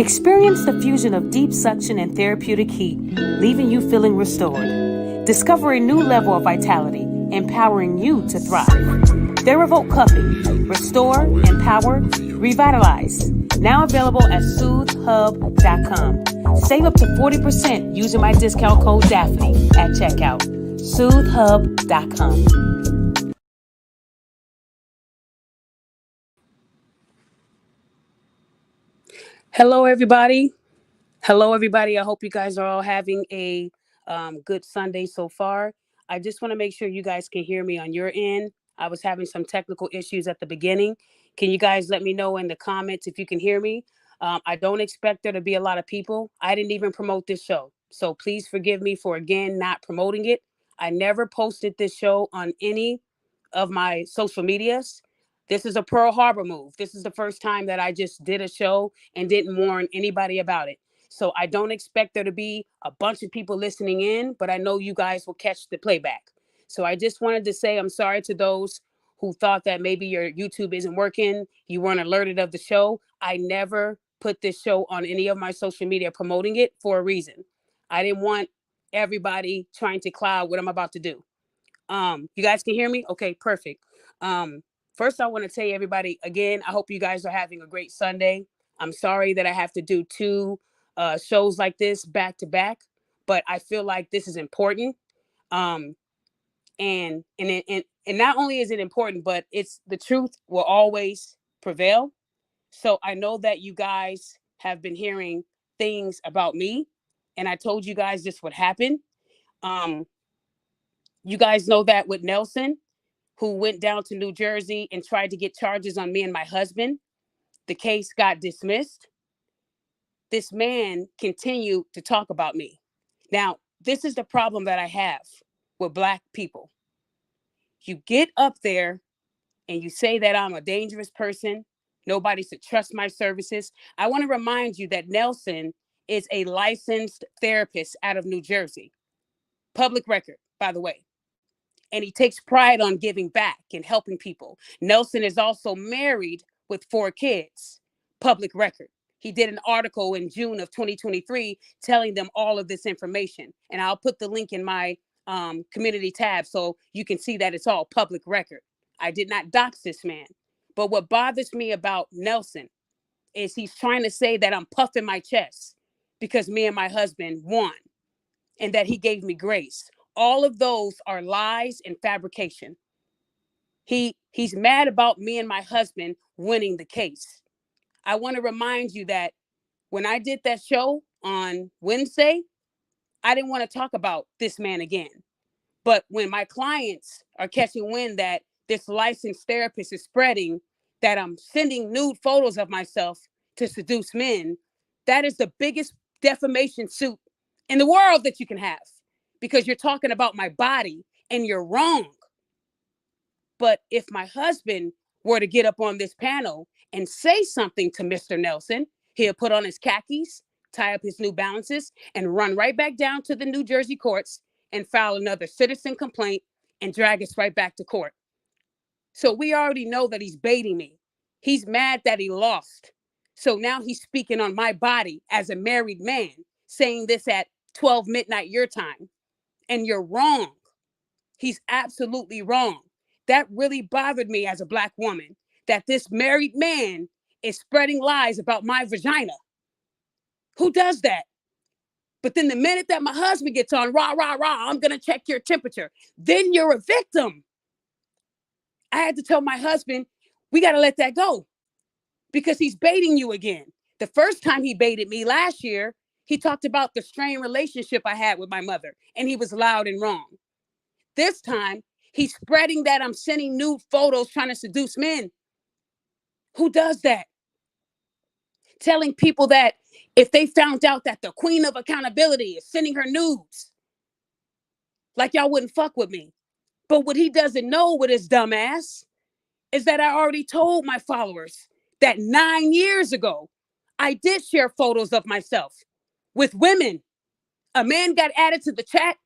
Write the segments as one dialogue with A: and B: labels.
A: Experience the fusion of deep suction and therapeutic heat, leaving you feeling restored. Discover a new level of vitality, empowering you to thrive. TheraVolt Coffee. Restore, empower, revitalize. Now available at SoothHub.com. Save up to 40% using my discount code Daphne at checkout. SoothHub.com. Hello, everybody. Hello, everybody. I hope you guys are all having a good Sunday so far. I just want to make sure you guys can hear me on your end. I was having some technical issues at the beginning. Can you guys let me know in the comments if you can hear me? I don't expect there to be a lot of people. I didn't even promote this show. So please forgive me for, again, not promoting it. I never posted this show on any of my social medias. This is a Pearl Harbor move. This is the first time that I just did a show and didn't warn anybody about it. So I don't expect there to be a bunch of people listening in, but I know you guys will catch the playback. So I just wanted to say I'm sorry to those who thought that maybe your YouTube isn't working, you weren't alerted of the show. I never put this show on any of my social media promoting it for a reason. I didn't want everybody trying to cloud what I'm about to do. You guys can hear me? Okay, perfect. First, I want to tell everybody again, I hope you guys are having a great Sunday. I'm sorry that I have to do two shows like this back to back, but I feel like this is important. And not only is it important, but it's the truth will always prevail. So I know that you guys have been hearing things about me, and I told you guys this would happen. You guys know that with Nelson, who went down to New Jersey and tried to get charges on me and my husband, the case got dismissed. This man continued to talk about me. Now, this is the problem that I have with Black people. You get up there and you say that I'm a dangerous person. Nobody should trust my services. I want to remind you that Nelson is a licensed therapist out of New Jersey. Public record, by the way. And he takes pride on giving back and helping people. Nelson is also married with 4 kids. Public record. He did an article in June of 2023 telling them all of this information. And I'll put the link in my community tab so you can see that it's all public record. I did not dox this man. But what bothers me about Nelson is he's trying to say that I'm puffing my chest because me and my husband won and that he gave me grace. All of those are lies and fabrication. He's mad about me and my husband winning the case. I want to remind you that when I did that show on Wednesday, I didn't want to talk about this man again. But when my clients are catching wind that this licensed therapist is spreading that I'm sending nude photos of myself to seduce men, that is the biggest defamation suit in the world that you can have, because you're talking about my body and you're wrong. But if my husband were to get up on this panel and say something to Mr. Nelson, he'll put on his khakis, tie up his New Balances, and run right back down to the New Jersey courts and file another citizen complaint and drag us right back to court. So we already know that he's baiting me. He's mad that he lost. So now he's speaking on my body as a married man, saying this at 12 midnight your time. And you're wrong. He's absolutely wrong. That really bothered me as a Black woman, that this married man is spreading lies about my vagina. Who does that? But then the minute that my husband gets on, rah, rah, rah, I'm going to check your temperature, then you're a victim. I had to tell my husband, we got to let that go because he's baiting you again. The first time he baited me last year, he talked about the strained relationship I had with my mother, and he was loud and wrong. This time, he's spreading that I'm sending nude photos trying to seduce men. Who does that? Telling people that if they found out that the queen of accountability is sending her nudes, like y'all wouldn't fuck with me. But what he doesn't know with his dumb ass is that I already told my followers that 9 years ago, I did share photos of myself with women. A man got added to the chat.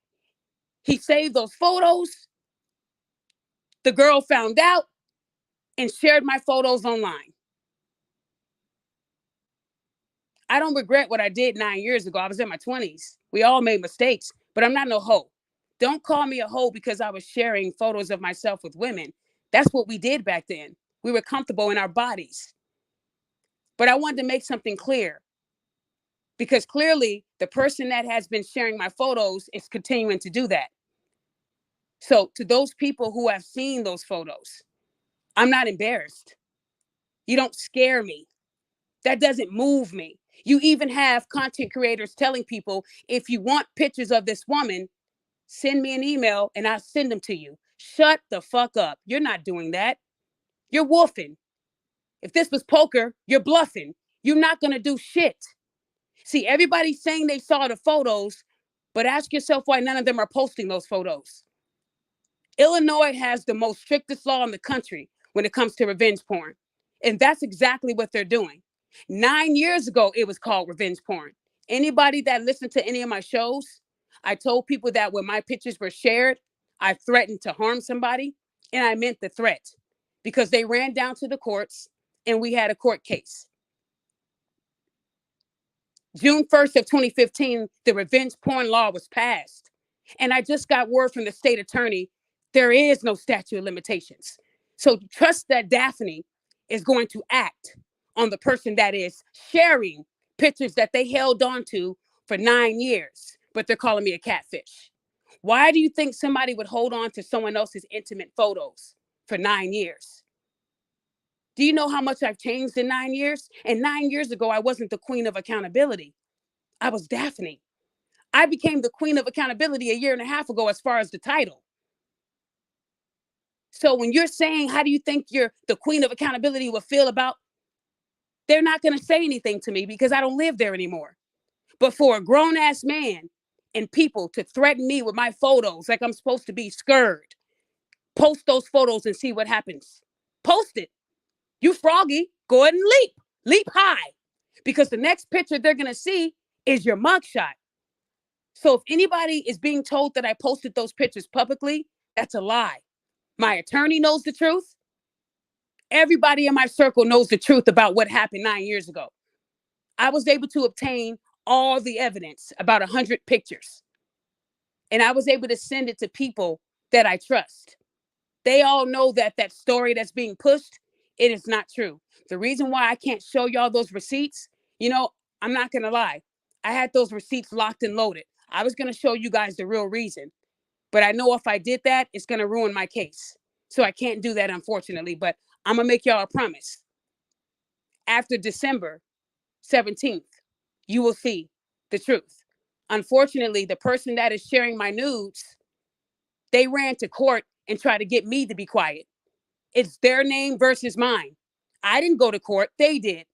A: He saved those photos. The girl found out and shared my photos online. I don't regret what I did 9 years ago. I was in my 20s. We all made mistakes, but I'm not no hoe. Don't call me a hoe because I was sharing photos of myself with women. That's what we did back then. We were comfortable in our bodies. But I wanted to make something clear, because clearly the person that has been sharing my photos is continuing to do that. So to those people who have seen those photos, I'm not embarrassed. You don't scare me. That doesn't move me. You even have content creators telling people, if you want pictures of this woman, send me an email and I'll send them to you. Shut the fuck up. You're not doing that. You're wolfing. If this was poker, you're bluffing. You're not going to do shit. See, everybody's saying they saw the photos, but ask yourself why none of them are posting those photos. Illinois has the most strictest law in the country when it comes to revenge porn. And that's exactly what they're doing. 9 years ago, it was called revenge porn. Anybody that listened to any of my shows, I told people that when my pictures were shared, I threatened to harm somebody, and I meant the threat, because they ran down to the courts and we had a court case. June 1st of 2015, the revenge porn law was passed. And I just got word from the state attorney, there is no statute of limitations. So trust that Daphne is going to act on the person that is sharing pictures that they held on to for 9 years, but they're calling me a catfish. Why do you think somebody would hold on to someone else's intimate photos for 9 years? Do you know how much I've changed in 9 years? And 9 years ago, I wasn't the queen of accountability. I was Daphne. I became the queen of accountability a year and a half ago as far as the title. So when you're saying, how do you think you're the queen of accountability will feel about, they're not going to say anything to me because I don't live there anymore. But for a grown ass man and people to threaten me with my photos like I'm supposed to be scared, post those photos and see what happens. Post it. You froggy, go ahead and leap high, because the next picture they're going to see is your mugshot. So if anybody is being told that I posted those pictures publicly, that's a lie. My attorney knows the truth. Everybody in my circle knows the truth about what happened 9 years ago. I was able to obtain all the evidence, about 100 pictures. And I was able to send it to people that I trust. They all know that that story that's being pushed, it is not true. The reason why I can't show y'all those receipts, I'm not going to lie. I had those receipts locked and loaded. I was going to show you guys the real reason. But I know if I did that, it's going to ruin my case. So I can't do that, unfortunately. But I'm going to make y'all a promise. After December 17th, you will see the truth. Unfortunately, the person that is sharing my nudes, they ran to court and tried to get me to be quiet. It's their name versus mine. I didn't go to court. They did.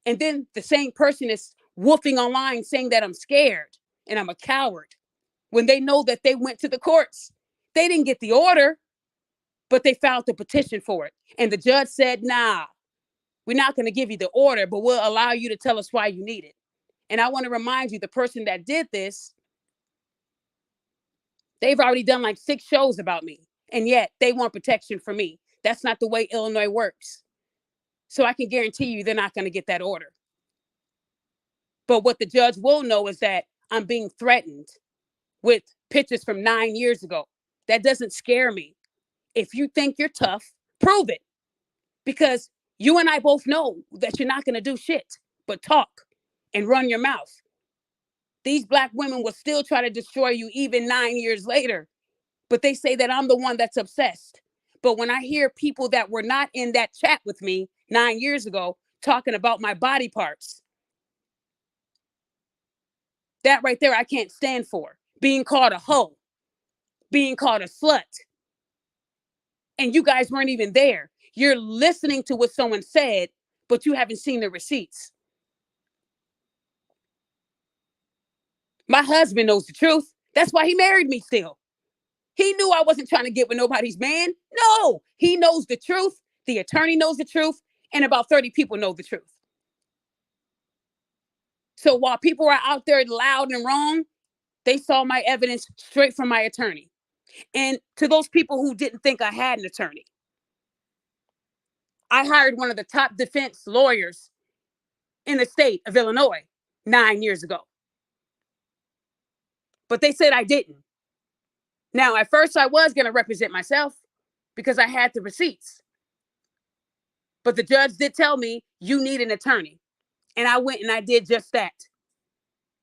A: And then the same person is woofing online saying that I'm scared and I'm a coward when they know that they went to the courts. They didn't get the order, but they filed the petition for it. And the judge said, nah, we're not going to give you the order, but we'll allow you to tell us why you need it. And I want to remind you, the person that did this, they've already done like 6 shows about me. And yet they want protection for me. That's not the way Illinois works. So I can guarantee you they're not going to get that order. But what the judge will know is that I'm being threatened with pictures from 9 years ago. That doesn't scare me. If you think you're tough, prove it. Because you and I both know that you're not going to do shit but talk and run your mouth. These Black women will still try to destroy you even 9 years later. But they say that I'm the one that's obsessed. But when I hear people that were not in that chat with me 9 years ago talking about my body parts, that right there, I can't stand for. Being called a hoe, being called a slut. And you guys weren't even there. You're listening to what someone said, but you haven't seen the receipts. My husband knows the truth. That's why he married me still. He knew I wasn't trying to get with nobody's man. No, he knows the truth. The attorney knows the truth. And about 30 people know the truth. So while people are out there loud and wrong, they saw my evidence straight from my attorney. And to those people who didn't think I had an attorney, I hired one of the top defense lawyers in the state of Illinois. 9 years ago. But they said I didn't. Now, at first I was going to represent myself because I had the receipts. But the judge did tell me, you need an attorney. And I went and I did just that.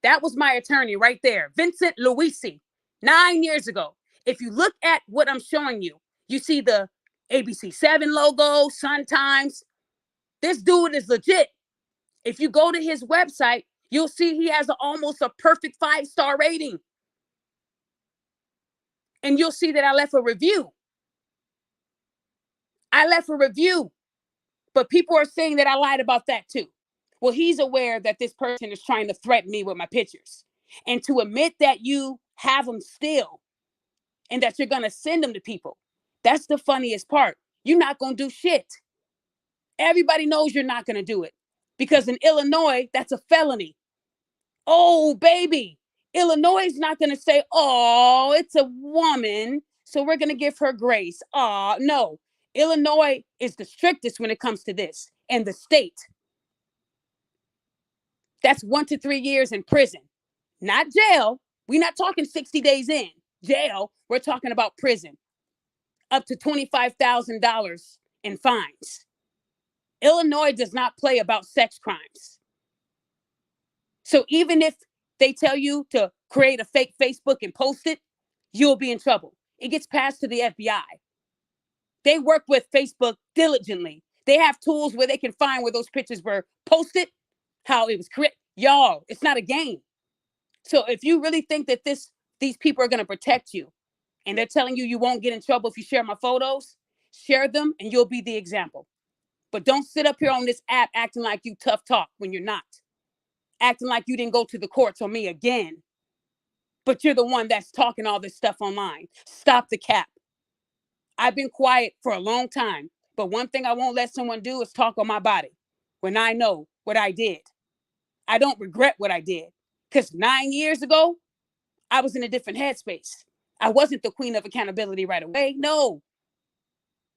A: That was my attorney right there, Vincent Luisi, 9 years ago. If you look at what I'm showing you, you see the ABC7 logo, Sun Times. This dude is legit. If you go to his website, you'll see he has almost a perfect 5-star rating. And you'll see that I left a review. But people are saying that I lied about that too. Well, he's aware that this person is trying to threaten me with my pictures. And to admit that you have them still and that you're going to send them to people, that's the funniest part. You're not going to do shit. Everybody knows you're not going to do it because in Illinois, that's a felony. Oh, baby. Illinois is not going to say, oh, it's a woman, so we're going to give her grace. No. Illinois is the strictest when it comes to this, and the state. That's 1 to 3 years in prison, not jail. We're not talking 60 days in jail. We're talking about prison, up to $25,000 in fines. Illinois does not play about sex crimes. So even if they tell you to create a fake Facebook and post it, you'll be in trouble. It gets passed to the FBI. They work with Facebook diligently. They have tools where they can find where those pictures were posted, how it was created. Y'all, it's not a game. So if you really think that these people are going to protect you and they're telling you won't get in trouble if you share my photos, share them and you'll be the example. But don't sit up here on this app acting like you tough talk when you're not. Acting like you didn't go to the courts on me again. But you're the one that's talking all this stuff online. Stop the cap. I've been quiet for a long time, but one thing I won't let someone do is talk on my body when I know what I did. I don't regret what I did because 9 years ago, I was in a different headspace. I wasn't the queen of accountability right away. No,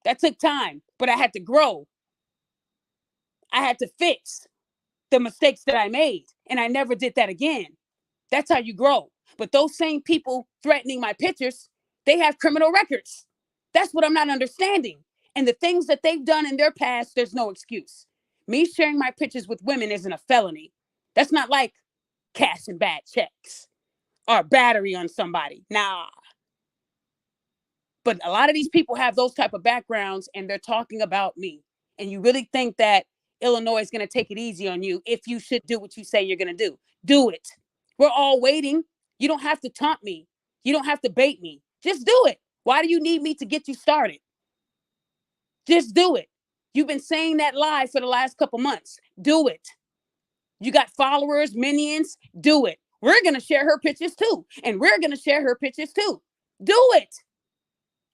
A: that took time, but I had to grow. I had to fix the mistakes that I made, and I never did that again. That's how you grow. But those same people threatening my pictures, they have criminal records. That's what I'm not understanding. And the things that they've done in their past, there's no excuse. Me sharing my pictures with women isn't a felony. That's not like cashing bad checks or battery on somebody. Nah. But a lot of these people have those type of backgrounds and they're talking about me. And you really think that Illinois is going to take it easy on you if you should do what you say you're going to do. Do it. We're all waiting. You don't have to taunt me. You don't have to bait me. Just do it. Why do you need me to get you started? Just do it. You've been saying that lie for the last couple months. Do it. You got followers, minions. Do it. We're going to share her pictures too. And we're going to share her pictures too. Do it.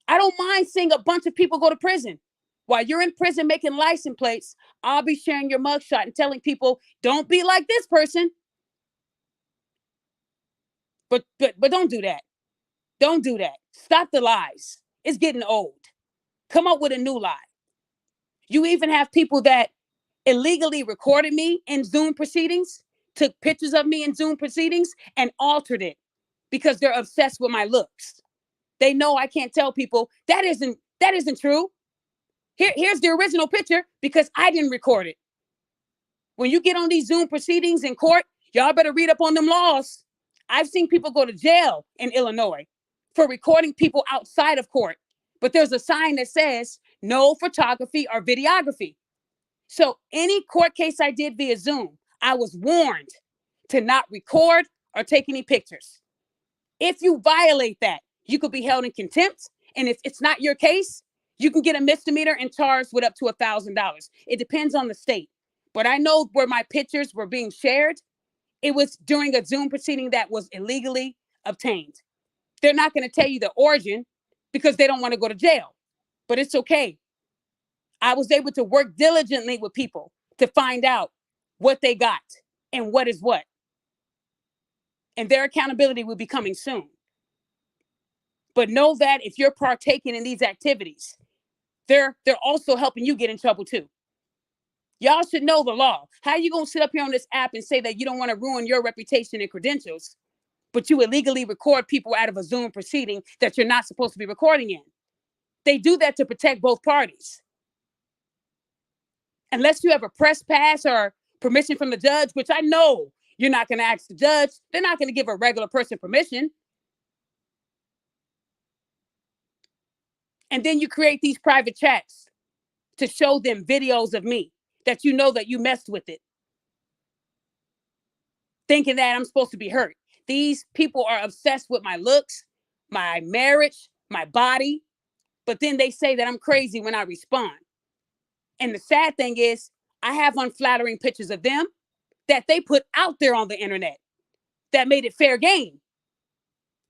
A: I don't mind seeing a bunch of people go to prison. While you're in prison making license plates, I'll be sharing your mugshot and telling people, don't be like this person. But don't do that. Don't do that. Stop the lies. It's getting old. Come up with a new lie. You even have people that illegally recorded me in Zoom proceedings, took pictures of me in Zoom proceedings and altered it because they're obsessed with my looks. They know I can't tell people that isn't true. Here's the original picture because I didn't record it. When you get on these Zoom proceedings in court, y'all better read up on them laws. I've seen people go to jail in Illinois for recording people outside of court. But there's a sign that says no photography or videography. So any court case I did via Zoom, I was warned to not record or take any pictures. If you violate that, you could be held in contempt. And if it's not your case, you can get a misdemeanor and charged with up to $1,000. It depends on the state. But I know where my pictures were being shared. It was during a Zoom proceeding that was illegally obtained. They're not going to tell you the origin because they don't want to go to jail. But it's okay. I was able to work diligently with people to find out what they got and what is what. And their accountability will be coming soon. But know that if you're partaking in these activities, they're also helping you get in trouble too. Y'all should know the law. How you going to sit up here on this app and say that you don't want to ruin your reputation and credentials, but you illegally record people out of a Zoom proceeding that you're not supposed to be recording in? They do that to protect both parties. Unless you have a press pass or permission from the judge, which I know you're not going to ask the judge. They're not going to give a regular person permission. And then you create these private chats to show them videos of me that you know that you messed with it, thinking that I'm supposed to be hurt. These people are obsessed with my looks, my marriage, my body, but then they say that I'm crazy when I respond. And the sad thing is, I have unflattering pictures of them that they put out there on the internet that made it fair game.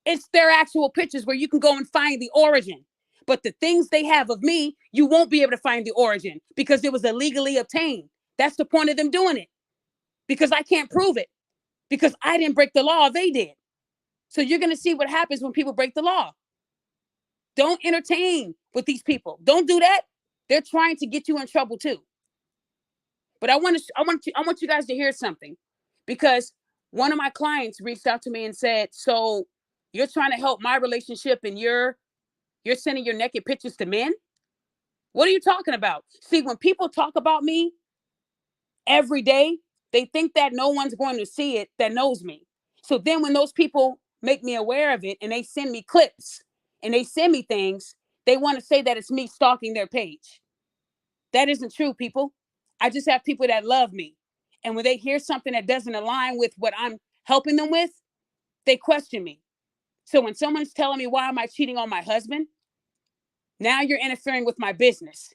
A: It's their actual pictures where you can go and find the origin. But the things they have of me, you won't be able to find the origin because it was illegally obtained. That's the point of them doing it. Because I can't prove it. Because I didn't break the law, they did. So you're going to see what happens when people break the law. Don't entertain with these people. Don't do that. They're trying to get you in trouble too. But I want you guys to hear something, because one of my clients reached out to me and said, "So you're trying to help my relationship and you're sending your naked pictures to men? What are you talking about?" See, when people talk about me every day, they think that no one's going to see it that knows me. So then when those people make me aware of it and they send me clips and they send me things, they want to say that it's me stalking their page. That isn't true, people. I just have people that love me. And when they hear something that doesn't align with what I'm helping them with, they question me. So when someone's telling me, why am I cheating on my husband? Now you're interfering with my business.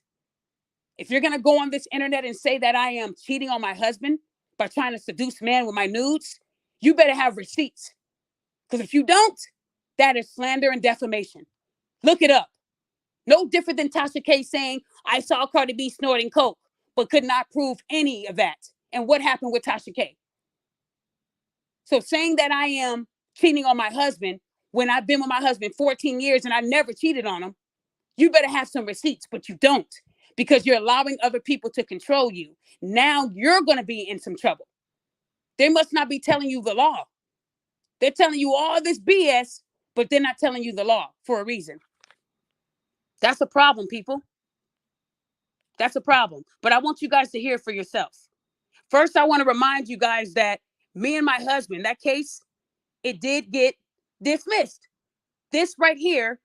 A: If you're going to go on this internet and say that I am cheating on my husband by trying to seduce men with my nudes, you better have receipts. Because if you don't, that is slander and defamation. Look it up. No different than Tasha K saying, I saw Cardi B snorting coke, but could not prove any of that. And what happened with Tasha K? So saying that I am cheating on my husband when I've been with my husband 14 years and I never cheated on him, you better have some receipts, but you don't, because you're allowing other people to control you. Now you're going to be in some trouble. They must not be telling you the law. They're telling you all this BS, but they're not telling you the law for a reason. That's a problem, people. That's a problem. But I want you guys to hear for yourself. First, I want to remind you guys that me and my husband, that case, it did get dismissed. This right here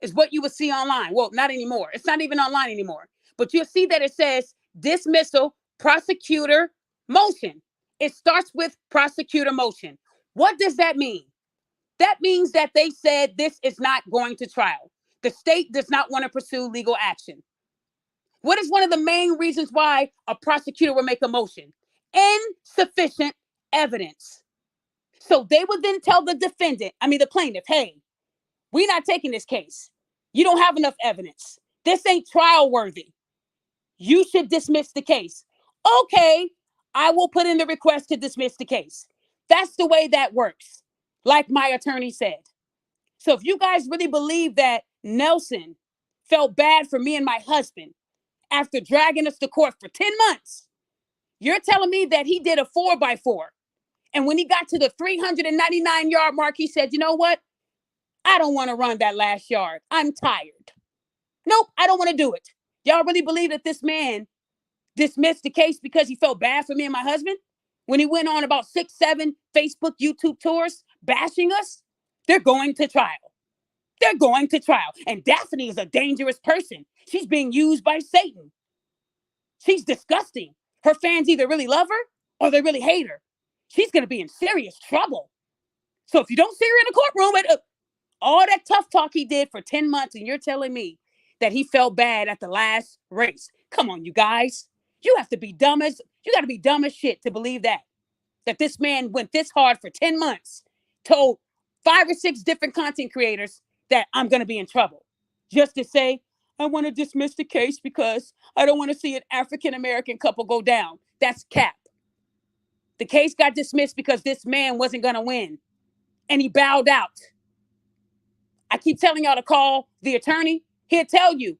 A: is what you will see online. Well, not anymore. It's not even online anymore. But you'll see that it says dismissal, prosecutor motion. It starts with prosecutor motion. What does that mean? That means that they said this is not going to trial. The state does not want to pursue legal action. What is one of the main reasons why a prosecutor will make a motion? Insufficient evidence. So they would then tell the the plaintiff, hey, we're not taking this case. You don't have enough evidence. This ain't trial worthy. You should dismiss the case. Okay, I will put in the request to dismiss the case. That's the way that works, like my attorney said. So if you guys really believe that Nelson felt bad for me and my husband after dragging us to court for 10 months, you're telling me that he did a 4x4. And when he got to the 399-yard mark, he said, you know what? I don't want to run that last yard. I'm tired. Nope, I don't want to do it. Y'all really believe that this man dismissed the case because he felt bad for me and my husband? When he went on about 6, 7 Facebook, YouTube tours bashing us? They're going to trial. They're going to trial. And Daphne is a dangerous person. She's being used by Satan. She's disgusting. Her fans either really love her or they really hate her. She's going to be in serious trouble. So if you don't see her in the courtroom, all that tough talk he did for 10 months, and you're telling me that he felt bad at the last race. Come on, you guys. You got to be dumb as shit to believe that this man went this hard for 10 months, told 5 or 6 different content creators that I'm going to be in trouble just to say, I want to dismiss the case because I don't want to see an African-American couple go down. That's cap. The case got dismissed because this man wasn't going to win and he bowed out. I keep telling y'all to call the attorney. He'll tell you.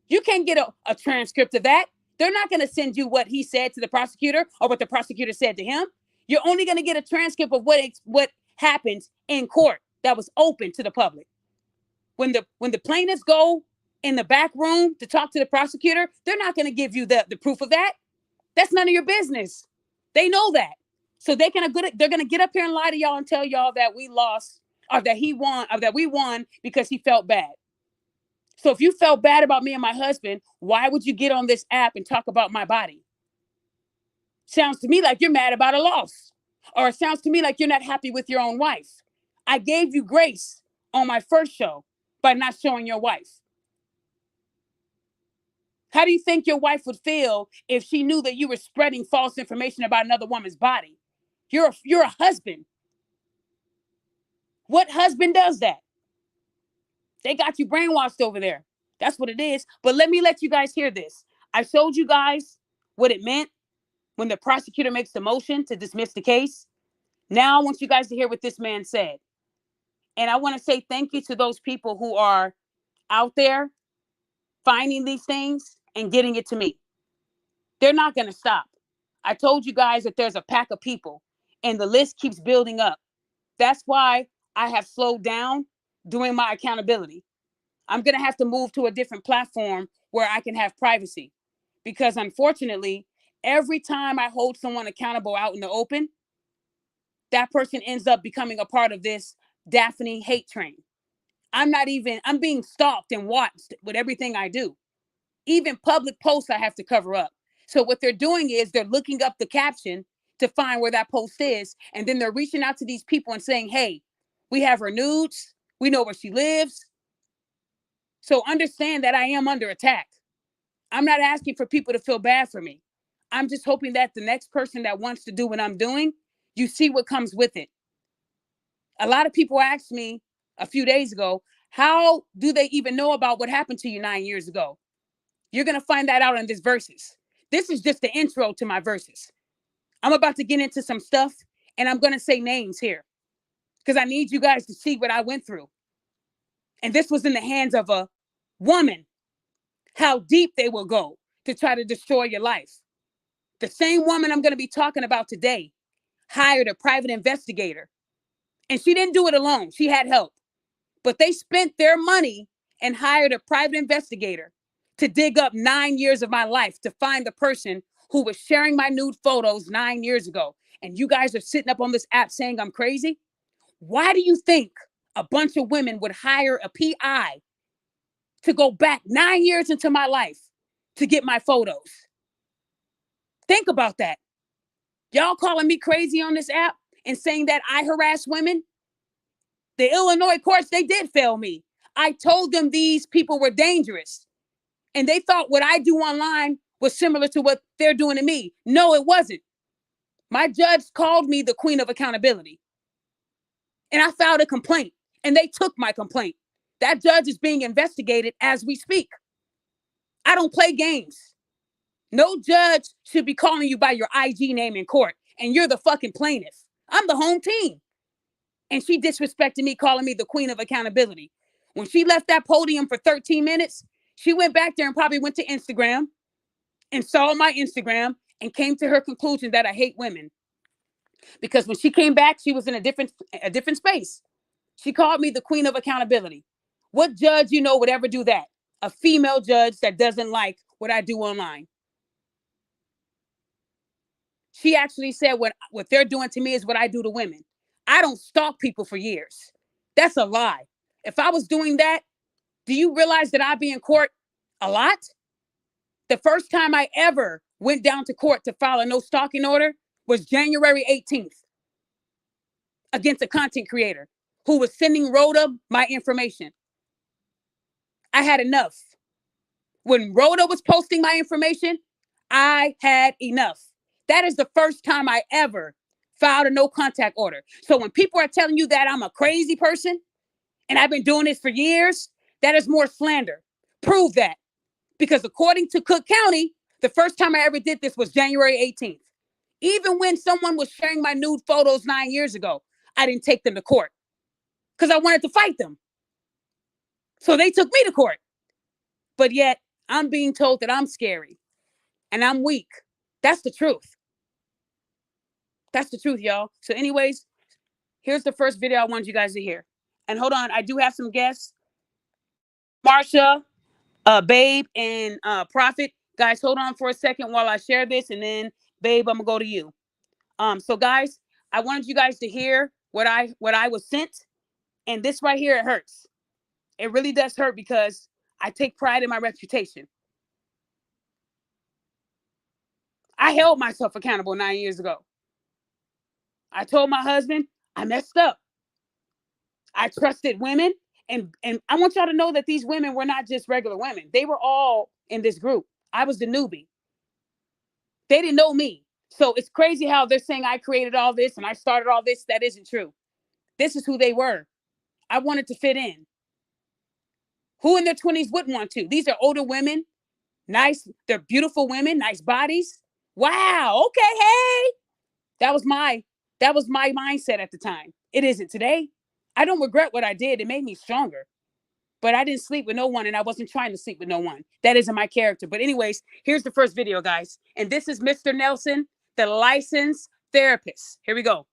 A: You can't get a transcript of that. They're not going to send you what he said to the prosecutor or what the prosecutor said to him. You're only going to get a transcript of what happens in court that was open to the public. When the plaintiffs go in the back room to talk to the prosecutor, they're not going to give you the proof of that. That's none of your business. They know that. So they're going to get up here and lie to y'all and tell y'all that we lost or that he won or that we won because he felt bad. So if you felt bad about me and my husband, why would you get on this app and talk about my body? Sounds to me like you're mad about a loss. Or it sounds to me like you're not happy with your own wife. I gave you grace on my first show by not showing your wife. How do you think your wife would feel if she knew that you were spreading false information about another woman's body? You're a husband. What husband does that? They got you brainwashed over there. That's what it is. But let me let you guys hear this. I showed you guys what it meant when the prosecutor makes the motion to dismiss the case. Now I want you guys to hear what this man said. And I want to say thank you to those people who are out there finding these things and getting it to me. They're not going to stop. I told you guys that there's a pack of people and the list keeps building up. That's why I have slowed down doing my accountability. I'm going to have to move to a different platform where I can have privacy. Because unfortunately, every time I hold someone accountable out in the open, that person ends up becoming a part of this Daphne hate train. I'm being stalked and watched with everything I do. Even public posts I have to cover up. So what they're doing is they're looking up the caption to find where that post is. And then they're reaching out to these people and saying, hey, we have her nudes. We know where she lives. So understand that I am under attack. I'm not asking for people to feel bad for me. I'm just hoping that the next person that wants to do what I'm doing, you see what comes with it. A lot of people asked me a few days ago, how do they even know about what happened to you 9 years ago? You're going to find that out in this verses. This is just the intro to my verses. I'm about to get into some stuff and I'm going to say names here because I need you guys to see what I went through. And this was in the hands of a woman, how deep they will go to try to destroy your life. The same woman I'm going to be talking about today hired a private investigator. And she didn't do it alone. She had help. But they spent their money and hired a private investigator to dig up 9 years of my life to find the person who was sharing my nude photos 9 years ago. And you guys are sitting up on this app saying I'm crazy? Why do you think a bunch of women would hire a PI to go back 9 years into my life to get my photos? Think about that. Y'all calling me crazy on this app and saying that I harass women? The Illinois courts, they did fail me. I told them these people were dangerous. And they thought what I do online was similar to what they're doing to me. No, it wasn't. My judge called me the queen of accountability. And I filed a complaint. And they took my complaint. That judge is being investigated as we speak. I don't play games. No judge should be calling you by your IG name in court. And you're the fucking plaintiff. I'm the home team. And she disrespected me, calling me the queen of accountability. When she left that podium for 13 minutes, she went back there and probably went to Instagram and saw my Instagram and came to her conclusion that I hate women. Because when she came back, she was in a different space. She called me the queen of accountability. What judge you know would ever do that? A female judge that doesn't like what I do online. She actually said what they're doing to me is what I do to women. I don't stalk people for years. That's a lie. If I was doing that, do you realize that I'd be in court a lot? The first time I ever went down to court to file a no stalking order was January 18th against a content creator who was sending Rhoda my information. I had enough. When Rhoda was posting my information, I had enough. That is the first time I ever filed a no contact order. So when people are telling you that I'm a crazy person and I've been doing this for years, that is more slander. Prove that. Because according to Cook County, the first time I ever did this was January 18th. Even when someone was sharing my nude photos 9 years ago, I didn't take them to court because I wanted to fight them. So they took me to court. But yet I'm being told that I'm scary and I'm weak. That's the truth. That's the truth, y'all. So anyways, here's the first video I wanted you guys to hear. And hold on, I do have some guests. Marsha, Babe, and Prophet. Guys, hold on for a second while I share this, and then Babe, I'm gonna go to you. So guys, I wanted you guys to hear what I was sent, and this right here, it hurts. It really does hurt because I take pride in my reputation. I held myself accountable 9 years ago. I told my husband I messed up. I trusted women, and I want y'all to know that these women were not just regular women. They were all in this group. I was the newbie. They didn't know me. So it's crazy how they're saying I created all this and I started all this. That isn't true. This is who they were. I wanted to fit in. Who in their 20s wouldn't want to? These are older women. Nice. They're beautiful women, nice bodies. Wow. Okay. Hey, that was my mindset at the time. It isn't today. I don't regret what I did. It made me stronger. But I didn't sleep with no one, and I wasn't trying to sleep with no one. That isn't my character. But anyways, here's the first video, guys. And this is Mr. Nelson, the licensed therapist. Here we go.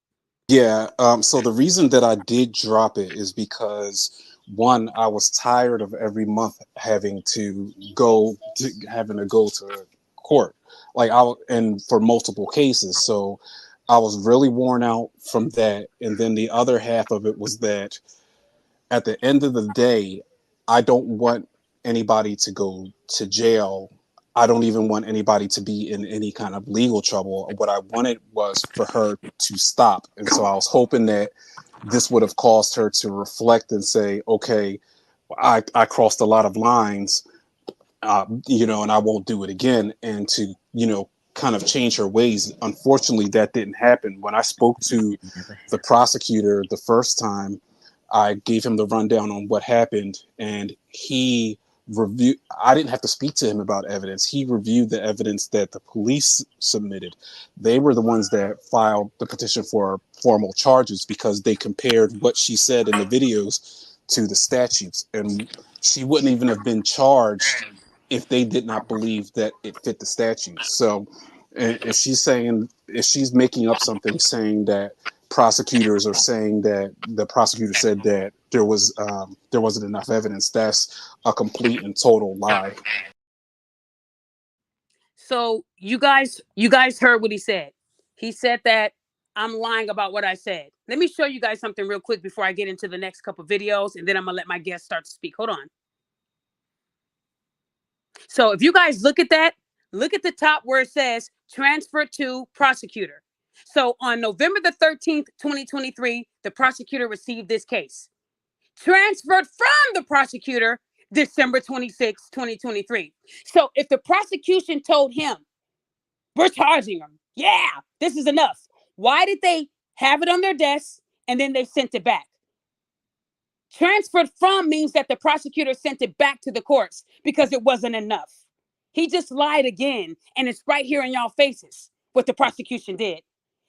B: Yeah, so the reason that I did drop it is because one, I was tired of every month having to go to court, and for multiple cases. So I was really worn out from that. And then the other half of it was that at the end of the day, I don't want anybody to go to jail. I don't even want anybody to be in any kind of legal trouble. What I wanted was for her to stop. And so I was hoping that this would have caused her to reflect and say, okay, I crossed a lot of lines, and I won't do it again. And to, kind of change her ways. Unfortunately, that didn't happen. When I spoke to the prosecutor the first time, I gave him the rundown on what happened, and he reviewed. I didn't have to speak to him about evidence. He reviewed the evidence that the police submitted. They were the ones that filed the petition for formal charges because they compared what she said in the videos to the statutes, and she wouldn't even have been charged if they did not believe that it fit the statutes. So if she's making up something saying that prosecutors are saying that the prosecutor said that there wasn't enough evidence, that's a complete and total lie.
A: So you guys heard what he said. He said that I'm lying about what I said. Let me show you guys something real quick before I get into the next couple videos, and then I'm gonna let my guests start to speak. Hold on. So if you guys look at that, look at the top where it says transfer to prosecutor. So on November the 13th, 2023, the prosecutor received this case. Transferred from the prosecutor December 26, 2023. So if the prosecution told him, we're charging him, yeah, this is enough, why did they have it on their desk and then they sent it back? Transferred from means that the prosecutor sent it back to the courts because it wasn't enough. He just lied again, and it's right here in y'all faces what the prosecution did.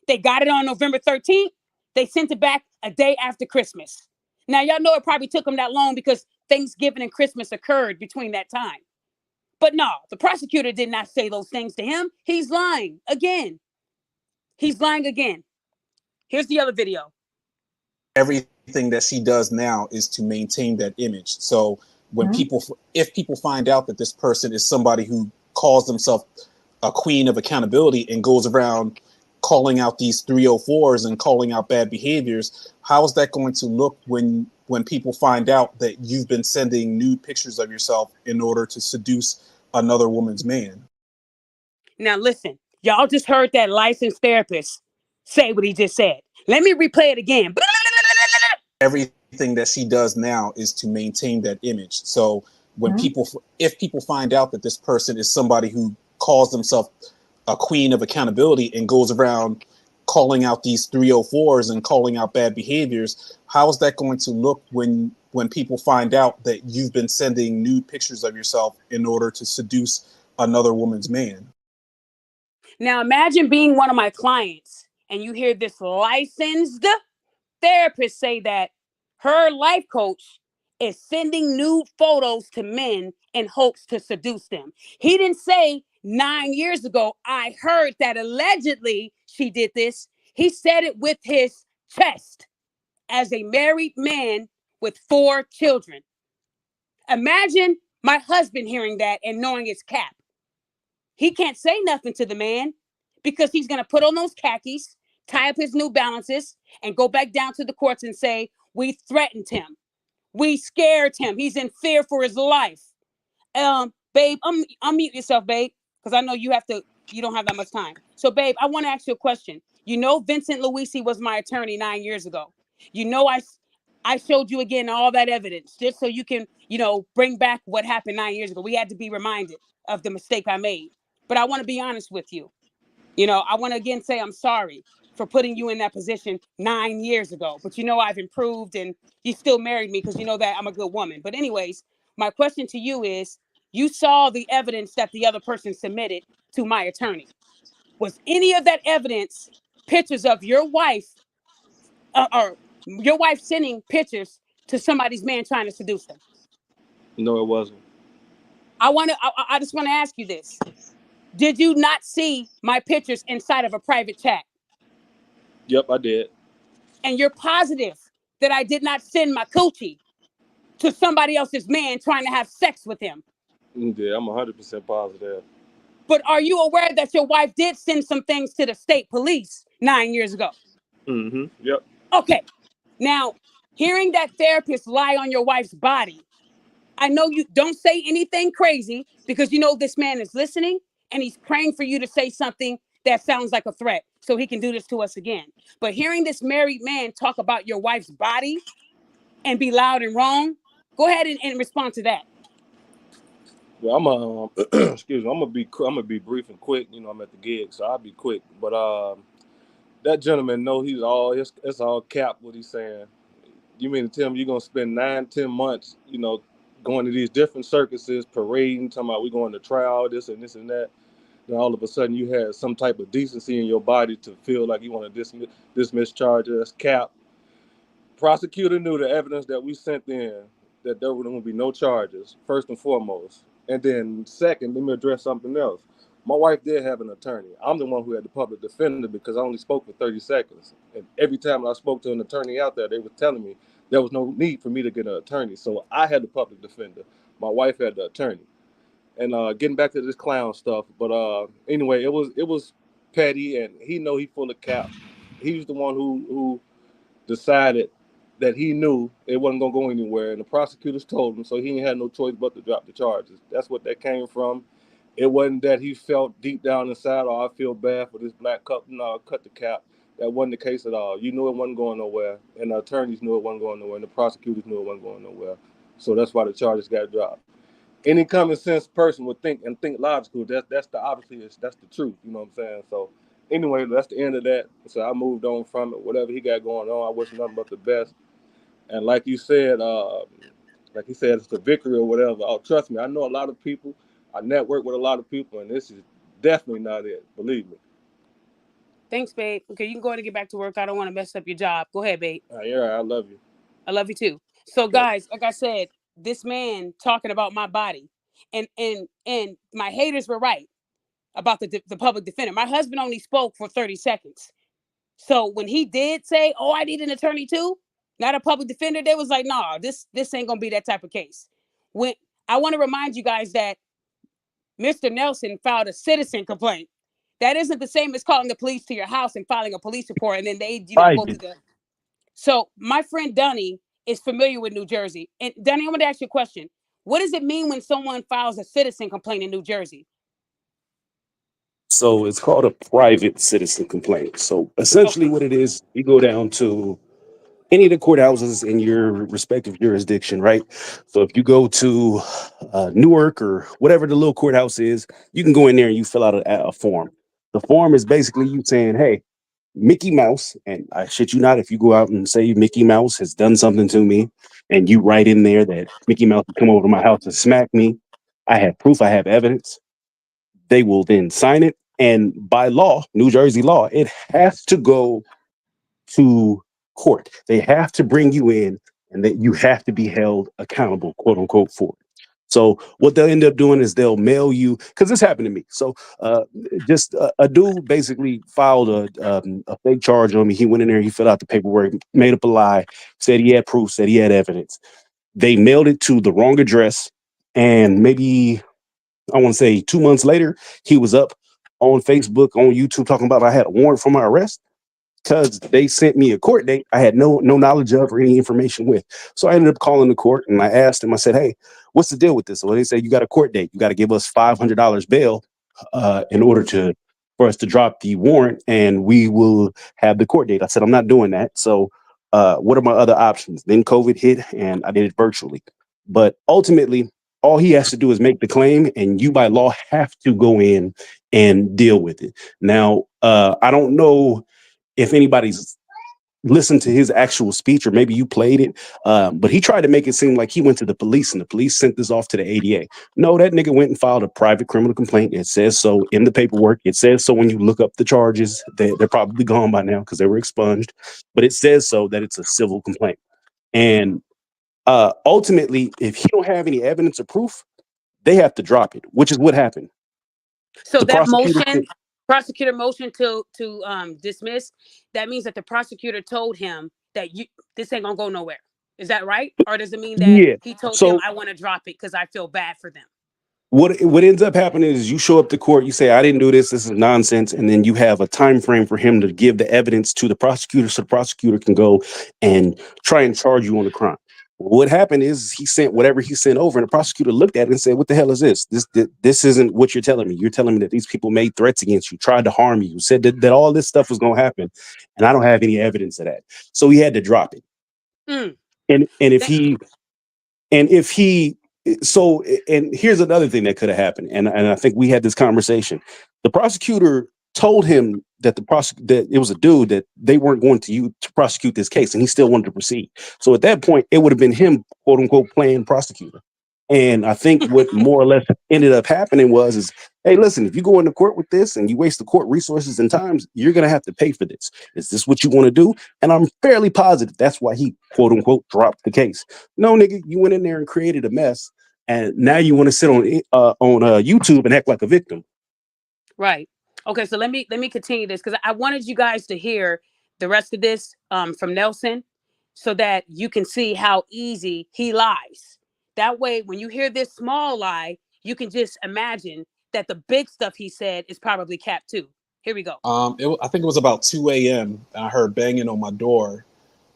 A: They got it on November 13th. They sent it back a day after Christmas. Now, y'all know it probably took them that long because Thanksgiving and Christmas occurred between that time. But no, the prosecutor did not say those things to him. He's lying again. He's lying again. Here's the other video.
B: Everything that she does now is to maintain that image. So when if people find out that this person is somebody who calls themselves a queen of accountability and goes around calling out these 304s and calling out bad behaviors, how is that going to look when people find out that you've been sending nude pictures of yourself in order to seduce another woman's man?
A: Now listen, y'all just heard that licensed therapist say what he just said. Let me replay it again.
B: Everything that she does now is to maintain that image. So when if people find out that this person is somebody who calls themselves a queen of accountability and goes around calling out these 304s and calling out bad behaviors, how is that going to look when people find out that you've been sending nude pictures of yourself in order to seduce another woman's man?
A: Now imagine being one of my clients and you hear this licensed therapist say that her life coach is sending nude photos to men in hopes to seduce them. He didn't say 9 years ago, I heard that allegedly she did this. He said it with his chest as a married man with 4 children. Imagine my husband hearing that and knowing it's cap. He can't say nothing to the man because he's going to put on those khakis, tie up his New Balances, and go back down to the courts and say, we threatened him. We scared him. He's in fear for his life. Babe, unmute yourself, babe, because I know you don't have that much time. So, babe, I want to ask you a question. You know, Vincent Luisi was my attorney 9 years ago. You know, I showed you again all that evidence just so you can, bring back what happened 9 years ago. We had to be reminded of the mistake I made. But I want to be honest with you. I want to again say I'm sorry for putting you in that position 9 years ago. But I've improved and you still married me because you know that I'm a good woman. But anyways, my question to you is, you saw the evidence that the other person submitted to my attorney. Was any of that evidence pictures of your wife or your wife sending pictures to somebody's man trying to seduce them?
C: No, it wasn't.
A: I just want to ask you this. Did you not see my pictures inside of a private chat?
C: Yep, I did.
A: And you're positive that I did not send my coochie to somebody else's man trying to have sex with him?
C: Yeah, I'm 100% positive.
A: But are you aware that your wife did send some things to the state police 9 years ago?
C: Mm-hmm. Yep.
A: Okay. Now, hearing that therapist lie on your wife's body, I know you don't say anything crazy because you know this man is listening and he's praying for you to say something that sounds like a threat so he can do this to us again. But hearing this married man talk about your wife's body and be loud and wrong, go ahead and respond to that.
C: Well, excuse me. I'm gonna be brief and quick. I'm at the gig, so I'll be quick. But that gentleman know it's all cap what he's saying. You mean to tell me you're gonna spend 9, 10 months, going to these different circuses, parading, talking about we going to trial, this and this and that. Then all of a sudden you had some type of decency in your body to feel like you want to dismiss charges. That's cap. Prosecutor knew the evidence that we sent in that there were going to be no charges, first and foremost. And then second, let me address something else. My wife did have an attorney. I'm the one who had the public defender because I only spoke for 30 seconds. And every time I spoke to an attorney out there, they were telling me there was no need for me to get an attorney. So I had the public defender. My wife had the attorney. And getting back to this clown stuff, but anyway, it was petty, and he know he full of cap. He's the one who decided that he knew it wasn't going to go anywhere, and the prosecutors told him, so he ain't had no choice but to drop the charges. That's what that came from. It wasn't that he felt deep down inside, oh, I feel bad for this black cup. No, cut the cap. That wasn't the case at all. You knew it wasn't going nowhere, and the attorneys knew it wasn't going nowhere, and the prosecutors knew it wasn't going nowhere. So that's why the charges got dropped. Any common sense person would think logical. That's the obviously that's the truth. You know what I'm saying? So anyway, that's the end of that. So I moved on from it. Whatever he got going on, I wish nothing but the best. And like he said, it's a victory or whatever. Oh, trust me, I know a lot of people. I network with a lot of people, and this is definitely not it. Believe me.
A: Thanks, babe. Okay, you can go ahead and get back to work. I don't want to mess up your job. Go ahead, babe.
C: Yeah, I love you.
A: I love you too. So,
C: Okay.
A: guys, like I said, this man talking about my body, and my haters were right about the public defender. My husband only spoke for 30 seconds. So when he did say, "Oh, I need an attorney too," not a public defender, they was like, "No, this ain't gonna be that type of case." When I want to remind you guys that Mr. Nelson filed a citizen complaint. That isn't the same as calling the police to your house and filing a police report, and then they, go through
D: Private.
A: the. So my friend Dunny is familiar with New Jersey, and Dunny, I want to ask you a question. What does it mean when someone files a citizen complaint in New Jersey?
D: So it's called a private citizen complaint. So essentially,
A: Okay.
D: what it is, you go down to any of the courthouses in your respective jurisdiction, right? So if you go to Newark or whatever the little courthouse is, you can go in there and you fill out a form. The form is basically you saying, "Hey, Mickey Mouse," and I shit you not, if you go out and say Mickey Mouse has done something to me, and you write in there that Mickey Mouse has come over to my house and smack me, I have proof, I have evidence. They will then sign it. And by law, New Jersey law, it has to go to court. They have to bring you in and that you have to be held accountable, quote unquote, for it. So what they'll end up doing is they'll mail you, because this happened to me. So just a dude basically filed a fake charge on me. He went in there, he filled out the paperwork, made up a lie, said he had proof, said he had evidence. They mailed it to the wrong address, and maybe I want to say 2 months later, he was up on Facebook, on YouTube, talking about I had a warrant for my arrest because they sent me a court date I had no knowledge of or any information with. So I ended up calling the court and I asked him, I said, "Hey, what's the deal with this?" Well, they said, "You got a court date. You got to give us $500 bail in order to for us to drop the warrant, and we will have the court date." I said, "I'm not doing that." So what are my other options? Then COVID hit and I did it virtually. But ultimately, all he has to do is make the claim, and you by law have to go in and deal with it. Now, I don't know if anybody's listened to his actual speech, or maybe you played it, but he tried to make it seem like he went to the police and the police sent this off to the ADA. No, that nigga went and filed a private criminal complaint. It says so in the paperwork. It says so when you look up the charges. They're probably gone by now because they were expunged, but it says so that it's a civil complaint. And ultimately, if he don't have any evidence or proof, they have to drop it, which is what happened.
A: So
D: The
A: that
D: prosecutor
A: motion,
D: said,
A: prosecutor motion to dismiss, that means that the prosecutor told him that you this ain't gonna go nowhere. Is that right? Or does it mean that
D: yeah.
A: he told him
D: So
A: I want to drop it because I feel bad for them?
D: what ends up happening is you show up to court, you say, "I didn't do this, this is nonsense," and then you have a time frame for him to give the evidence to the prosecutor so the prosecutor can go and try and charge you on the crime. What happened is he sent whatever he sent over, and the prosecutor looked at it and said, "What the hell is this? This isn't what you're telling me. You're telling me that these people made threats against you, tried to harm you, said that all this stuff was going to happen, and I don't have any evidence of that." So he had to drop it.
A: Mm.
D: And if
A: That-
D: he and if he so and here's another thing that could have happened, and I think we had this conversation. The prosecutor told him that that it was a dude that they weren't going to use to prosecute this case, and he still wanted to proceed. So at that point, it would have been him, quote unquote, playing prosecutor. And I think what more or less ended up happening was, hey, listen, if you go into court with this and you waste the court resources and times, you're going to have to pay for this. Is this what you want to do? And I'm fairly positive that's why he, quote unquote, dropped the case. No, nigga, you went in there and created a mess, and now you want to sit on YouTube and act like a victim.
A: Right. Okay, so let me continue this because I wanted you guys to hear the rest of this from Nelson so that you can see how easy he lies. That way, when you hear this small lie, you can just imagine that the big stuff he said is probably cap too. Here we go.
B: I think it was about 2 a.m. and I heard banging on my door,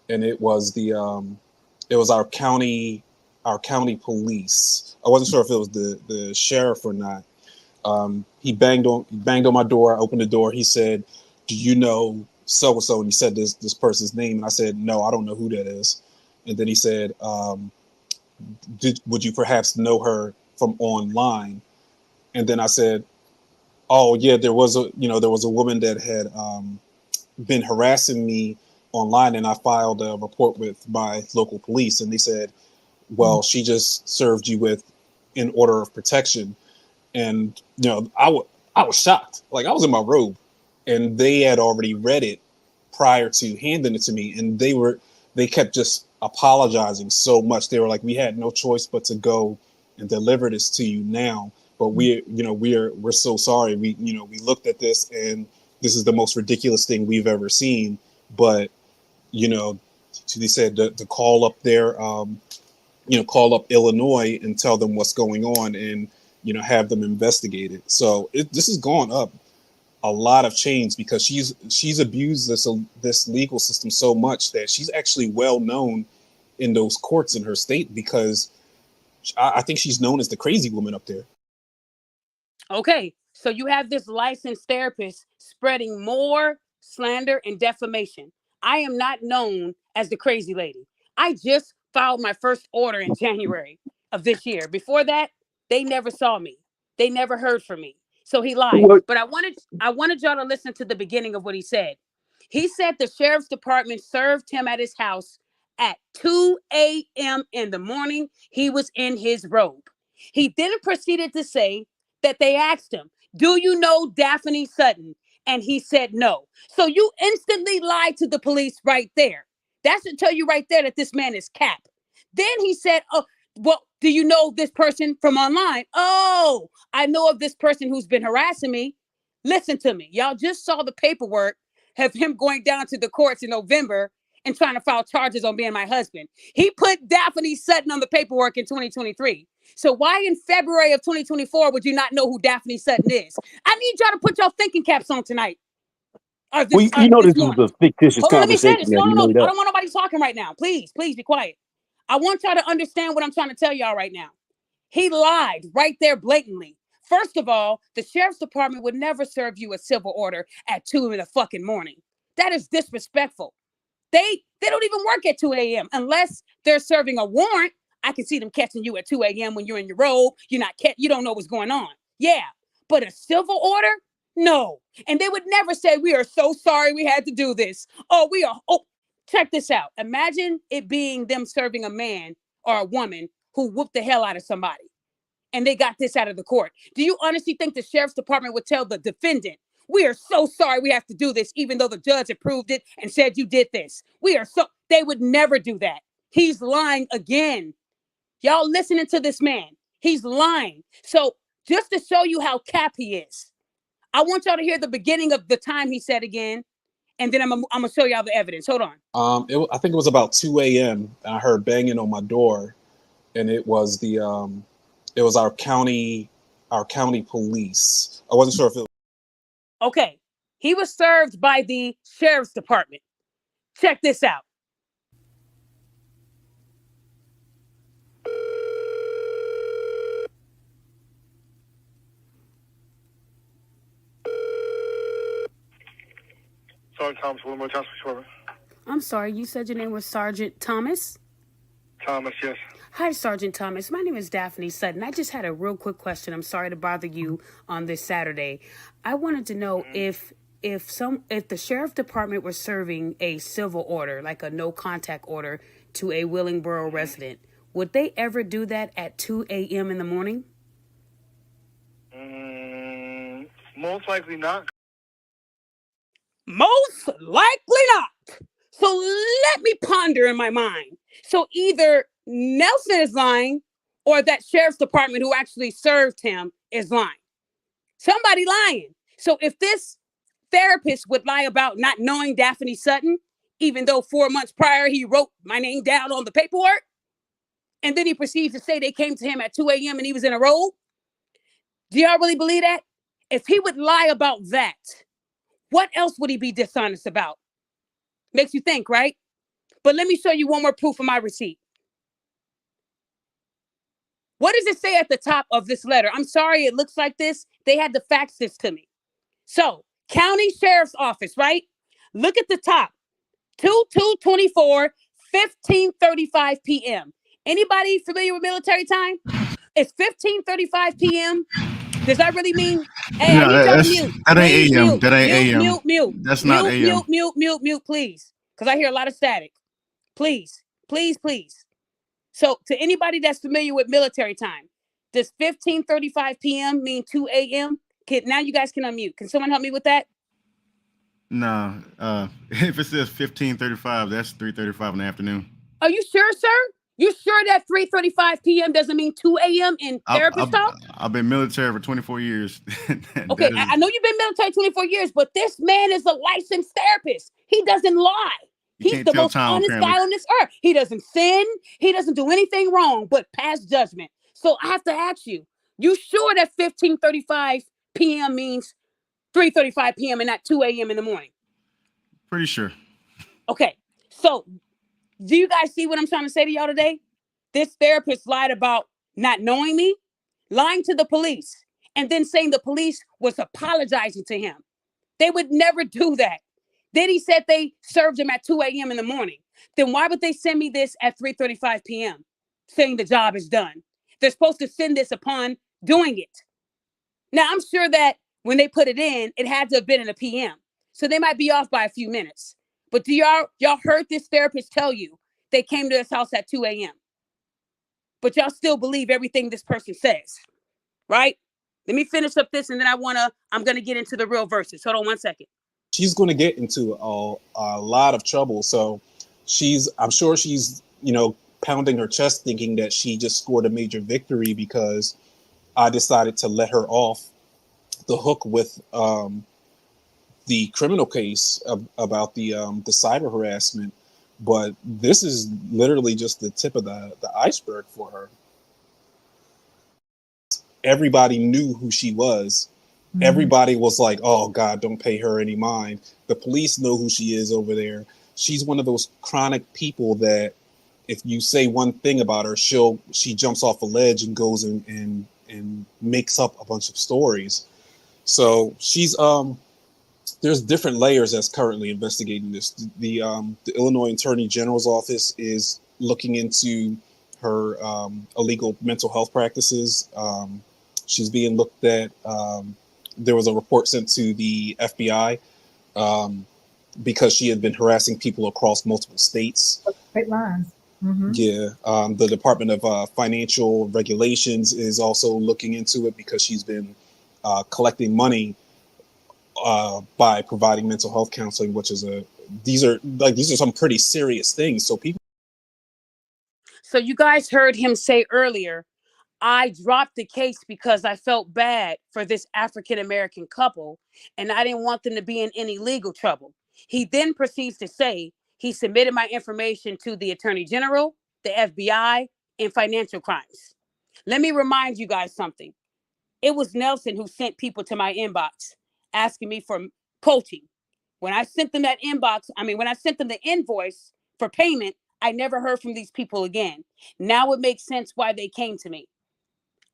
B: and it was our county police. I wasn't sure if it was the sheriff or not. He banged on my door. I opened the door. He said, "Do you know so and so?" And he said this person's name, and I said, "No, I don't know who that is." And then he said, "Would you perhaps know her from online?" And then I said, "Oh yeah, there was a woman that had been harassing me online, and I filed a report with my local police." And they said, "Well, she just served you with an order of protection." And I was shocked. Like, I was in my robe, and they had already read it prior to handing it to me, and they kept just apologizing so much. They were like, "We had no choice but to go and deliver this to you now, but we're so sorry. We looked at this, and this is the most ridiculous thing we've ever seen." But you know, they said to call up call up Illinois and tell them what's going on, and have them investigated. So this has gone up a lot of chains because she's abused this legal system so much that she's actually well known in those courts in her state, because I think she's known as the crazy woman up there.
A: Okay, so you have this licensed therapist spreading more slander and defamation. I am not known as the crazy lady. I just filed my first order in January of this year. Before that, they never saw me. They never heard from me. So he lied.
D: What
A: But I wanted y'all to listen to the beginning of what he said. He said the sheriff's department served him at his house at 2 a.m. in the morning. He was in his robe. He then proceeded to say that they asked him, "Do you know Daphne Sutton?" And he said no. So you instantly lied to the police right there. That should tell you right there that this man is cap. Then he said, oh, well, do you know this person from online? Oh, I know of this person who's been harassing me. Listen to me. Y'all just saw the paperwork of him going down to the courts in November and trying to file charges on me and my husband. He put Daphne Sutton on the paperwork in 2023. So why in February of 2024 would you not know who Daphne Sutton is? I need y'all to put y'all thinking caps on tonight.
D: Well, you know this was a fictitious
A: Hold on, let me
D: conversation
A: finish.
D: that
A: No,
D: he
A: no,
D: made
A: no. I
D: up.
A: don't want nobody talking right now. Please be quiet. I want y'all to understand what I'm trying to tell y'all right now. He lied right there blatantly. First of all, the sheriff's department would never serve you a civil order at 2 in the fucking morning. That is disrespectful. They don't even work at 2 a.m. unless they're serving a warrant. I can see them catching you at 2 a.m. when you're in your robe. You don't know what's going on. Yeah, but a civil order? No. And they would never say, we are so sorry we had to do this. Oh, check this out. Imagine it being them serving a man or a woman who whooped the hell out of somebody. And they got this out of the court. Do you honestly think the sheriff's department would tell the defendant, we are so sorry we have to do this, even though the judge approved it and said you did this? They would never do that. He's lying again. Y'all listening to this man. He's lying. So just to show you how cap he is, I want y'all to hear the beginning of the time he said again, and then I'm gonna show y'all the evidence. Hold on.
B: I think it was about 2 a.m. and I heard banging on my door, and it was our county police. I wasn't sure if it was.
A: Okay, he was served by the sheriff's department. Check this out.
E: Sergeant Thomas, Wilmore Task Force.
A: I'm sorry, you said your name was Sergeant Thomas?
E: Thomas, yes.
A: Hi, Sergeant Thomas. My name is Daphne Sutton. I just had a real quick question. I'm sorry to bother you on this Saturday. I wanted to know if the sheriff department were serving a civil order, like a no contact order, to a Willingboro resident, would they ever do that at 2 a.m. in the morning?
E: Most likely not.
A: Most likely not. So let me ponder in my mind. So either Nelson is lying or that sheriff's department who actually served him is lying. Somebody lying. So if this therapist would lie about not knowing Daphne Sutton, even though 4 months prior he wrote my name down on the paperwork, and then he proceeds to say they came to him at 2 a.m. and he was in a robe, do y'all really believe that? If he would lie about that, what else would he be dishonest about? Makes you think, right? But let me show you one more proof of my receipt. What does it say at the top of this letter? I'm sorry, it looks like this. They had to fax this to me. So, County Sheriff's Office, right? Look at the top. 2/2/24, 15:35 p.m. Anybody familiar with military time? It's 15:35 p.m. Does that really mean? Hey, I need y'all to mute.
E: That
A: Please
E: ain't AM.
A: mute.
E: That ain't AM.
A: Mute.
E: That's not AM.
A: Mute, please. Because I hear a lot of static. Please. So to anybody that's familiar with military time, does 15:35 p.m. mean 2 a.m.? Now you guys can unmute. Can someone help me with that?
E: Nah. If it says 15:35, that's 3:35 in the afternoon.
A: Are you sure, sir? You sure that 3:35 p.m. doesn't mean 2 a.m. in therapist talk?
E: I've been military for 24 years.
A: Okay, I know you've been military 24 years, but this man is a licensed therapist. He doesn't lie. He's the most honest guy on this earth. He doesn't sin. He doesn't do anything wrong but pass judgment. So I have to ask you, you sure that 15:35 p.m. means 3:35 p.m. and not 2 a.m. in the morning?
E: Pretty sure.
A: Okay, so do you guys see what I'm trying to say to y'all today? This therapist lied about not knowing me, lying to the police, and then saying the police was apologizing to him. They would never do that. Then he said they served him at 2 a.m. in the morning. Then why would they send me this at 3:35 p.m. saying the job is done? They're supposed to send this upon doing it. Now, I'm sure that when they put it in, it had to have been in a PM. So they might be off by a few minutes. But do y'all heard this therapist tell you they came to his house at 2 a.m.? But y'all still believe everything this person says, right? Let me finish up this and then I'm going to get into the real verses. Hold on one second.
B: She's going to get into a lot of trouble. So I'm sure she's, pounding her chest thinking that she just scored a major victory because I decided to let her off the hook with the criminal case about the cyber harassment. But this is literally just the tip of the iceberg for her. Everybody knew who she was. Everybody was like, oh God, don't pay her any mind. The police know who she is over there. She's one of those chronic people that if you say one thing about her, she jumps off a ledge and goes and makes up a bunch of stories. So she's there's different layers that's currently investigating this. The Illinois Attorney General's office is looking into her illegal mental health practices. She's being looked at. There was a report sent to the FBI because she had been harassing people across multiple states.
F: Straight lines. Mm-hmm.
B: Yeah, the Department of Financial Regulations is also looking into it because she's been collecting money by providing mental health counseling, which is these are some pretty serious things. So people.
A: So you guys heard him say earlier, I dropped the case because I felt bad for this African American couple and I didn't want them to be in any legal trouble. He then proceeds to say he submitted my information to the Attorney General, the FBI, and financial crimes. Let me remind you guys something. It was Nelson who sent people to my inbox asking me for coaching. When I sent them when I sent them the invoice for payment, I never heard from these people again. Now it makes sense why they came to me.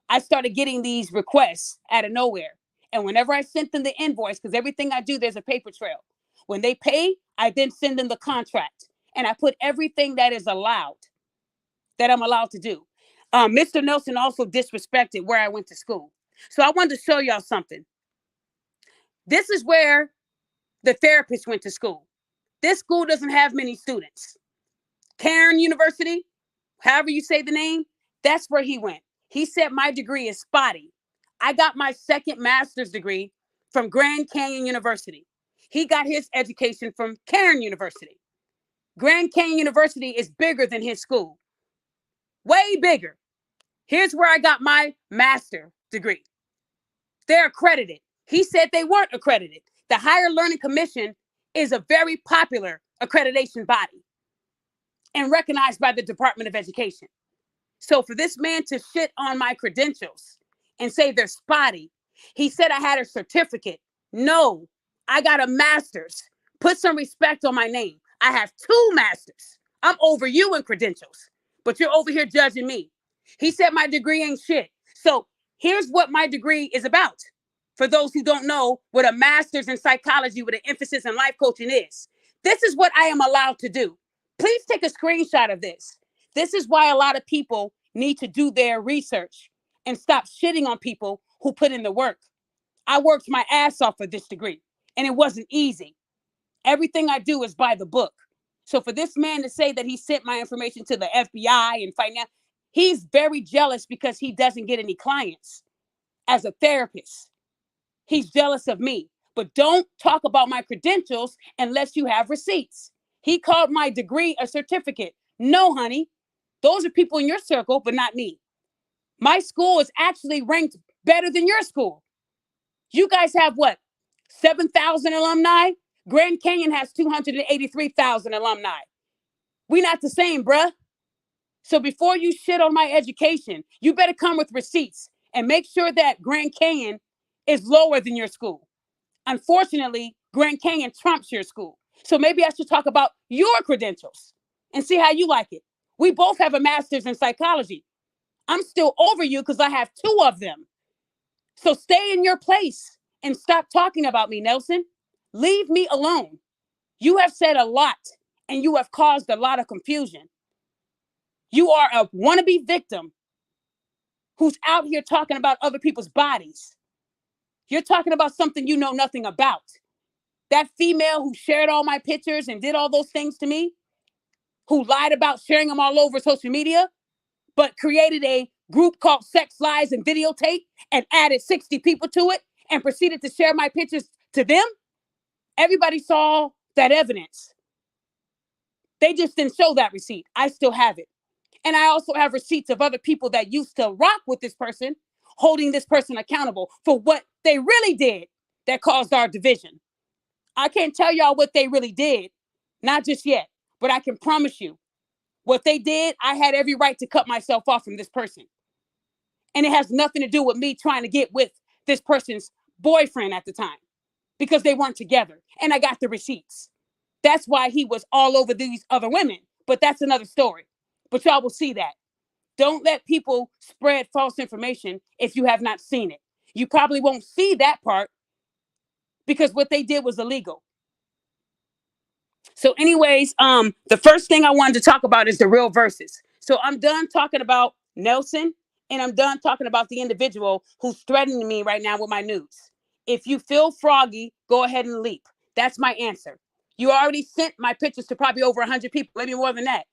A: I started getting these requests out of nowhere. And whenever I sent them the invoice, because everything I do, there's a paper trail. When they pay, I then send them the contract. And I put everything that I'm allowed to do. Mr. Nelson also disrespected where I went to school. So I wanted to show y'all something. This is where the therapist went to school. This school doesn't have many students. Cairn University, however you say the name, that's where he went. He said my degree is spotty. I got my second master's degree from Grand Canyon University. He got his education from Cairn University. Grand Canyon University is bigger than his school. Way bigger. Here's where I got my master's degree. They're accredited. He said they weren't accredited. The Higher Learning Commission is a very popular accreditation body and recognized by the Department of Education. So for this man to shit on my credentials and say they're spotty, he said I had a certificate. No, I got a master's. Put some respect on my name. I have 2 masters. I'm over you in credentials, but you're over here judging me. He said my degree ain't shit. So here's what my degree is about. For those who don't know what a master's in psychology with an emphasis in life coaching is, this is what I am allowed to do. Please take a screenshot of this. This is why a lot of people need to do their research and stop shitting on people who put in the work. I worked my ass off for this degree, and it wasn't easy. Everything I do is by the book. So for this man to say that he sent my information to the FBI and finance, he's very jealous because he doesn't get any clients as a therapist. He's jealous of me. But don't talk about my credentials unless you have receipts. He called my degree a certificate. No, honey. Those are people in your circle, but not me. My school is actually ranked better than your school. You guys have what? 7,000 alumni? Grand Canyon has 283,000 alumni. We not the same, bruh. So before you shit on my education, you better come with receipts and make sure that Grand Canyon is lower than your school. Unfortunately, Grand Canyon trumps your school. So maybe I should talk about your credentials and see how you like it. We both have a master's in psychology. I'm still over you because I have 2 of them. So stay in your place and stop talking about me, Nelson. Leave me alone. You have said a lot and you have caused a lot of confusion. You are a wannabe victim who's out here talking about other people's bodies. You're talking about something you know nothing about. That female who shared all my pictures and did all those things to me, who lied about sharing them all over social media, but created a group called Sex Lies and Videotape and added 60 people to it and proceeded to share my pictures to them. Everybody saw that evidence. They just didn't show that receipt. I still have it. And I also have receipts of other people that used to rock with this person, holding this person accountable for what they really did that caused our division. I can't tell y'all what they really did, not just yet, but I can promise you what they did, I had every right to cut myself off from this person. And it has nothing to do with me trying to get with this person's boyfriend at the time because they weren't together. And I got the receipts. That's why he was all over these other women. But that's another story. But y'all will see that. Don't let people spread false information if you have not seen it. You probably won't see that part because what they did was illegal. So anyways, the first thing I wanted to talk about is the real verses. So I'm done talking about Nelson and I'm done talking about the individual who's threatening me right now with my news. If you feel froggy, go ahead and leap. That's my answer. You already sent my pictures to probably over 100 people, maybe more than that.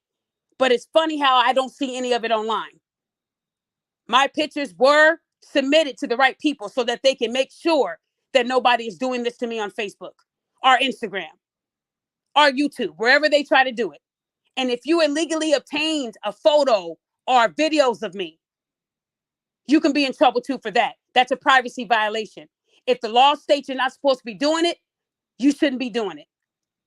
A: But it's funny how I don't see any of it online. My pictures were submitted to the right people so that they can make sure that nobody is doing this to me on Facebook or Instagram or YouTube, wherever they try to do it. And if you illegally obtained a photo or videos of me, you can be in trouble too for that. That's a privacy violation. If the law states you're not supposed to be doing it, you shouldn't be doing it.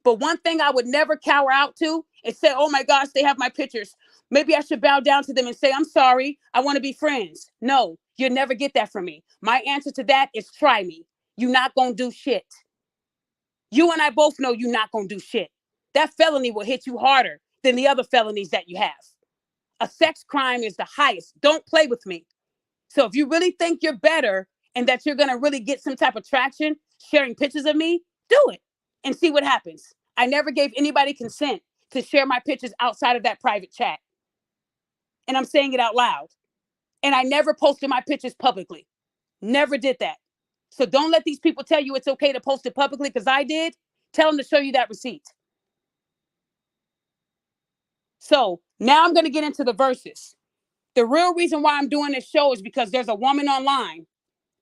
A: But one thing I would never cower out to is say, oh my gosh, they have my pictures. Maybe I should bow down to them and say, I'm sorry, I want to be friends. No, you'll never get that from me. My answer to that is try me. You're not going to do shit. You and I both know you're not going to do shit. That felony will hit you harder than the other felonies that you have. A sex crime is the highest. Don't play with me. So if you really think you're better and that you're going to really get some type of traction sharing pictures of me, do it and see what happens. I never gave anybody consent to share my pictures outside of that private chat. And I'm saying it out loud. And I never posted my pictures publicly. Never did that. So don't let these people tell you it's okay to post it publicly because I did. Tell them to show you that receipt. So now I'm going to get into the verses. The real reason why I'm doing this show is because there's a woman online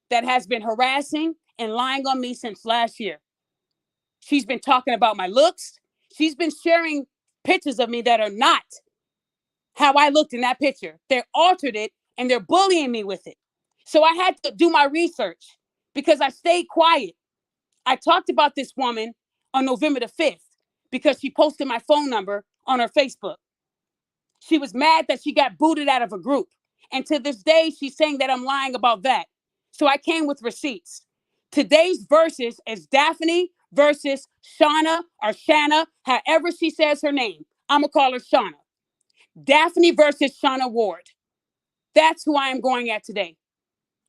A: that has been harassing and lying on me since last year. She's been talking about my looks. She's been sharing pictures of me that are not how I looked in that picture. They altered it and they're bullying me with it. So I had to do my research because I stayed quiet. I talked about this woman on November the 5th because she posted my phone number on her Facebook. She was mad that she got booted out of a group. And to this day, she's saying that I'm lying about that. So I came with receipts. Today's verses is Daphne versus Shana or Shana, however she says her name. I'm going to call her Shana. Daphne versus Shana Ward. That's who I am going at today.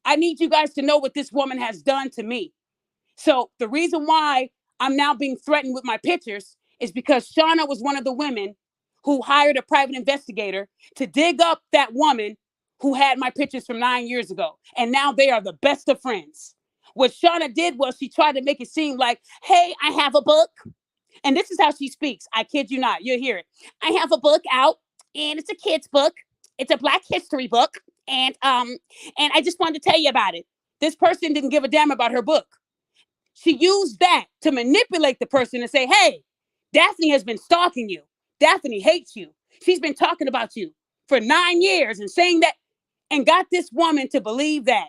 A: I need you guys to know what this woman has done to me. So the reason why I'm now being threatened with my pictures is because Shana was one of the women who hired a private investigator to dig up that woman who had my pictures from 9 years ago. And now they are the best of friends. What Shana did was she tried to make it seem like, hey, I have a book. And this is how she speaks. I kid you not. You'll hear it. I have a book out and it's a kid's book. It's a Black history book. And I just wanted to tell you about it. This person didn't give a damn about her book. She used that to manipulate the person and say, hey, Daphne has been stalking you. Daphne hates you. She's been talking about you for 9 years and saying that and got this woman to believe that.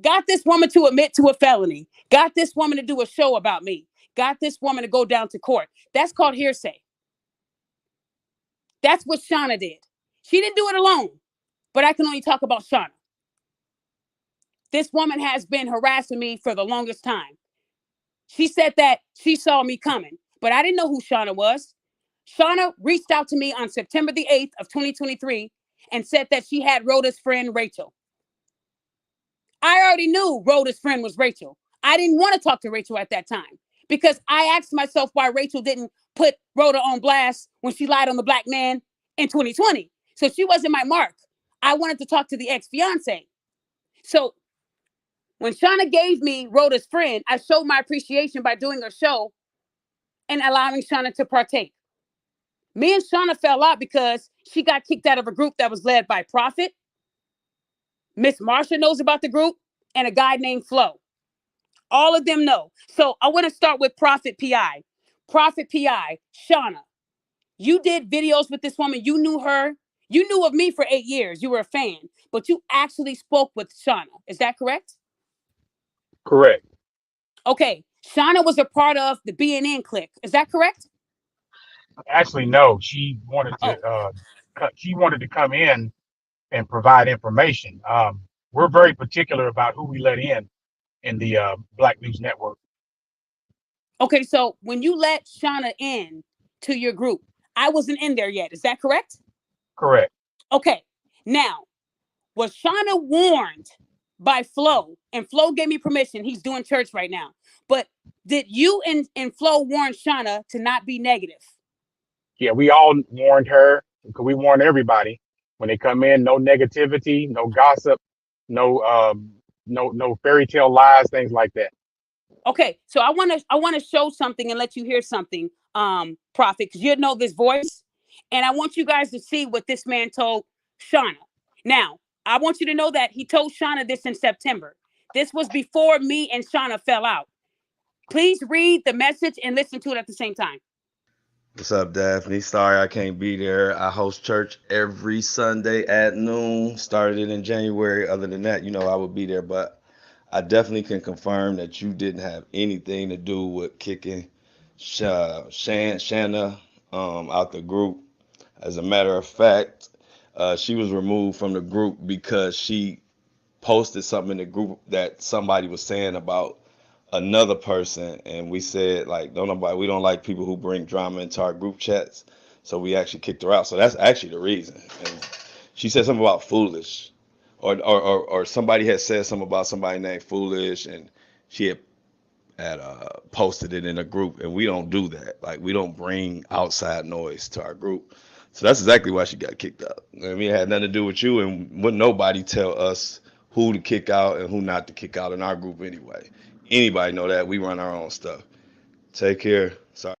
A: Got this woman to admit to a felony. Got this woman to do a show about me. Got this woman to go down to court. That's called hearsay. That's what Shana did. She didn't do it alone, but I can only talk about Shana. This woman has been harassing me for the longest time. She said that she saw me coming, but I didn't know who Shana was. Shana reached out to me on September the 8th of 2023 and said that she had Rhoda's friend, Rachel. I already knew Rhoda's friend was Rachel. I didn't want to talk to Rachel at that time because I asked myself why Rachel didn't put Rhoda on blast when she lied on the black man in 2020. So she wasn't my mark. I wanted to talk to the ex-fiance. So when Shana gave me Rhoda's friend, I showed my appreciation by doing a show and allowing Shana to partake. Me and Shana fell out because she got kicked out of a group that was led by Prophet. Miss Marsha knows about the group and a guy named Flo. All of them know. So I want to start with Prophet PI. Prophet PI, Shana. You did videos with this woman. You knew her. You knew of me for 8 years. You were a fan, but you actually spoke with Shana. Is that correct?
G: Correct.
A: Okay. Shana was a part of the BNN clique. Is that correct?
G: Actually, no. She wanted to.
A: Oh,
G: She wanted to come in and provide information. We're very particular about who we let in the Black News Network.
A: okay. So when you let Shana in to your group, I wasn't in there yet. Is that correct?
G: Correct.
A: Okay. Now, was Shana warned by Flo? And Flo gave me permission. He's doing church right now. But did you and Flo warn Shana to not be negative?
G: Yeah, we all warned her because we warn everybody when they come in. No negativity, no gossip, no no fairy tale lies, things like that.
A: Okay, so I want to show something and let you hear something, Prophet, because you know this voice, and I want you guys to see what this man told Shauna. Now, I want you to know that he told Shauna this in September. This was before me and Shauna fell out. Please read the message and listen to it at the same time.
H: What's up, Daphne? Sorry I can't be there. I host church every Sunday at noon. Started it in January. Other than that, I would be there, but I definitely can confirm that you didn't have anything to do with kicking Shanna out the group. As a matter of fact, she was removed from the group because she posted something in the group that somebody was saying about another person, and we said like, don't nobody, we don't like people who bring drama into our group chats, so we actually kicked her out. So that's actually the reason. And she said something about foolish, or somebody had said something about somebody named Foolish, and she had posted it in a group, and we don't do that. Like, we don't bring outside noise to our group. So that's exactly why she got kicked out. I mean, it had nothing to do with you, and wouldn't nobody tell us who to kick out and who not to kick out in our group anyway. Anybody know that we run our own stuff. Take care. Sorry.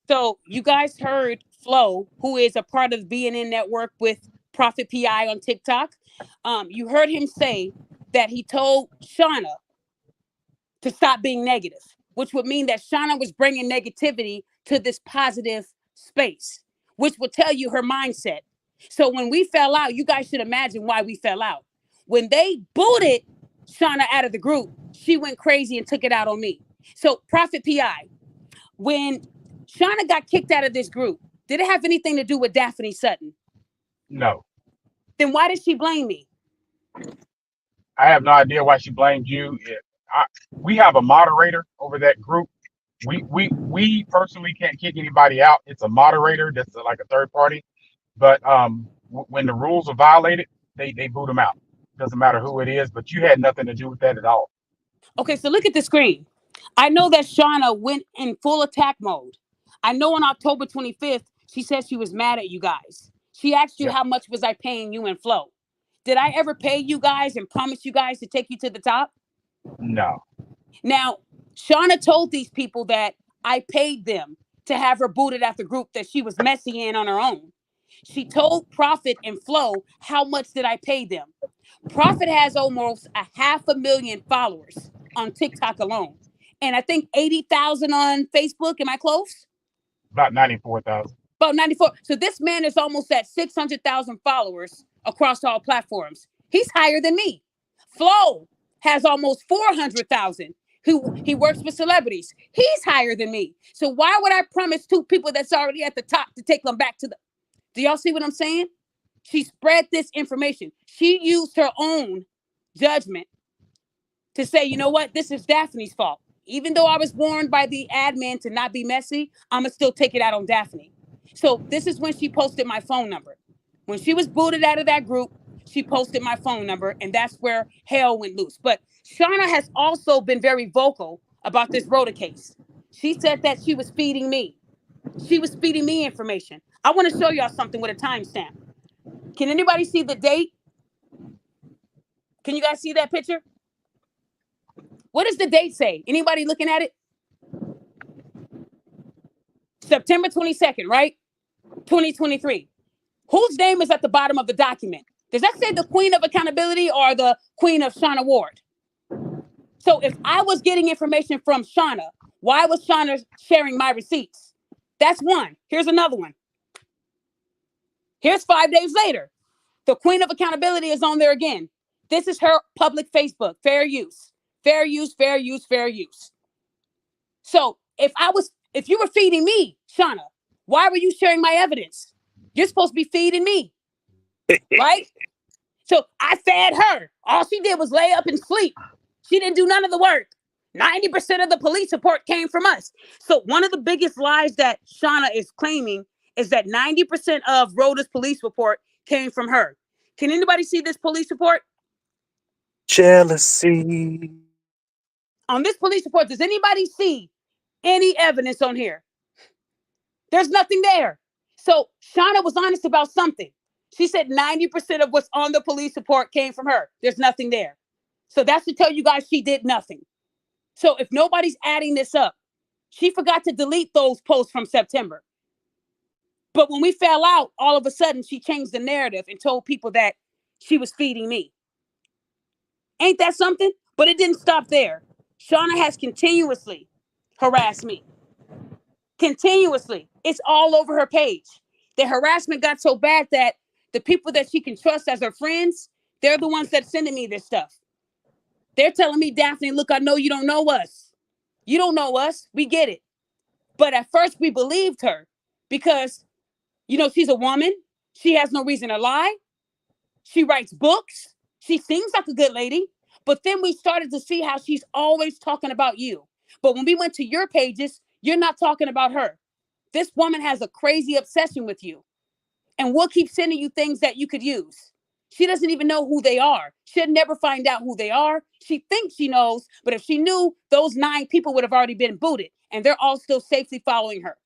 A: So you guys heard Flo, who is a part of the BNN network with Prophet PI on TikTok. You heard him say that he told Shauna to stop being negative, which would mean that Shauna was bringing negativity to this positive space, which will tell you her mindset. So when we fell out, you guys should imagine why we fell out. When they booted Shauna out of the group, she went crazy and took it out on me. So Prophet PI, when Shauna got kicked out of this group, did it have anything to do with Daphne Sutton?
G: No,
A: Then why did she blame me?
G: I have no idea why she blamed you. We have a moderator over that group. We personally can't kick anybody out. It's a moderator that's like a third party. But when the rules are violated, they boot them out. Doesn't matter who it is, but you had nothing to do with that at all.
A: Okay, so look at the screen. I know that Shauna went in full attack mode. I know on October 25th, she said she was mad at you guys. She asked you
G: Yep.
A: how much was I paying you and Flo. Did I ever pay you guys and promise you guys to take you to the top?
G: No.
A: Now, Shauna told these people that I paid them to have her booted out the group that she was messy in on her own. She told Prophet and Flo how much did I pay them. Prophet has almost 500,000 followers on TikTok alone. And I think 80,000 on Facebook. Am I close?
G: About 94,000.
A: About 94. So this man is almost at 600,000 followers across all platforms. He's higher than me. Flo has almost 400,000. Who he works with celebrities. He's higher than me. So why would I promise two people that's already at the top to take them back to the... Do y'all see what I'm saying? She spread this information. She used her own judgment to say, you know what, this is Daphne's fault. Even though I was warned by the admin to not be messy, I'm going to still take it out on Daphne. So this is when she posted my phone number. When she was booted out of that group, she posted my phone number, and that's where hell went loose. But Shauna has also been very vocal about this Rhoda case. She said that she was feeding me. She was feeding me information. I want to show y'all something with a timestamp. Can anybody see the date? Can you guys see that picture? What does the date say? Anybody looking at it? September 22nd, right? 2023. Whose name is at the bottom of the document? Does that say the Queen of Accountability or the Queen of Shauna Ward? So if I was getting information from Shauna, why was Shauna sharing my receipts? That's one. Here's another one. Here's 5 days later. The queen of accountability is on there again. This is her public Facebook. Fair use. Fair use, fair use, fair use. So if you were feeding me, Shana, why were you sharing my evidence? You're supposed to be feeding me, right? So I fed her. All she did was lay up and sleep. She didn't do none of the work. 90% of the police report came from us. So one of the biggest lies that Shana is claiming is that 90% of Rhoda's police report came from her. Can anybody see this police report?
D: Jealousy.
A: On this police report, does anybody see any evidence on here? There's nothing there. So Shana was honest about something. She said 90% of what's on the police report came from her. There's nothing there. So that's to tell you guys she did nothing. So if nobody's adding this up, she forgot to delete those posts from September. But when we fell out, all of a sudden she changed the narrative and told people that she was feeding me. Ain't that something? But it didn't stop there. Shana has continuously harassed me. Continuously. It's all over her page. The harassment got so bad that the people that she can trust as her friends, they're the ones that sending me this stuff. They're telling me, Daphne, look, I know you don't know us. You don't know us. We get it. But at first we believed her because, she's a woman. She has no reason to lie. She writes books. She seems like a good lady. But then we started to see how she's always talking about you. But when we went to your pages, you're not talking about her. This woman has a crazy obsession with you. And we'll keep sending you things that you could use. She doesn't even know who they are. She'll never find out who they are. She thinks she knows, but if she knew, those 9 people would have already been booted, and they're all still safely following her.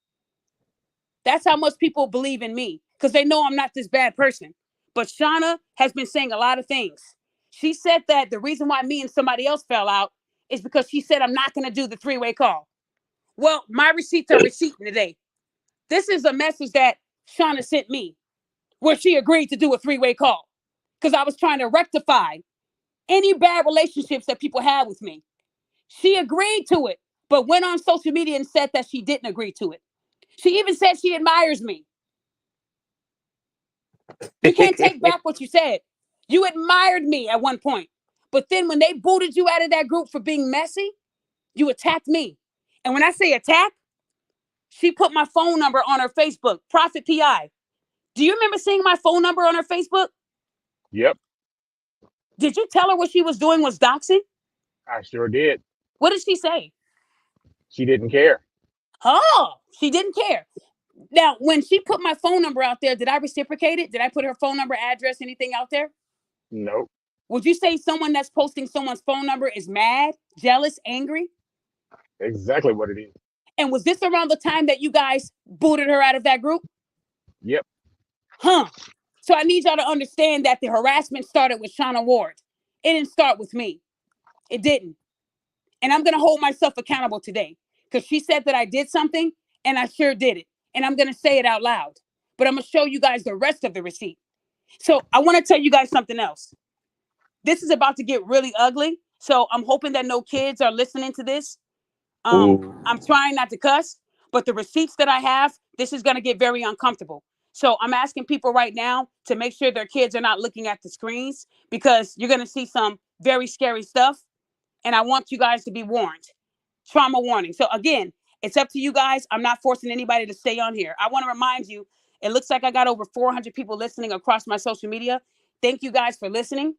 A: That's how much people believe in me, because they know I'm not this bad person. But Shana has been saying a lot of things. She said that the reason why me and somebody else fell out is because she said I'm not going to do the 3-way call. Well, my receipts are receipting today. This is a message that Shana sent me where she agreed to do a 3-way call because I was trying to rectify any bad relationships that people had with me. She agreed to it, but went on social media and said that she didn't agree to it. She even said she admires me. You can't take back what you said. You admired me at one point, but then when they booted you out of that group for being messy, you attacked me. And when I say attack, she put my phone number on her Facebook, Prophet PI. Do you remember seeing my phone number on her Facebook?
G: Yep,
A: Did you tell her what she was doing was doxing?
G: I sure did.
A: What did she say?
G: She didn't care.
A: Oh, she didn't care. Now, when she put my phone number out there, did I reciprocate it? Did I put her phone number, address, anything out there?
G: Nope.
A: Would you say someone that's posting someone's phone number is mad, jealous, angry?
G: Exactly what it is.
A: And was this around the time that you guys booted her out of that group?
G: Yep.
A: Huh. So I need y'all to understand that the harassment started with Shana Ward. It didn't start with me. It didn't. And I'm going to hold myself accountable today because she said that I did something and I sure did it. And I'm going to say it out loud. But I'm going to show you guys the rest of the receipt. So I want to tell you guys something else. This is about to get really ugly. So I'm hoping that no kids are listening to this. I'm trying not to cuss, but the receipts that I have, this is going to get very uncomfortable. So I'm asking people right now to make sure their kids are not looking at the screens because you're going to see some very scary stuff. And I want you guys to be warned. Trauma warning. So again, it's up to you guys. I'm not forcing anybody to stay on here. I want to remind you, it looks like I got over 400 people listening across my social media. Thank you guys for listening.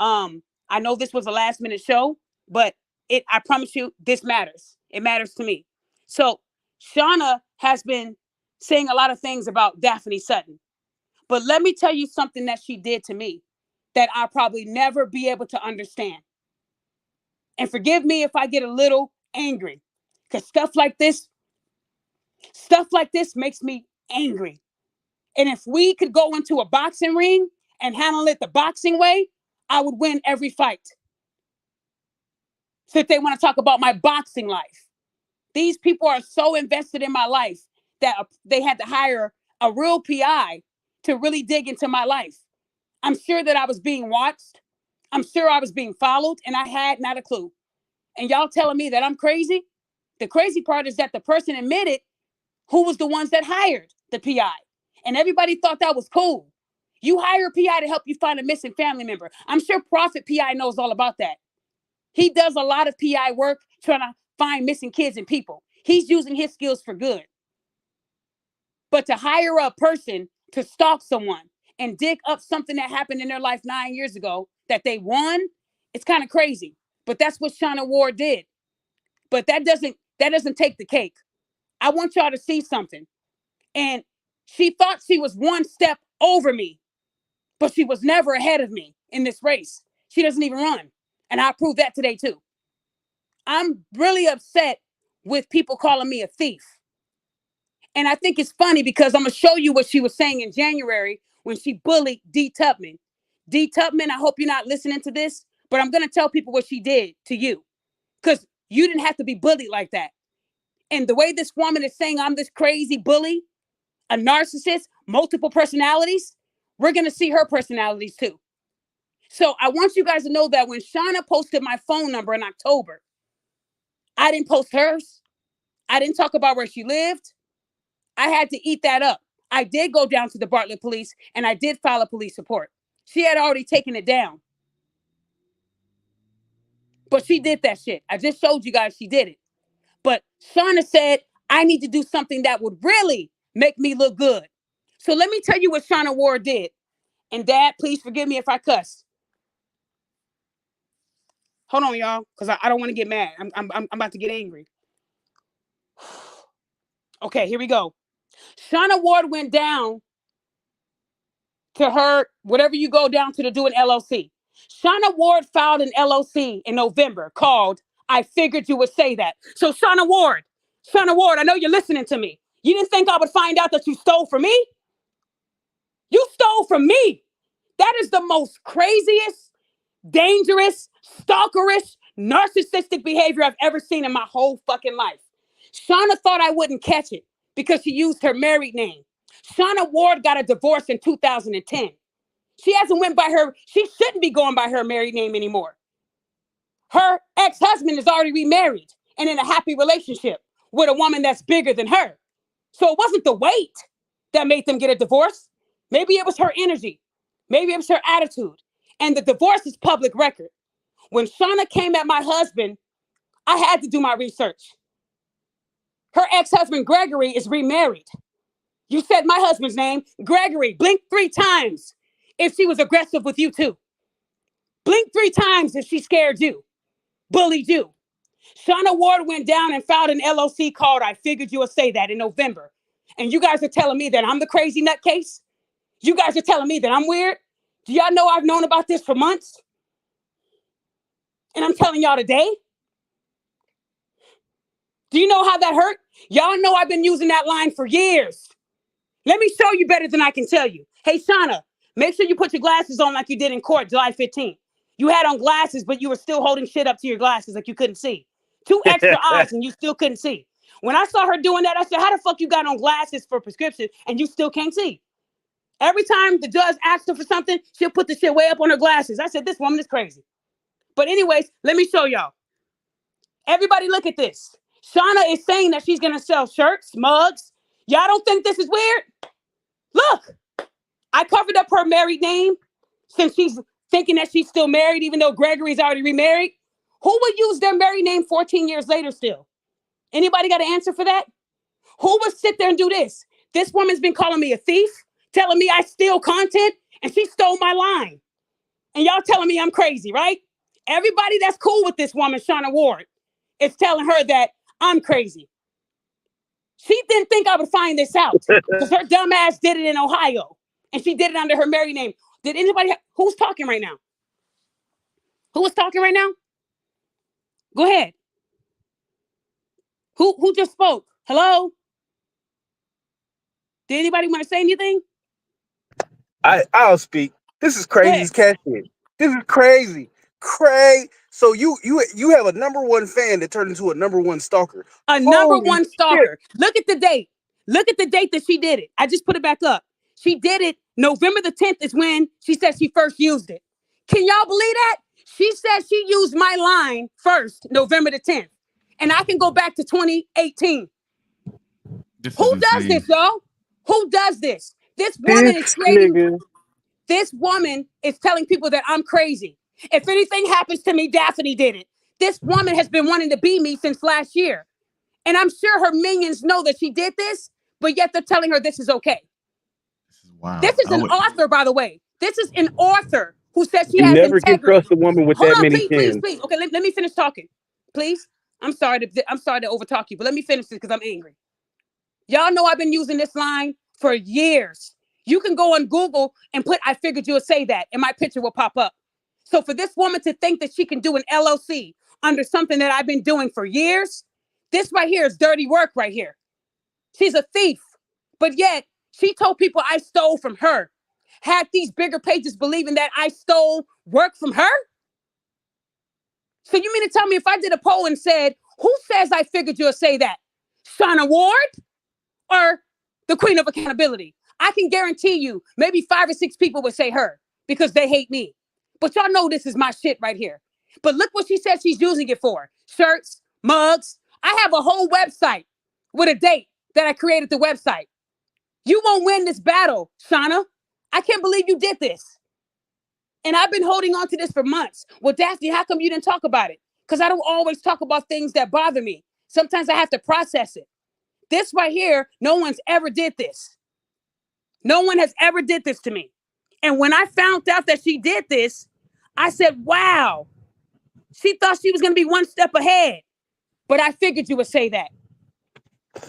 A: I know this was a last minute show, but I promise you, this matters. It matters to me. So Shana has been saying a lot of things about Daphne Sutton, but let me tell you something that she did to me that I'll probably never be able to understand. And forgive me if I get a little angry, because stuff like this makes me angry. And if we could go into a boxing ring and handle it the boxing way, I would win every fight. So if they want to talk about my boxing life, these people are so invested in my life that they had to hire a real PI to really dig into my life. I'm sure that I was being watched. I'm sure I was being followed, and I had not a clue. And y'all telling me that I'm crazy? The crazy part is that the person admitted who was the ones that hired the PI. And everybody thought that was cool. You hire a PI to help you find a missing family member. I'm sure Prophet PI knows all about that. He does a lot of PI work trying to find missing kids and people. He's using his skills for good. But to hire a person to stalk someone and dig up something that happened in their life 9 years ago that they won, it's kind of crazy. But that's what Shana Ward did. But that doesn't take the cake. I want y'all to see something. And she thought she was one step over me, but she was never ahead of me in this race. She doesn't even run. And I proved that today too. I'm really upset with people calling me a thief. And I think it's funny because I'm going to show you what she was saying in January when she bullied D. Tubman. D. Tubman, I hope you're not listening to this, but I'm going to tell people what she did to you because you didn't have to be bullied like that. And the way this woman is saying I'm this crazy bully, a narcissist, multiple personalities, we're going to see her personalities too. So I want you guys to know that when Shana posted my phone number in October, I didn't post hers. I didn't talk about where she lived. I had to eat that up. I did go down to the Bartlett police and I did file a police report. She had already taken it down. But she did that shit. I just showed you guys she did it. But Shana said, I need to do something that would really make me look good. So let me tell you what Shana Ward did. And Dad, please forgive me if I cuss. Hold on, y'all, because I don't want to get mad. I'm about to get angry. Okay, here we go. Shana Ward went down to her, whatever you go down to do an LLC. Shana Ward filed an LLC in November called I Figured You Would Say That. So Shana Ward, I know you're listening to me. You didn't think I would find out that you stole from me? You stole from me. That is the most craziest, dangerous, stalkerish, narcissistic behavior I've ever seen in my whole fucking life. Shana thought I wouldn't catch it because she used her married name. Shana Ward got a divorce in 2010. She shouldn't be going by her married name anymore. Her ex-husband is already remarried and in a happy relationship with a woman that's bigger than her. So it wasn't the weight that made them get a divorce. Maybe it was her energy. Maybe it was her attitude. And the divorce is public record. When Shana came at my husband, I had to do my research. Her ex-husband, Gregory, is remarried. You said my husband's name, Gregory. Blink 3 times if she was aggressive with you too. Blink 3 times if she scared you, bullied you. Shana Ward went down and filed an LLC called I Figured You Would Say That in November. And you guys are telling me that I'm the crazy nutcase? You guys are telling me that I'm weird? Do y'all know I've known about this for months? And I'm telling y'all today? Do you know how that hurt? Y'all know I've been using that line for years. Let me show you better than I can tell you. Hey, Shana, make sure you put your glasses on like you did in court July 15th. You had on glasses, but you were still holding shit up to your glasses like you couldn't see. 2 extra eyes and you still couldn't see. When I saw her doing that, I said, how the fuck you got on glasses for prescription and you still can't see? Every time the judge asked her for something, she'll put the shit way up on her glasses. I said, this woman is crazy. But anyways, let me show y'all. Everybody look at this. Shana is saying that she's going to sell shirts, mugs. Y'all don't think this is weird? Look, I covered up her married name since she's thinking that she's still married, even though Gregory's already remarried. Who would use their married name 14 years later still? Anybody got an answer for that? Who would sit there and do this? This woman's been calling me a thief, telling me I steal content, and she stole my line. And y'all telling me I'm crazy, right? Everybody that's cool with this woman, Shana Ward, is telling her that I'm crazy. She didn't think I would find this out because her dumb ass did it in Ohio and she did it under her married name. Did anybody, who's talking right now? Who is talking right now? Go ahead. Who just spoke? Hello? Did anybody want to say anything?
D: I'll speak. This is
A: Go
D: crazy
A: ahead.
D: as catshit. This is crazy. So you have a number one fan that turned into a number one stalker.
A: A number
D: Holy
A: one
D: shit.
A: stalker. Look at the date. Look at the date that she did it. I just put it back up. She did it. November the 10th is when she said she first used it. Can y'all believe that? She said she used my line first, November the 10th. And I can go back to 2018.
E: This is
A: Who does
E: insane.
A: this, y'all? Who does this? This woman is
D: This
A: creating,
D: nigga.
A: this woman is telling people that I'm crazy. If anything happens to me, Daphne did it. This woman has been wanting to be me since last year. And I'm sure her minions know that she did this, but yet they're telling her this is okay.
E: This is wild.
A: This is
E: I
A: an
E: would.
A: author, by the way. This is an author who says she
D: You
A: has
D: never can
A: integrity.
D: trust a woman with
A: Hold
D: that
A: on,
D: many
A: please, please,
D: pins.
A: please. Okay, let me finish talking. Please. I'm sorry to overtalk you, but let me finish this because I'm angry. Y'all know I've been using this line for years. You can go on Google and put, I figured you would say that, and my picture will pop up. So for this woman to think that she can do an LLC under something that I've been doing for years, this right here is dirty work right here. She's a thief. But yet, she told people I stole from her. Had these bigger pages believing that I stole work from her? So you mean to tell me if I did a poll and said, who says I figured you'll say that? Shana Ward or the Queen of Accountability? I can guarantee you maybe 5 or 6 people would say her because they hate me. But y'all know this is my shit right here. But look what she said she's using it for. Shirts, mugs. I have a whole website with a date that I created the website. You won't win this battle, Shana. I can't believe you did this. And I've been holding on to this for months. Well, Daphne, how come you didn't talk about it? Because I don't always talk about things that bother me. Sometimes I have to process it. This right here, no one's ever did this. No one has ever did this to me. And when I found out that she did this, I said, wow, she thought she was going to be one step ahead. But I figured you would say that.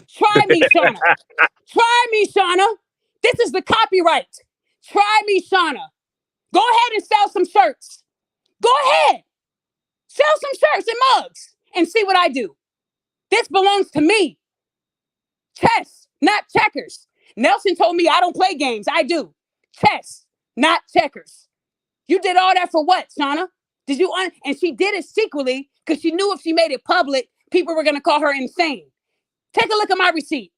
A: Try me, Shana. Try me, Shana. This is the copyright. Try me, Shana. Go ahead and sell some shirts. Go ahead. Sell some shirts and mugs and see what I do. This belongs to me. Chess, not checkers. Nelson told me I don't play games. I do. Chess, not checkers. You did all that for what, Shana? Did you? And she did it secretly because she knew if she made it public, people were going to call her insane. Take a look at my receipt.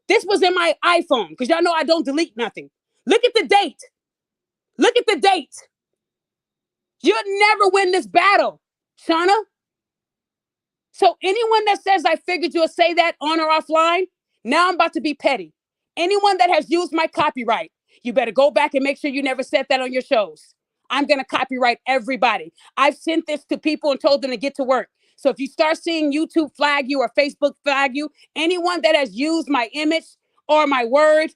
A: This was in my iPhone because y'all know I don't delete nothing. Look at the date. Look at the date. You'll never win this battle, Shana. So anyone that says I figured you'll say that on or offline, now I'm about to be petty. Anyone that has used my copyright, you better go back and make sure you never said that on your shows. I'm going to copyright everybody. I've sent this to people and told them to get to work. So if you start seeing YouTube flag you or Facebook flag you, anyone that has used my image or my word,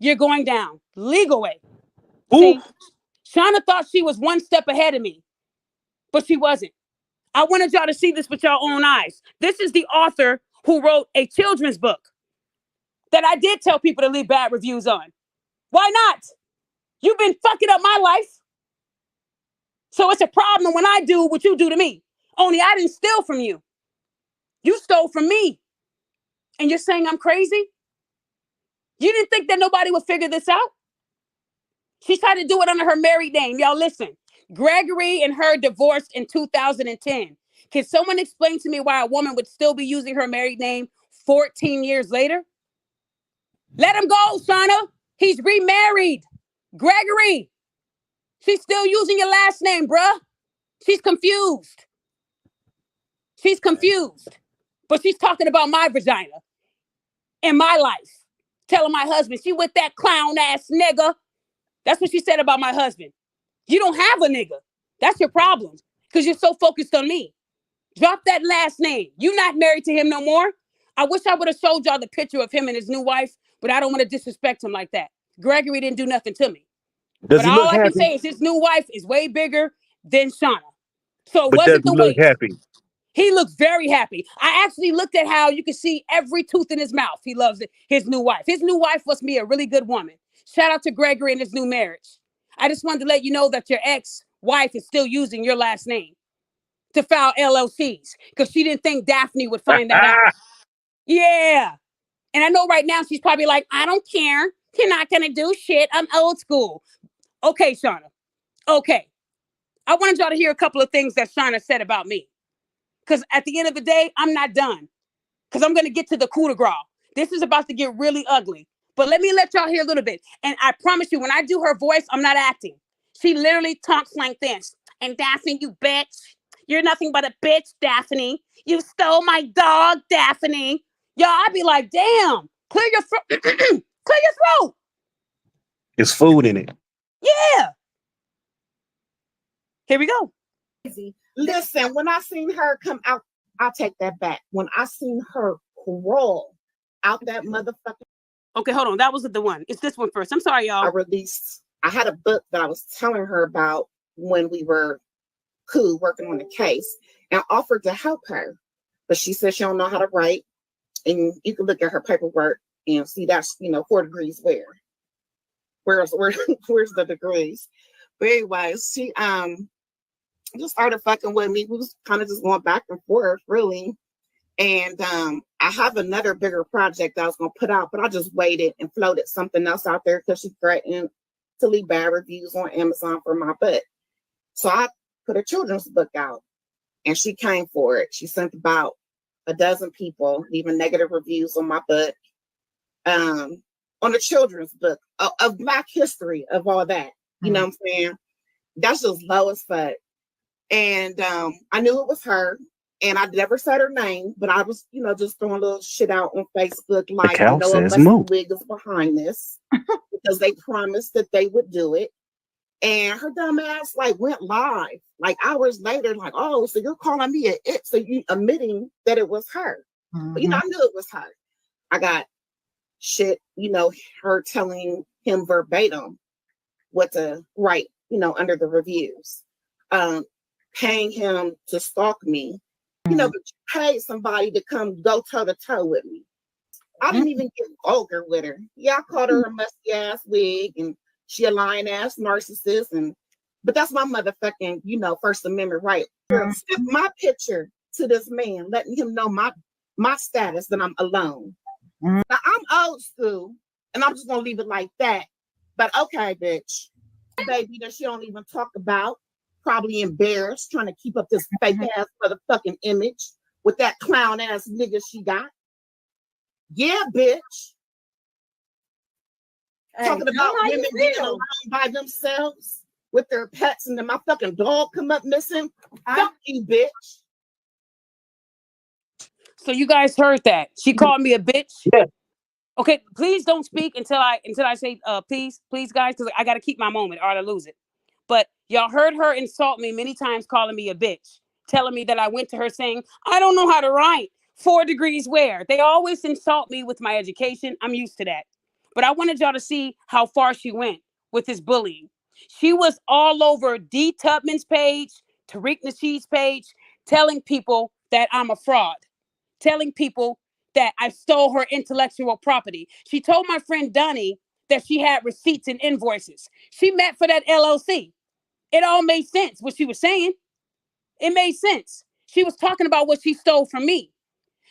A: you're going down. Legal way.
D: Ooh.
A: See, Shana thought she was one step ahead of me, but she wasn't. I wanted y'all to see this with your own eyes. This is the author who wrote a children's book that I did tell people to leave bad reviews on. Why not? You've been fucking up my life. So it's a problem when I do what you do to me. Only I didn't steal from you. You stole from me. And you're saying I'm crazy? You didn't think that nobody would figure this out? She tried to do it under her married name. Y'all listen. Gregory and her divorced in 2010. Can someone explain to me why a woman would still be using her married name 14 years later? Let him go, Shana. He's remarried. Gregory. She's still using your last name, bruh. She's confused. She's confused. But she's talking about my vagina and my life. Telling my husband she with that clown ass nigga. That's what she said about my husband. You don't have a nigga. That's your problem because you're so focused on me. Drop that last name. You not married to him no more. I wish I would have showed y'all the picture of him and his new wife, but I don't want to disrespect him like that. Gregory didn't do nothing to me.
D: Does
A: But
D: he
A: all
D: look
A: I can
D: happy?
A: say is his new wife is way bigger than Shana. So it
D: But does
A: wasn't
D: he
A: the
D: look
A: weight.
D: happy?
A: He looks very happy. I actually looked at how you can see every tooth in his mouth. He loves it. His new wife. His new wife must be a really good woman. Shout out to Gregory and his new marriage. I just wanted to let you know that your ex-wife is still using your last name to file LLCs because she didn't think Daphne would find that out. Yeah. And I know right now she's probably like, I don't care. You're not going to do shit. I'm old school. Okay, Shana. Okay. I wanted y'all to hear a couple of things that Shana said about me. Because at the end of the day, I'm not done. Because I'm going to get to the coup de grace. This is about to get really ugly. But let me let y'all hear a little bit. And I promise you, when I do her voice, I'm not acting. She literally talks like this. And Daphne, you bitch. You're nothing but a bitch, Daphne. You stole my dog, Daphne. Y'all, I'd be like, damn. Clear your throat. Clear your throat.
D: There's food in it.
A: Yeah. Here we go.
I: Listen, when I seen her come out, I'll take that back. When I seen her crawl out that motherfucking.
A: Okay, hold on. That wasn't the one. It's this one first. I'm sorry, y'all.
I: I had a book that I was telling her about when we were cool working on the case and offered to help her. But she said she don't know how to write. And you can look at her paperwork and see that's, 4 degrees where. Where's the degrees? But anyways, she just started fucking with me. We was kind of just going back and forth, really. And I have another bigger project that I was gonna put out, but I just waited and floated something else out there because she threatened to leave bad reviews on Amazon for my butt. So I put a children's book out, and she came for it. She sent about a dozen people leaving negative reviews on my butt, on a children's book of Black history, of all that. You know what I'm saying? That's just low as fuck. And I knew it was her, and I never said her name, but I was, just throwing a little shit out on Facebook like, I know a Musty Wig is behind this because they promised that they would do it. And her dumb ass went live hours later, oh, so you're calling me it, so you admitting that it was her. But I knew it was her. I got shit, her telling him verbatim what to write, under the reviews. Paying him to stalk me. But you paid somebody to come go toe to toe with me. I didn't even get vulgar with her. Yeah, I called her a musty ass wig and she a lying ass narcissist, but that's my motherfucking, First Amendment right. Skip my picture to this man, letting him know my status, that I'm alone. Now I'm old school, and I'm just gonna leave it like that. But okay, bitch, baby that she don't even talk about, probably embarrassed, trying to keep up this fake ass motherfucking image with that clown ass nigga she got. Yeah, bitch. Talking about women being alone by themselves with their pets, and then my fucking dog come up missing. Fuck you, bitch.
A: So you guys heard that. She called me a bitch.
D: Yeah.
A: Okay, please don't speak until I say please, guys, because I gotta keep my moment or I lose it. But y'all heard her insult me many times, calling me a bitch, telling me that I went to her saying, I don't know how to write. 4 degrees where? They always insult me with my education. I'm used to that. But I wanted y'all to see how far she went with this bullying. She was all over D. Tubman's page, Tariq Nasheed's page, telling people that I'm a fraud, telling people that I stole her intellectual property. She told my friend Donnie that she had receipts and invoices. She met for that LLC. It all made sense, what she was saying. It made sense. She was talking about what she stole from me.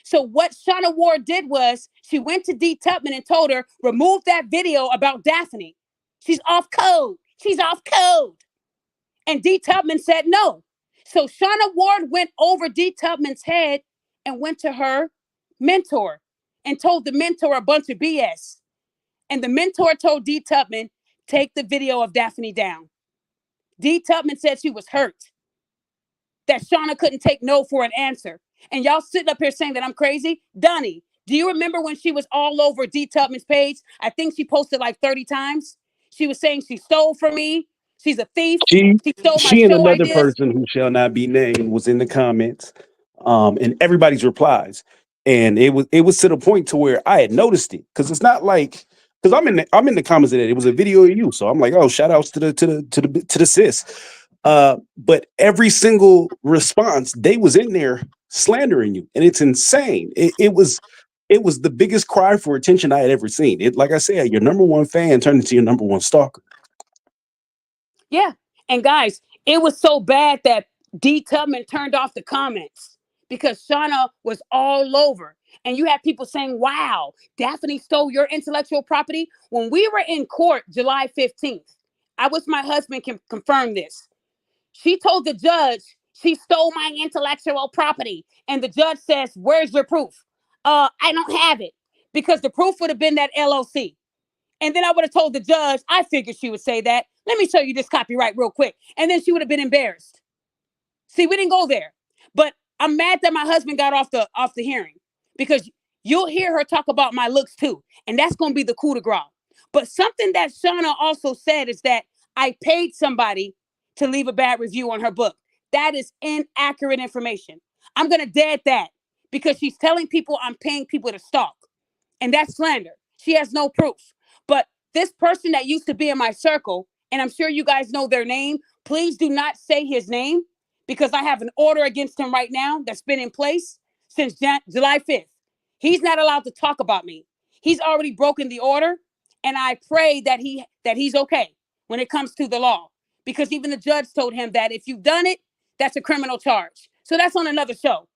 A: So what Shana Ward did was she went to D. Tubman and told her, remove that video about Daphne. She's off code. She's off code. And D. Tubman said no. So Shana Ward went over D. Tubman's head and went to her mentor and told the mentor a bunch of BS. And the mentor told D. Tubman, take the video of Daphne down. D. Tubman said she was hurt, that Shana couldn't take no for an answer. And y'all sitting up here saying that I'm crazy? Donnie, do you remember when she was all over D. Tubman's page? I think she posted 30 times. She was saying she stole from me. She's a thief. She stole my
D: She and
A: show
D: another
A: ideas.
D: person who shall not be named was in the comments, and everybody's replies. And it was to the point to where I had noticed it, because it's not like, because I'm in the comments of that. It was a video of you, so I'm like, oh, shout outs to the sis. But every single response, they was in there slandering you, and it's insane. It was the biggest cry for attention I had ever seen. It, like I said, your number one fan turned into your number one stalker.
A: Yeah. And guys, it was so bad that D. Tubman turned off the comments because Shana was all over. And you had people saying, wow, Daphne stole your intellectual property. When we were in court July 15th, I wish my husband can confirm this. She told the judge she stole my intellectual property. And the judge says, where's your proof? I don't have it, because the proof would have been that LLC. And then I would have told the judge, I figured she would say that. Let me show you this copyright real quick. And then she would have been embarrassed. See, we didn't go there. But I'm mad that my husband got off the hearing, because You'll hear her talk about my looks too. And that's going to be the coup de grace. But something that Shana also said is that I paid somebody to leave a bad review on her book. That is inaccurate information. I'm going to dead that because she's telling people I'm paying people to stalk. And that's slander. She has no proof. But this person that used to be in my circle, and I'm sure you guys know their name, please do not say his name because I have an order against him right now that's been in place since July 5th. He's not allowed to talk about me. He's already broken the order, and I pray that he's okay when it comes to the law, because even the judge told him that if you've done it, that's a criminal charge. So that's on another show.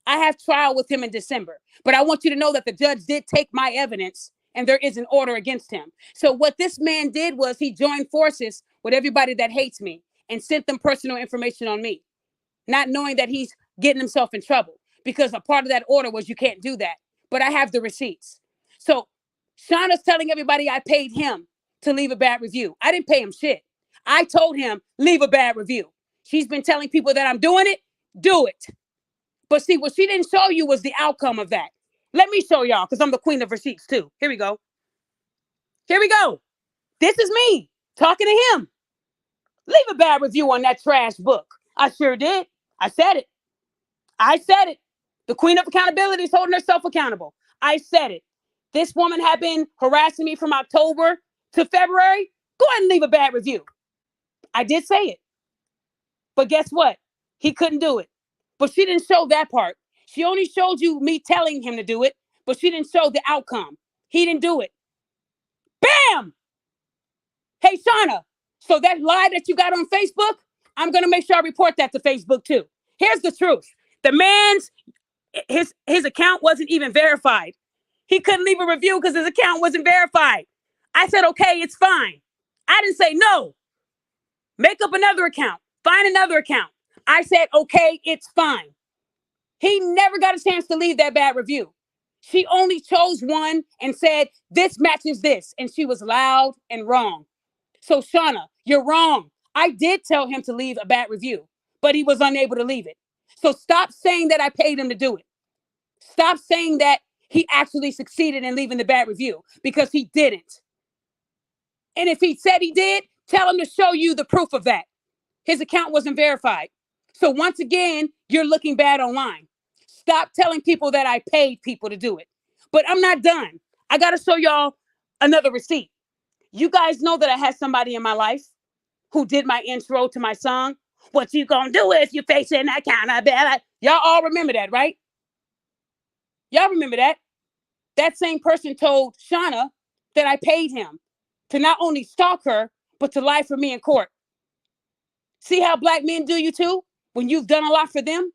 A: I have trial with him in December, but I want you to know that the judge did take my evidence and there is an order against him. So what this man did was he joined forces with everybody that hates me and sent them personal information on me, not knowing that he's getting himself in trouble, because a part of that order was you can't do that. But I have the receipts. So Shauna's telling everybody I paid him to leave a bad review. I didn't pay him shit. I told him, leave a bad review. She's been telling people that I'm doing it, do it. But see, what she didn't show you was the outcome of that. Let me show y'all, because I'm the queen of receipts too. Here we go. Here we go. This is me talking to him. Leave a bad review on that trash book. I sure did. I said it. I said it. The queen of accountability is holding herself accountable. I said it. This woman had been harassing me from October to February. Go ahead and leave a bad review. I did say it. But guess what? He couldn't do it. But she didn't show that part. She only showed you me telling him to do it, but she didn't show the outcome. He didn't do it. Bam! Hey, Shana, so that lie that you got on Facebook, I'm going to make sure I report that to Facebook too. Here's the truth. The man's, his account wasn't even verified. He couldn't leave a review because his account wasn't verified. I said, okay, it's fine. I didn't say no. Make up another account. Find another account. I said, okay, it's fine. He never got a chance to leave that bad review. She only chose one and said, this matches this. And she was loud and wrong. So Shana, you're wrong. I did tell him to leave a bad review, but he was unable to leave it. So stop saying that I paid him to do it. Stop saying that he actually succeeded in leaving the bad review, because he didn't. And if he said he did, tell him to show you the proof of that. His account wasn't verified. So once again, you're looking bad online. Stop telling people that I paid people to do it. But I'm not done. I got to show y'all another receipt. You guys know that I had somebody in my life who did my intro to my song. What you gonna do if you're facing that kind of bad? Y'all all remember that, right? Y'all remember that? That same person told Shana that I paid him to not only stalk her, but to lie for me in court. See how black men do you too when you've done a lot for them?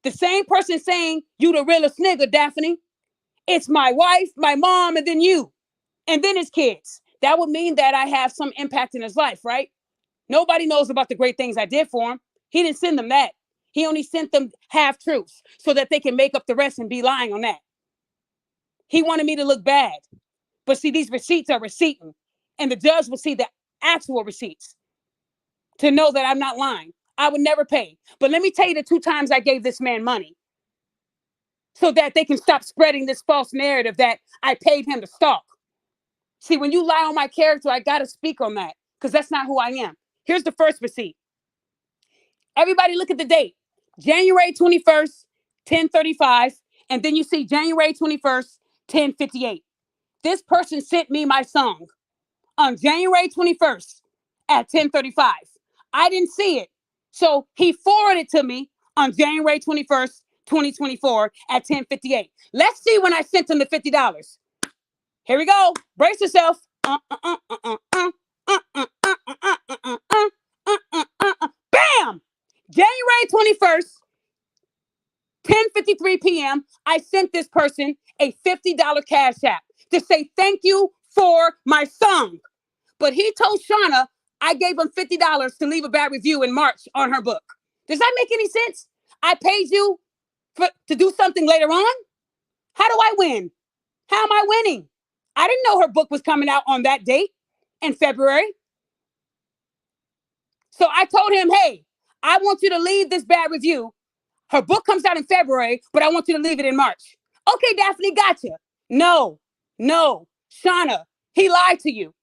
A: The same person saying you the realest nigga, Daphne. It's my wife, my mom, and then you. And then his kids. That would mean that I have some impact in his life, right? Nobody knows about the great things I did for him. He didn't send them that. He only sent them half truths so that they can make up the rest and be lying on that. He wanted me to look bad. But see, these receipts are receipting. And the judge will see the actual receipts to know that I'm not lying. I would never pay. But let me tell you the 2 times I gave this man money so that they can stop spreading this false narrative that I paid him to stalk. See, when you lie on my character, I got to speak on that because that's not who I am. Here's the first receipt. Everybody look at the date. January 21st, 10:35. And then you see January 21st, 10:58. This person sent me my song on January 21st at 10:35. I didn't see it. So he forwarded it to me on January 21st, 2024 at 10:58. Let's see when I sent him the $50. Here we go. Brace yourself. Bam! January 21st, 10:53 p.m. I sent this person a $50 cash app to say thank you for my song. But he told Shana I gave him $50 to leave a bad review in March on her book. Does that make any sense? I paid you to do something later on? How do I win? How am I winning? I didn't know her book was coming out on that date in February. So I told him, hey, I want you to leave this bad review. Her book comes out in February, but I want you to leave it in March. Okay, Daphne, gotcha. No, Shana, he lied to you.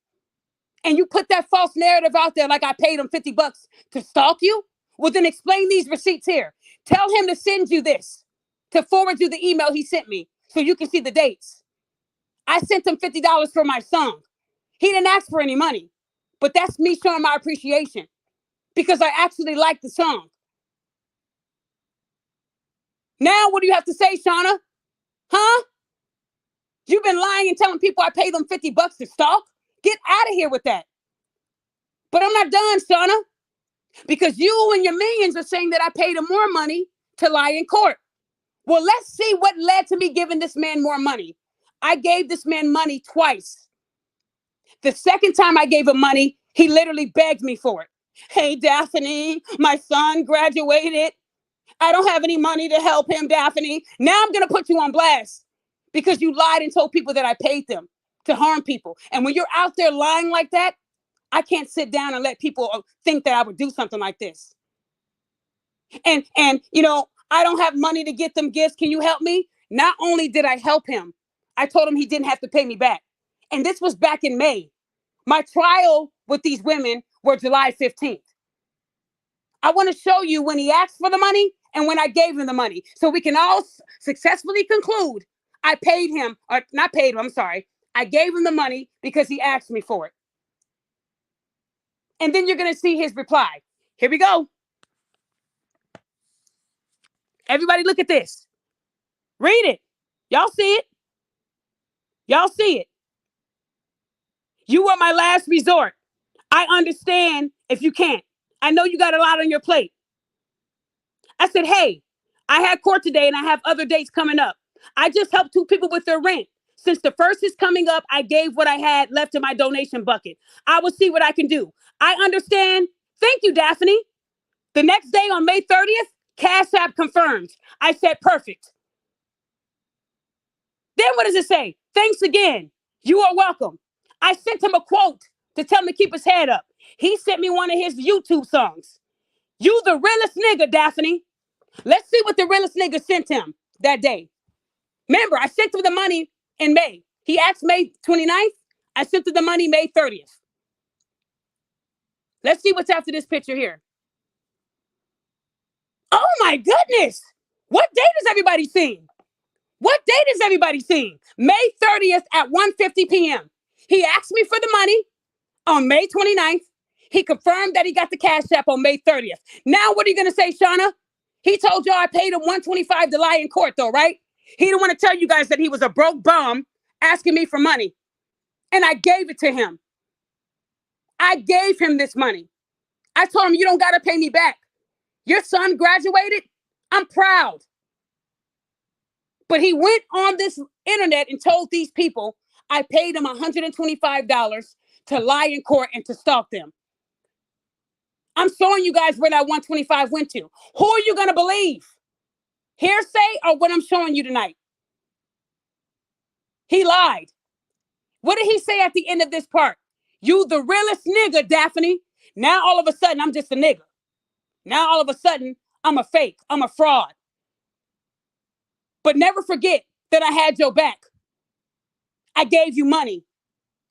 A: And you put that false narrative out there like I paid him $50 to stalk you? Well, then explain these receipts here. Tell him to send you this, to forward you the email he sent me so you can see the dates. I sent him $50 for my song. He didn't ask for any money, but that's me showing my appreciation because I actually like the song. Now, what do you have to say, Shana? Huh? You've been lying and telling people I paid them $50 to stalk? Get out of here with that. But I'm not done, Shana, because you and your minions are saying that I paid him more money to lie in court. Well, let's see what led to me giving this man more money. I gave this man money twice. The second time I gave him money, he literally begged me for it. Hey, Daphne, my son graduated. I don't have any money to help him, Daphne. Now I'm going to put you on blast because you lied and told people that I paid them to harm people. And when you're out there lying like that, I can't sit down and let people think that I would do something like this. And I don't have money to get them gifts. Can you help me? Not only did I help him, I told him he didn't have to pay me back. And this was back in May. My trial with these women were July 15th. I want to show you when he asked for the money and when I gave him the money so we can all successfully conclude I paid him, or not paid him, I'm sorry. I gave him the money because he asked me for it. And then you're going to see his reply. Here we go. Everybody look at this. Read it. Y'all see it? Y'all see it? You were my last resort. I understand if you can't. I know you got a lot on your plate. I said, hey, I had court today and I have other dates coming up. I just helped 2 people with their rent. Since the first is coming up, I gave what I had left in my donation bucket. I will see what I can do. I understand. Thank you, Daphne. The next day on May 30th, Cash App confirmed. I said, perfect. Then what does it say? Thanks again. You are welcome. I sent him a quote to tell him to keep his head up. He sent me one of his YouTube songs. You the realest nigga, Daphne. Let's see what the realest nigga sent him that day. Remember, I sent him the money in May. He asked May 29th. I sent him the money May 30th. Let's see what's after this picture here. Oh my goodness. What date is everybody seeing? What date is everybody seeing? May 30th at 1:50 p.m. He asked me for the money on May 29th. He confirmed that he got the Cash App on May 30th. Now, what are you going to say, Shana? He told y'all I paid him $125 to lie in court, though, right? He didn't want to tell you guys that he was a broke bum asking me for money. And I gave it to him. I gave him this money. I told him, you don't got to pay me back. Your son graduated. I'm proud. But he went on this internet and told these people I paid him $125 to lie in court and to stalk them. I'm showing you guys where that 125 went to. Who are you going to believe? Hearsay or what I'm showing you tonight? He lied. What did he say at the end of this part? You the realest nigga, Daphne. Now all of a sudden I'm just a nigga. Now all of a sudden I'm a fake. I'm a fraud. But never forget that I had your back. I gave you money.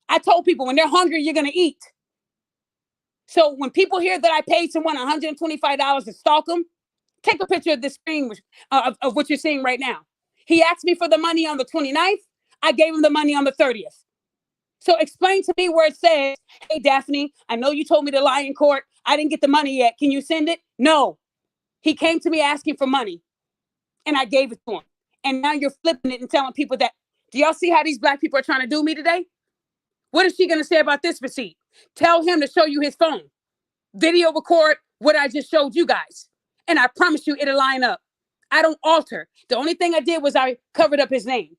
A: I told people when they're hungry, you're going to eat. So when people hear that I paid someone $125 to stalk them, take a picture of the screen of what you're seeing right now. He asked me for the money on the 29th. I gave him the money on the 30th. So explain to me where it says, hey, Daphne, I know you told me to lie in court. I didn't get the money yet. Can you send it? No. He came to me asking for money and I gave it to him. And now you're flipping it and telling people that, do y'all see how these black people are trying to do me today? What is she going to say about this receipt? Tell him to show you his phone. Video record what I just showed you guys. And I promise you it'll line up. I don't alter. The only thing I did was I covered up his name.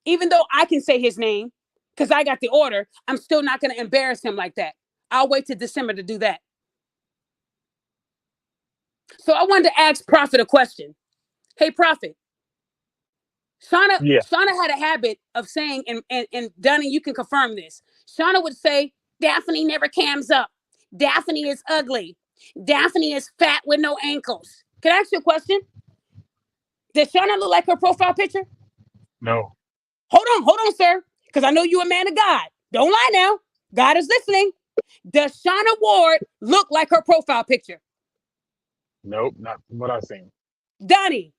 A: Even though I can say his name, because I got the order, I'm still not going to embarrass him like that. I'll wait till December to do that. So I wanted to ask Prophet a question. Hey, Prophet. Shana had a habit of saying, and Dunning, you can confirm this. Shana would say, Daphne never cams up. Daphne is ugly. Daphne is fat with no ankles. Can I ask you a question? Does Shana look like her profile picture?
G: No.
A: Hold on, sir, because I know you a man of God. Don't lie now. God is listening. Does Shana Ward look like her profile picture?
G: Nope. Not from what I've seen.
A: Donnie,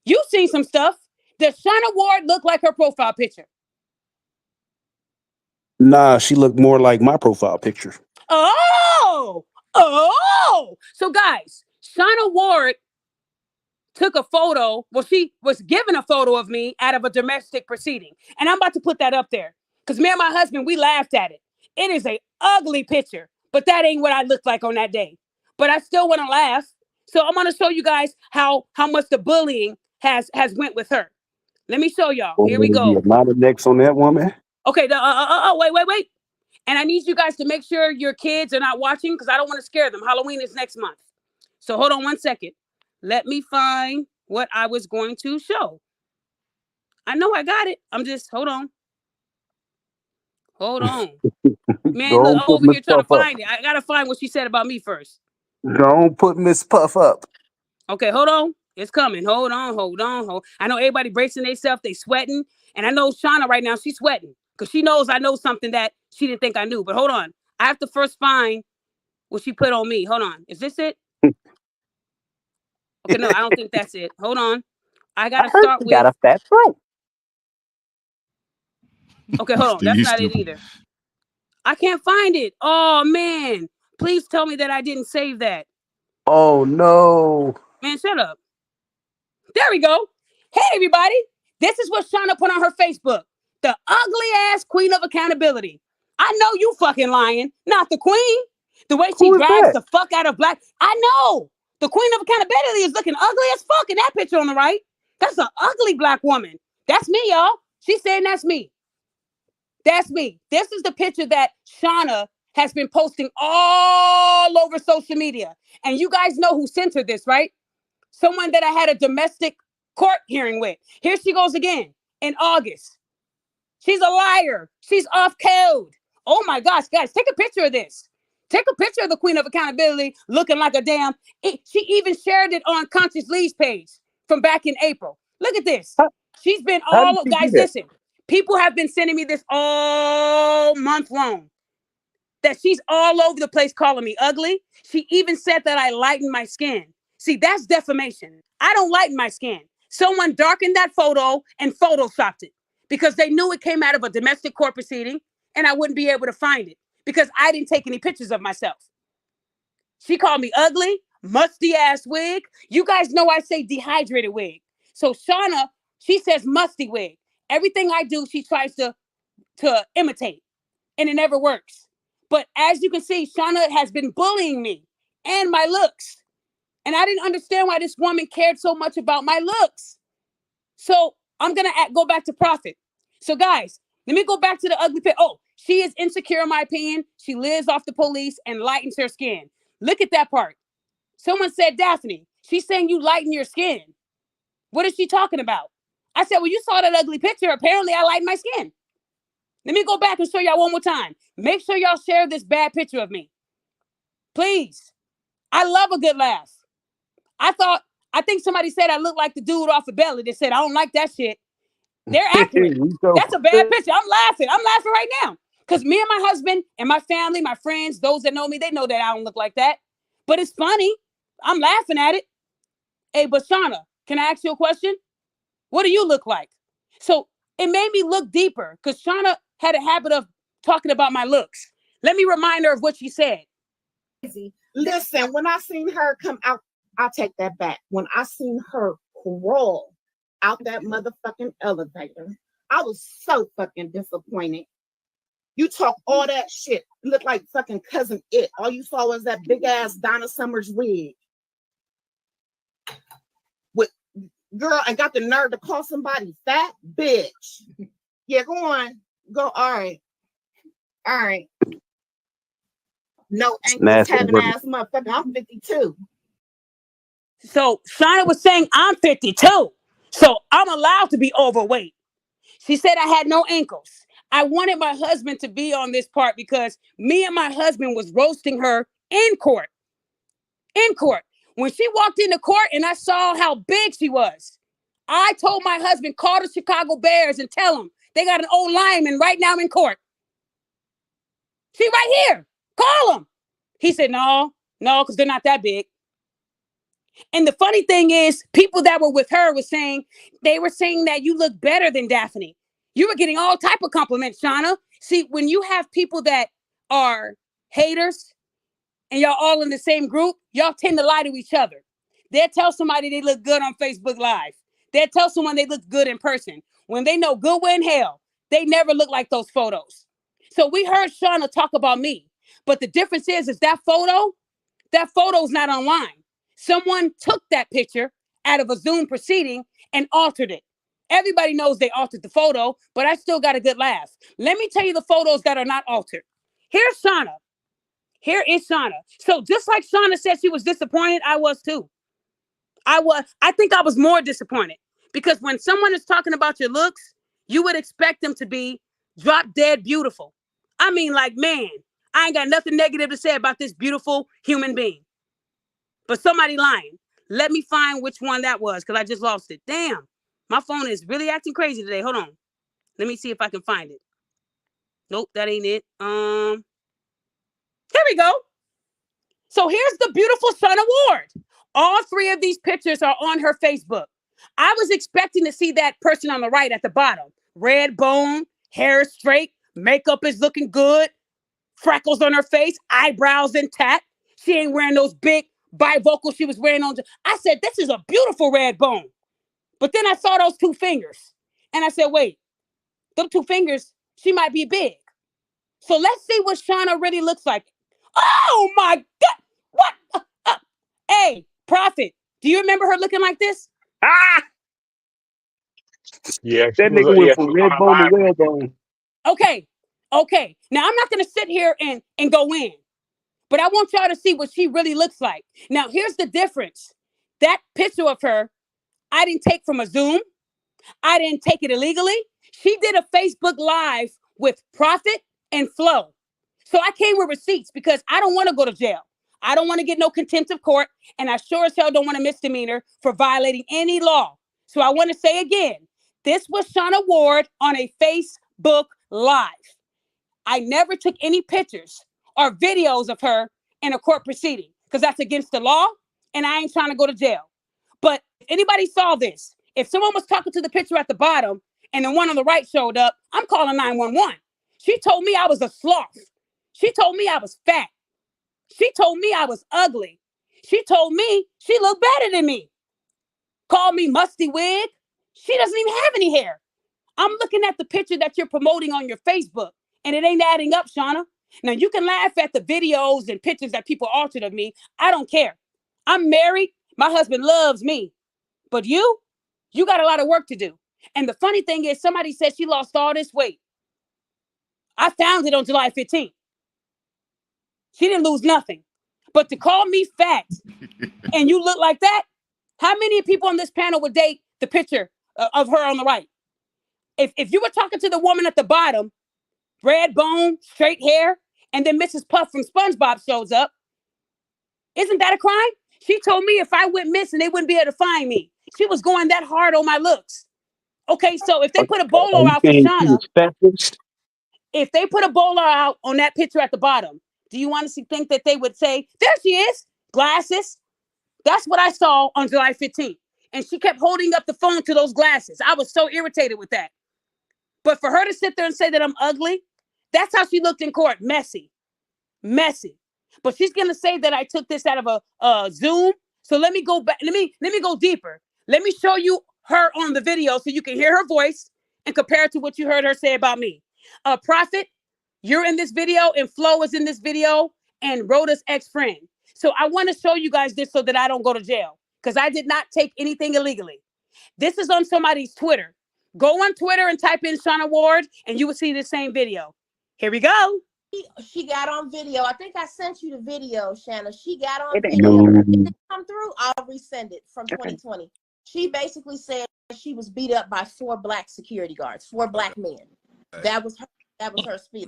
A: you've seen some stuff. Does Shana Ward look like her profile picture?
D: Nah, she looked more like my profile picture.
A: Oh. So guys, Shana Ward took a photo. Well, she was given a photo of me out of a domestic proceeding. And I'm about to put that up there because me and my husband, we laughed at it. It is a ugly picture, but that ain't what I looked like on that day. But I still want to laugh. So I'm going to show you guys how much the bullying has went with her. Let me show y'all.
D: Oh,
A: Here we
D: the
A: go.
D: amount of necks on that woman.
A: Okay. Wait. And I need you guys to make sure your kids are not watching because I don't want to scare them. Halloween is next month. So hold on one second. Let me find what I was going to show. I know I got it. I'm just, hold on. Man, look,
D: Don't
A: I'm
D: put
A: over
D: Miss
A: here trying to
D: Puff up.
A: find it. I got to find what she said about me first.
D: Don't put Miss Puff up.
A: Okay, hold on. It's coming. Hold on. I know everybody bracing themselves. They sweating. And I know Shana right now, she's sweating because she knows I know something that she didn't think I knew. But hold on. I have to first find what she put on me. Hold on. Is this it? Okay, no, I don't think that's it. Hold on. I got
D: I
A: to
D: heard
A: start
D: you got
A: with.
D: a fat throat.
A: Okay, hold on.
E: Steve,
A: That's
E: you
A: not it
E: stupid.
A: either. I can't find it. Oh, man. Please tell me that I didn't save that.
D: Oh no.
A: Man, shut up. There we go. Hey, everybody. This is what Shana put on her Facebook. The ugly ass queen of accountability. I know you fucking lying, not the queen. The way she
D: Who is
A: drags
D: that?
A: the fuck out of black. I know. The queen of accountability is looking ugly as fuck in that picture on the right. That's an ugly black woman. That's me, y'all. She's saying that's me. That's me. This is the picture that Shana has been posting all over social media. And you guys know who sent her this, right? Someone that I had a domestic court hearing with. Here she goes again in August. She's a liar. She's off code. Oh my gosh, guys, take a picture of this. Take a picture of the queen of accountability looking like a damn. She even shared it on Conscious Lee's page from back in April. Look at this.
D: How,
A: She's been
D: how did
A: all,
D: she do
A: guys,
D: that?
A: listen. People have been sending me this all month long. That she's all over the place calling me ugly. She even said that I lightened my skin. See, that's defamation. I don't lighten my skin. Someone darkened that photo and photoshopped it because they knew it came out of a domestic court proceeding and I wouldn't be able to find it because I didn't take any pictures of myself. She called me ugly, musty ass wig. You guys know I say dehydrated wig. So Shana, she says musty wig. Everything I do, she tries to imitate and it never works. But as you can see, Shana has been bullying me and my looks. And I didn't understand why this woman cared so much about my looks. So I'm going to go back to profit. So guys, let me go back to the ugly pit. Oh, she is insecure in my opinion. She lives off the police and lightens her skin. Look at that part. Someone said, Daphne, she's saying you lighten your skin. What is she talking about? I said, well, you saw that ugly picture. Apparently I lighten my skin. Let me go back and show y'all one more time. Make sure y'all share this bad picture of me. Please. I love a good laugh. I think somebody said I look like the dude off of Belly that said, I don't like that shit. They're accurate. That's a bad picture. I'm laughing. I'm laughing right now. Because me and my husband and my family, my friends, those that know me, they know that I don't look like that. But it's funny. I'm laughing at it. Hey, but Shana, can I ask you a question? What do you look like? So it made me look deeper because Shana had a habit of talking about my looks. Let me remind her of what she said.
I: Listen, when I seen her come out, I'll take that back. When I seen her crawl out that motherfucking elevator, I was so fucking disappointed. You talk all that shit. Look like fucking cousin It. All you saw was that big ass Donna Summers wig. With girl, and got the nerve to call somebody fat bitch. Yeah, go on. Go. All right. All right. No ankles having ass motherfucker. I'm 52.
A: So Shana was saying I'm 52. So I'm allowed to be overweight. She said I had no ankles. I wanted my husband to be on this part because me and my husband was roasting her in court. In court. When she walked into court and I saw how big she was, I told my husband, call the Chicago Bears and tell them they got an old lineman right now in court. See, right here. Call them. He said, no, because they're not that big. And the funny thing is, people that were with her were saying that you look better than Daphne. You were getting all type of compliments, Shana. See, when you have people that are haters and y'all all in the same group, y'all tend to lie to each other. They'll tell somebody they look good on Facebook Live. They'll tell someone they look good in person. When they know good when hell, they never look like those photos. So we heard Shana talk about me. But the difference is that photo's not online. Someone took that picture out of a Zoom proceeding and altered it. Everybody knows they altered the photo, but I still got a good laugh. Let me tell you the photos that are not altered. Here's Shana. Here is Shana. So just like Shana said she was disappointed, I was too. I think I was more disappointed because when someone is talking about your looks, you would expect them to be drop dead beautiful. I mean, like, man, I ain't got nothing negative to say about this beautiful human being. But somebody lying. Let me find which one that was because I just lost it. Damn, my phone is really acting crazy today. Hold on. Let me see if I can find it. Nope, that ain't it. Here we go. So here's the beautiful Shana Ward. All three of these pictures are on her Facebook. I was expecting to see that person on the right at the bottom. Red bone, hair is straight, makeup is looking good, freckles on her face, eyebrows intact. She ain't wearing those big bifocals she was wearing on. I said, this is a beautiful red bone. But then I saw those two fingers. And I said, wait, those two fingers, she might be big. So let's see what Shana really looks like. Oh my God. What? Hey, Prophet, do you remember her looking like this?
D: Ah,
G: Yeah,
D: that nigga went
G: she
D: from
G: was on
D: red
G: a
D: bone to
G: live.
D: whalebone.
A: Okay. Now, I'm not going to sit here and go in, but I want y'all to see what she really looks like. Now, here's the difference. That picture of her, I didn't take from a Zoom. I didn't take it illegally. She did a Facebook Live with Prophet and Flo. So I came with receipts because I don't want to go to jail. I don't want to get no contempt of court. And I sure as hell don't want a misdemeanor for violating any law. So I want to say again, this was Shana Ward on a Facebook Live. I never took any pictures or videos of her in a court proceeding because that's against the law and I ain't trying to go to jail. But if anybody saw this, if someone was talking to the picture at the bottom and the one on the right showed up, I'm calling 911. She told me I was a sloth. She told me I was fat. She told me I was ugly. She told me she looked better than me. Called me musty wig. She doesn't even have any hair. I'm looking at the picture that you're promoting on your Facebook, and it ain't adding up, Shana. Now, you can laugh at the videos and pictures that people altered of me. I don't care. I'm married. My husband loves me. But you got a lot of work to do. And the funny thing is, somebody said she lost all this weight. I found it on July 15th. She didn't lose nothing. But to call me fat and you look like that, how many people on this panel would date the picture of her on the right? If you were talking to the woman at the bottom, red bone, straight hair, and then Mrs. Puff from SpongeBob shows up, isn't that a crime? She told me if I went missing, they wouldn't be able to find me. She was going that hard on my looks. Okay, so if they put a
D: Are
A: bolo
D: you
A: out for
D: saying she
A: Shana,
D: was fat-faced?
A: if they put a bolo out on that picture at the bottom, do you honestly think that they would say, there she is, glasses? That's what I saw on July 15th. And she kept holding up the phone to those glasses. I was so irritated with that. But for her to sit there and say that I'm ugly, that's how she looked in court. Messy. But she's going to say that I took this out of a Zoom. So let me go back. Let me go deeper. Let me show you her on the video so you can hear her voice and compare it to what you heard her say about me. Prophet, you're in this video and Flo is in this video and Rhoda's ex-friend. So I want to show you guys this so that I don't go to jail because I did not take anything illegally. This is on somebody's Twitter. Go on Twitter and type in Shana Ward and you will see the same video. Here we go.
J: She got on video. I think I sent you the video, Shana. She got on
I: It
J: video.
D: No.
J: It didn't come through. I'll resend it from 2020. She basically said she was beat up by 4 black security guards, 4 black men. That was her speech.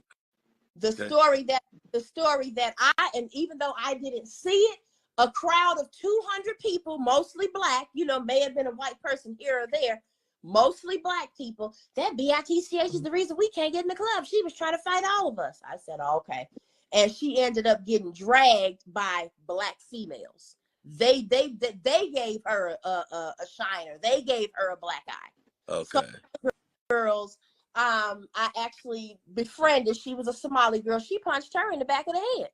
J: The story that I, and even though I didn't see it, A crowd of 200 people, mostly black, may have been a white person here or there, mostly black people. That BITCH is the reason we can't get in the club. She was trying to fight all of us. I said, oh, okay. And she ended up getting dragged by black females. They gave her a shiner. They gave her a black eye.
C: Okay.
J: So girls, I actually befriended. She was a Somali girl. She punched her in the back of the head.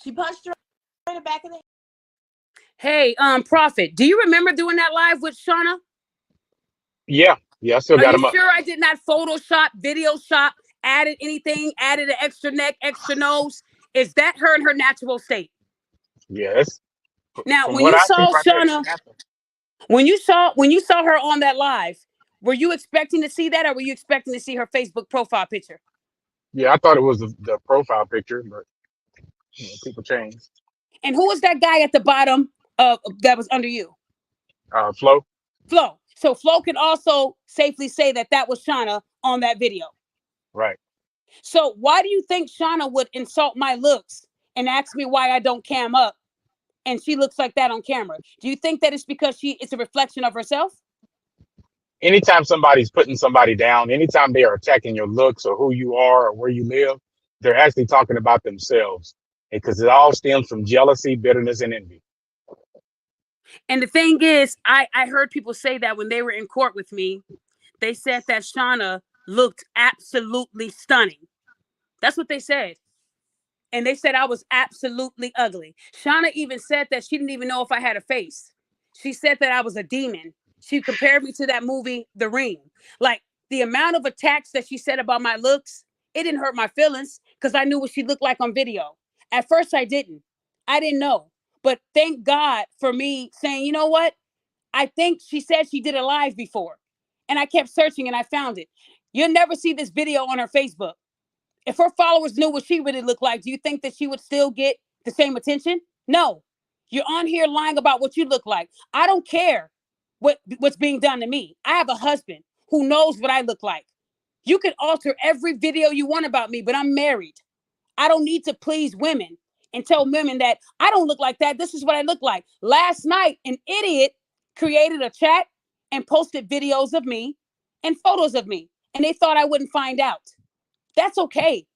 J: She punched her in the back of the head.
A: Hey, Prophet, do you remember doing that live with Shana?
G: Yeah, I still
A: Are
G: got
A: you
G: them up.
A: sure I did not Photoshop, video shop, added anything, added an extra neck, extra nose? Is that her in her natural state?
G: Yes.
A: Now,
G: From
A: when
G: what
A: you
G: I see
A: saw
G: right there,
A: Shana, when you saw her on that live, were you expecting to see that, or were you expecting to see her Facebook profile picture?
G: yeah, I thought it was the profile picture, but people change.
A: And who was that guy at the bottom that was under you?
G: Flo.
A: Flo. So Flo can also safely say that that was Shana on that video.
G: Right.
A: So why do you think Shana would insult my looks and ask me why I don't cam up, and she looks like that on camera? Do you think that it's because it's a reflection of herself?
G: Anytime somebody's putting somebody down, anytime they are attacking your looks or who you are or where you live, they're actually talking about themselves, because it all stems from jealousy, bitterness, and envy.
A: And the thing is, I heard people say that when they were in court with me, they said that Shana looked absolutely stunning. That's what they said. And they said I was absolutely ugly. Shana even said that she didn't even know if I had a face. She said that I was a demon. She compared me to that movie, The Ring. Like, the amount of attacks that she said about my looks, it didn't hurt my feelings because I knew what she looked like on video. At first, I didn't. I didn't know. But thank God for me saying, you know what? I think she said she did a live before. And I kept searching and I found it. You'll never see this video on her Facebook. If her followers knew what she really looked like, do you think that she would still get the same attention? No. You're on here lying about what you look like. I don't care what's being done to me. I have a husband who knows what I look like. You can alter every video you want about me, but I'm married. I don't need to please women and tell women that I don't look like that. This is what I look like. Last night, an idiot created a chat and posted videos of me and photos of me, and they thought I wouldn't find out. That's okay.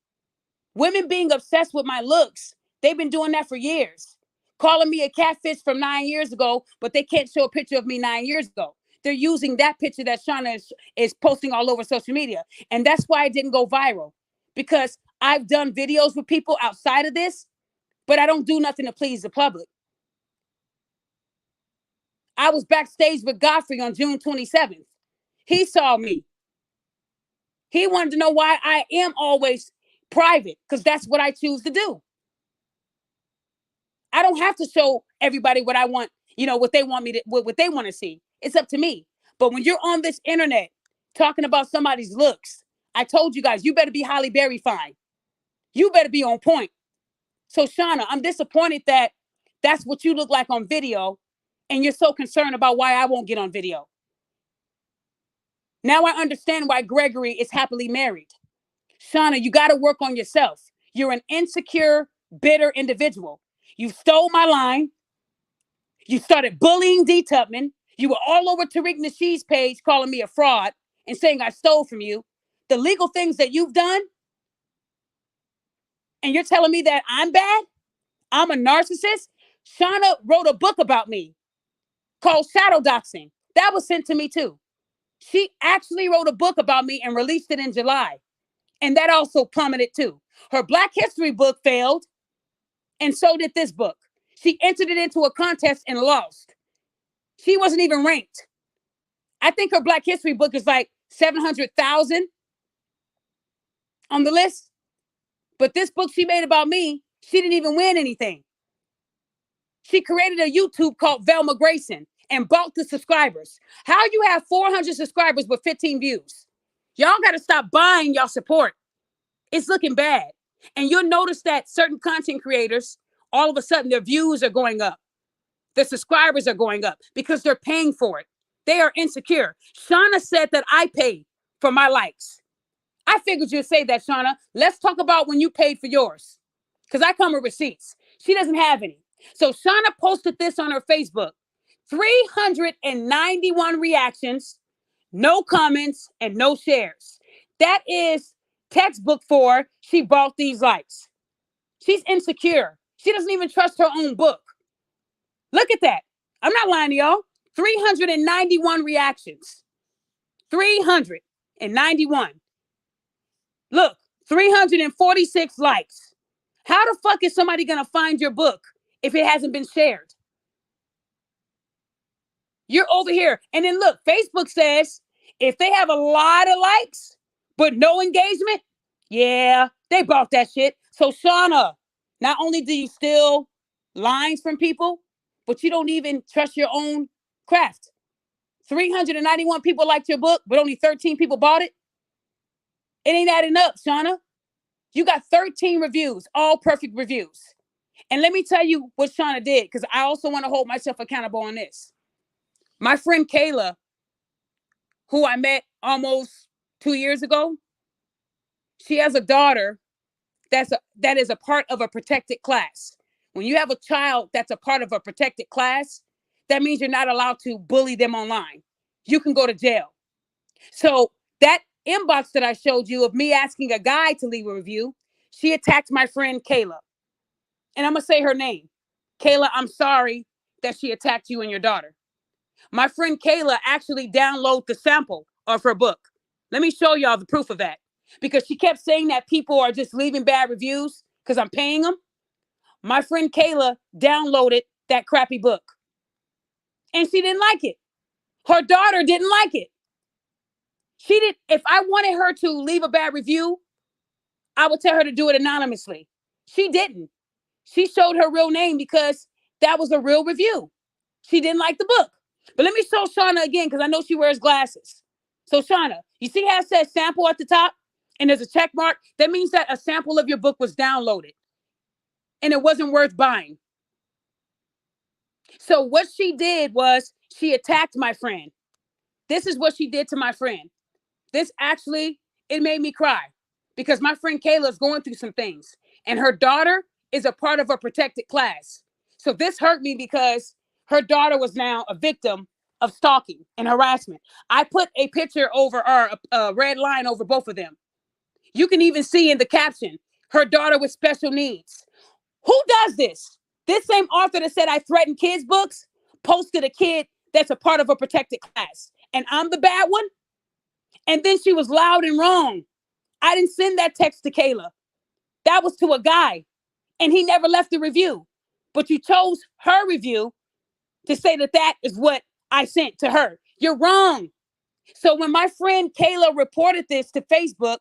A: Women being obsessed with my looks, they've been doing that for years. Calling me a catfish from 9 years ago, but they can't show a picture of me 9 years ago. They're using that picture that Shana is posting all over social media. And that's why it didn't go viral. Because I've done videos with people outside of this, but I don't do nothing to please the public. I was backstage with Godfrey on June 27th. He saw me. He wanted to know why I am always private, because that's what I choose to do. I don't have to show everybody what I want, what they want me to, what they want to see. It's up to me. But when you're on this internet talking about somebody's looks, I told you guys, you better be Holly Berry fine. You better be on point. So Shana, I'm disappointed that that's what you look like on video, and you're so concerned about why I won't get on video. Now I understand why Gregory is happily married. Shana, you got to work on yourself. You're an insecure, bitter individual. You stole my line. You started bullying D. Tubman. You were all over Tariq Nasheed's page calling me a fraud and saying I stole from you. The legal things that you've done, and you're telling me that I'm bad? I'm a narcissist? Shana wrote a book about me called Shadow Doxing. That was sent to me too. She actually wrote a book about me and released it in July. And that also plummeted too. Her Black History book failed, and so did this book. She entered it into a contest and lost. She wasn't even ranked. I think her Black History book is like 700,000 on the list. But this book she made about me, she didn't even win anything. She created a YouTube called Velma Grayson and bought the subscribers. How you have 400 subscribers with 15 views? Y'all got to stop buying y'all support. It's looking bad. And you'll notice that certain content creators, all of a sudden their views are going up. Their subscribers are going up because they're paying for it. They are insecure. Shana said that I paid for my likes. I figured you'd say that, Shana. Let's talk about when you paid for yours. Because I come with receipts. She doesn't have any. So Shana posted this on her Facebook. 391 reactions, no comments, and no shares. That is textbook for she bought these likes. She's insecure. She doesn't even trust her own book. Look at that. I'm not lying to y'all. 391 reactions. 391. Look, 346 likes. How the fuck is somebody going to find your book if it hasn't been shared? You're over here. And then look, Facebook says if they have a lot of likes, but no engagement, yeah, they bought that shit. So Shana, not only do you steal lines from people, but you don't even trust your own craft. 391 people liked your book, but only 13 people bought it. It ain't adding up, Shana. You got 13 reviews, all perfect reviews. And let me tell you what Shana did, because I also want to hold myself accountable on this. My friend Kayla, who I met almost 2 years ago, she has a daughter that is a part of a protected class. When you have a child that's a part of a protected class, that means you're not allowed to bully them online. You can go to jail. So that inbox that I showed you of me asking a guy to leave a review, she attacked my friend Kayla. And I'm going to say her name. Kayla, I'm sorry that she attacked you and your daughter. My friend Kayla actually downloaded the sample of her book. Let me show y'all the proof of that. Because she kept saying that people are just leaving bad reviews because I'm paying them. My friend Kayla downloaded that crappy book. And she didn't like it. Her daughter didn't like it. She did. If I wanted her to leave a bad review, I would tell her to do it anonymously. She didn't. She showed her real name because that was a real review. She didn't like the book. But let me show Shana again because I know she wears glasses. So Shana, you see how it says sample at the top and there's a check mark? That means that a sample of your book was downloaded and it wasn't worth buying. So what she did was she attacked my friend. This is what she did to my friend. This actually, it made me cry because my friend Kayla is going through some things and her daughter is a part of a protected class. So this hurt me because her daughter was now a victim of stalking and harassment. I put a picture over or a red line over both of them. You can even see in the caption, her daughter with special needs. Who does this? This same author that said I threaten kids' books posted a kid that's a part of a protected class. And I'm the bad one? And then she was loud and wrong. I didn't send that text to Kayla. That was to a guy. And he never left a review. But you chose her review to say that that is what I sent to her. You're wrong. So when my friend Kayla reported this to Facebook,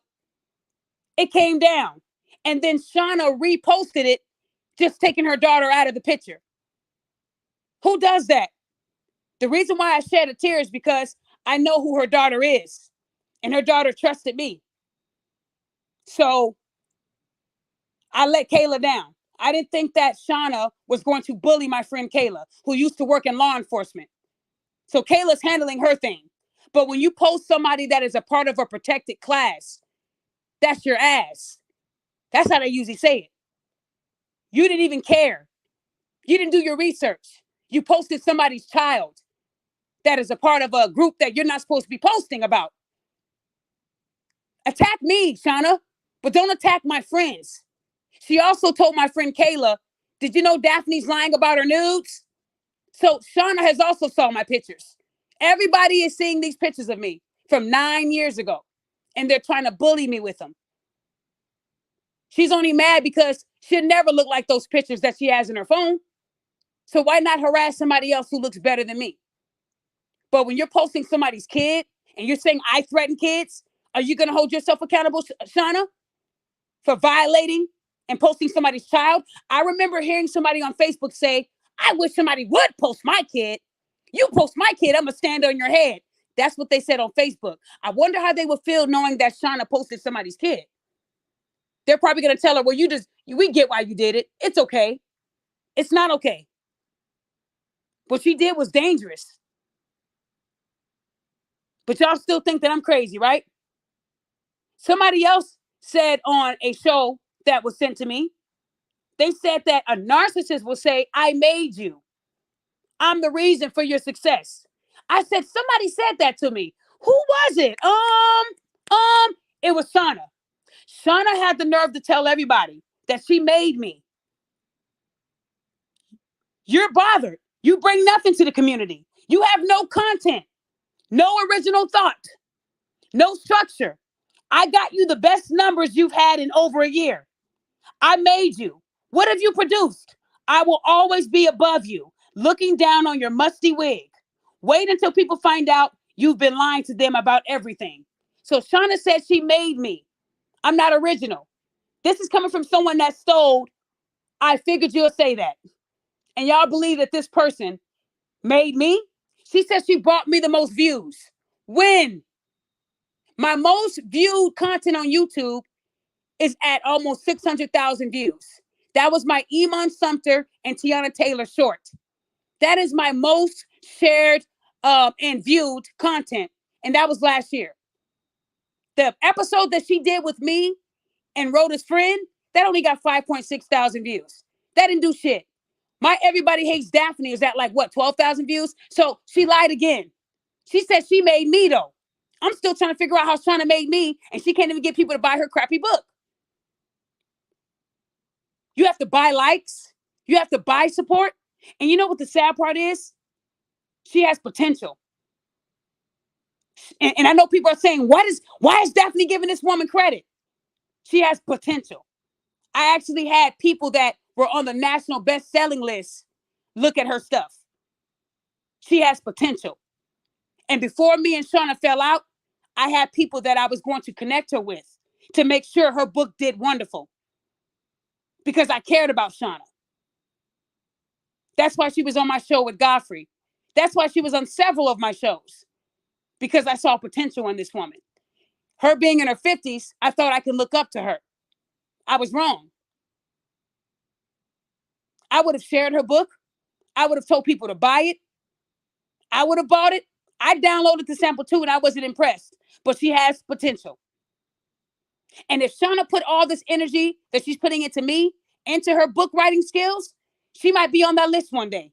A: it came down. And then Shana reposted it, just taking her daughter out of the picture. Who does that? The reason why I shed a tear is because I know who her daughter is. And her daughter trusted me. So I let Kayla down. I didn't think that Shana was going to bully my friend Kayla, who used to work in law enforcement. So Kayla's handling her thing. But when you post somebody that is a part of a protected class, that's your ass. That's how they usually say it. You didn't even care. You didn't do your research. You posted somebody's child that is a part of a group that you're not supposed to be posting about. Attack me, Shana, but don't attack my friends. She also told my friend Kayla, did you know Daphne's lying about her nudes? So Shana has also saw my pictures. Everybody is seeing these pictures of me from 9 years ago, and they're trying to bully me with them. She's only mad because she'll never look like those pictures that she has in her phone. So why not harass somebody else who looks better than me? But when you're posting somebody's kid and you're saying I threaten kids, are you going to hold yourself accountable, Shana, for violating and posting somebody's child? I remember hearing somebody on Facebook say, I wish somebody would post my kid. You post my kid, I'm going to stand on your head. That's what they said on Facebook. I wonder how they would feel knowing that Shana posted somebody's kid. They're probably going to tell her, well, we get why you did it. It's okay. It's not okay. What she did was dangerous. But y'all still think that I'm crazy, right? Somebody else said on a show that was sent to me They said that a narcissist will say, I made you. I'm the reason for your success. I said, somebody said that to me. Who was it? It was Shana. Shana had the nerve to tell everybody that she made me. You're bothered. You bring nothing to the community. You have no content, no original thought, no structure. I got you the best numbers you've had in over a year. I made you. What have you produced? I will always be above you, looking down on your musty wig. Wait until people find out you've been lying to them about everything. So Shauna said she made me. I'm not original. This is coming from someone that stole. I figured you'll say that. And y'all believe that this person made me? She said she brought me the most views. When? My most viewed content on YouTube is at almost 600,000 views. That was my Iman Sumter and Tiana Taylor short. That is my most shared and viewed content. And that was last year. The episode that she did with me and Rhoda's friend, that only got 5.6 thousand views. That didn't do shit. My Everybody Hates Daphne is at like, what, 12,000 views? So she lied again. She said she made me, though. I'm still trying to figure out how Shana made me, and she can't even get people to buy her crappy book. You have to buy likes. You have to buy support. And you know what the sad part is? She has potential. And I know people are saying, why is Daphne giving this woman credit? She has potential. I actually had people that were on the national best-selling list look at her stuff. She has potential. And before me and Shana fell out, I had people that I was going to connect her with to make sure her book did wonderful. Because I cared about Shana. That's why she was on my show with Godfrey. That's why she was on several of my shows. Because I saw potential in this woman. Her being in her 50s, I thought I could look up to her. I was wrong. I would have shared her book. I would have told people to buy it. I would have bought it. I downloaded the sample too and I wasn't impressed. But she has potential. And if Shana put all this energy that she's putting into me, into her book writing skills, she might be on that list one day.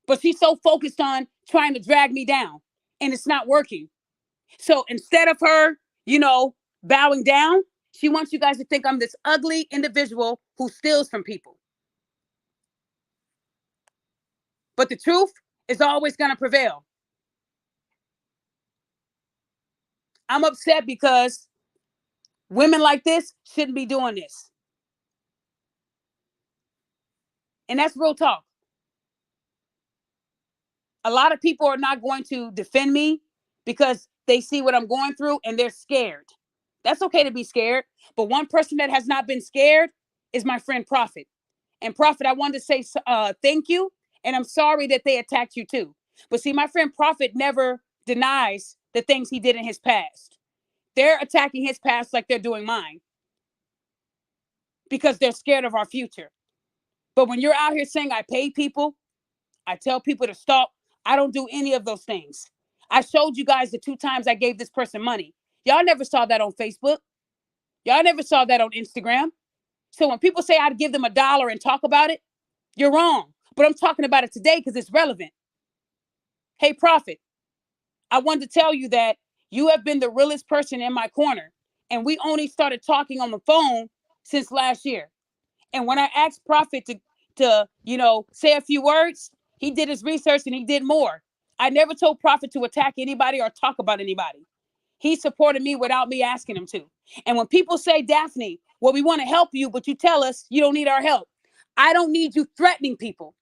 A: But she's so focused on trying to drag me down and it's not working. So instead of her, bowing down, she wants you guys to think I'm this ugly individual who steals from people. But the truth is always going to prevail. I'm upset because women like this shouldn't be doing this. And that's real talk. A lot of people are not going to defend me because they see what I'm going through and they're scared. That's okay to be scared. But one person that has not been scared is my friend Prophet. And Prophet, I wanted to say thank you. And I'm sorry that they attacked you too. But see, my friend Prophet never denies the things he did in his past. They're attacking his past like they're doing mine because they're scared of our future. But when you're out here saying I pay people, I tell people to stop. I don't do any of those things. I showed you guys the 2 times I gave this person money. Y'all never saw that on Facebook. Y'all never saw that on Instagram. So when people say I'd give them $1 and talk about it, you're wrong. But I'm talking about it today because it's relevant. Hey, Prophet, I wanted to tell you that you have been the realest person in my corner. And we only started talking on the phone since last year. And when I asked Prophet to say a few words, he did his research and he did more. I never told Prophet to attack anybody or talk about anybody. He supported me without me asking him to. And when people say, Daphne, well, we want to help you, but you tell us you don't need our help. I don't need you threatening people.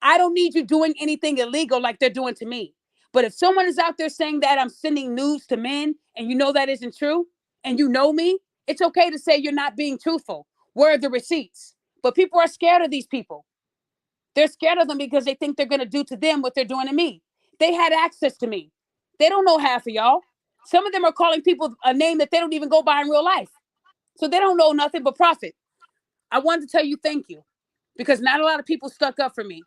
A: I don't need you doing anything illegal like they're doing to me. But if someone is out there saying that I'm sending news to men and you know that isn't true and you know me, it's okay to say you're not being truthful. Where are the receipts? But people are scared of these people. They're scared of them because they think they're going to do to them what they're doing to me. They had access to me. They don't know half of y'all. Some of them are calling people a name that they don't even go by in real life. So they don't know nothing but profit. I wanted to tell you thank you because not a lot of people stuck up for me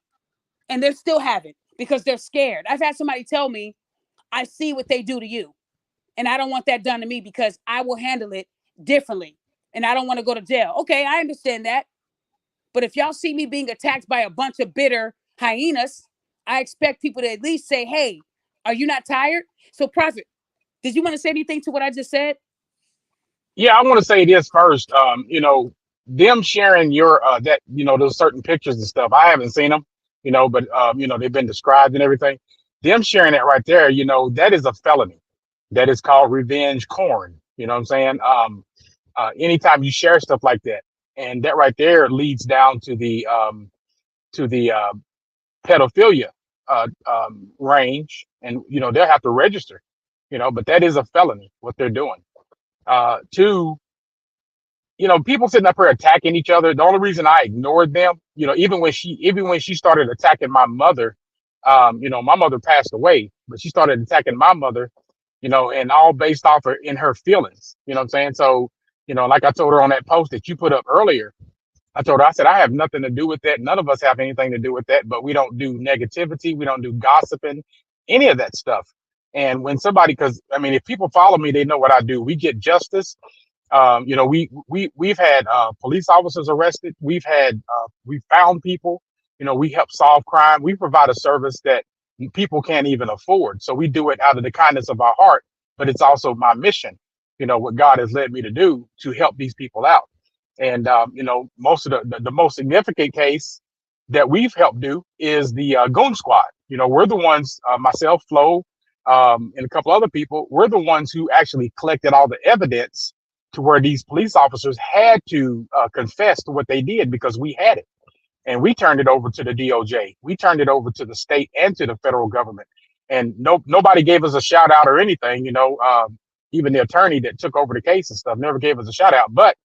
A: and they still haven't because they're scared. I've had somebody tell me, I see what they do to you and I don't want that done to me because I will handle it differently and I don't want to go to jail. Okay, I understand that. But if y'all see me being attacked by a bunch of bitter hyenas, I expect people to at least say, hey, are you not tired? So, Prophet, did you want to say anything to what I just said?
G: Yeah, I want to say this first. Them sharing your that those certain pictures and stuff. I haven't seen them, but they've been described and everything. Them sharing that right there, that is a felony. That is called revenge corn. You know what I'm saying? Anytime you share stuff like that, and that right there leads down to the pedophilia range, and they'll have to register. But that is a felony what they're doing. Two, people sitting up here attacking each other. The only reason I ignored them, even when she started attacking my mother, my mother passed away, but she started attacking my mother, and all based off her in her feelings. You know what I'm saying? So, like I told her on that post that you put up earlier, I told her, I said, I have nothing to do with that. None of us have anything to do with that, but we don't do negativity. We don't do gossiping, any of that stuff. And when somebody, because I mean, if people follow me, they know what I do. We get justice. We've had police officers arrested. We found people. We help solve crime. We provide a service that people can't even afford. So we do it out of the kindness of our heart. But it's also my mission. What God has led me to do to help these people out. And most of the most significant case that we've helped do is the Goon Squad. We're the ones, myself, Flo, and a couple other people. We're the ones who actually collected all the evidence to where these police officers had to confess to what they did because we had it. And we turned it over to the DOJ. We turned it over to the state and to the federal government. And nobody gave us a shout out or anything. Even the attorney that took over the case and stuff never gave us a shout out. But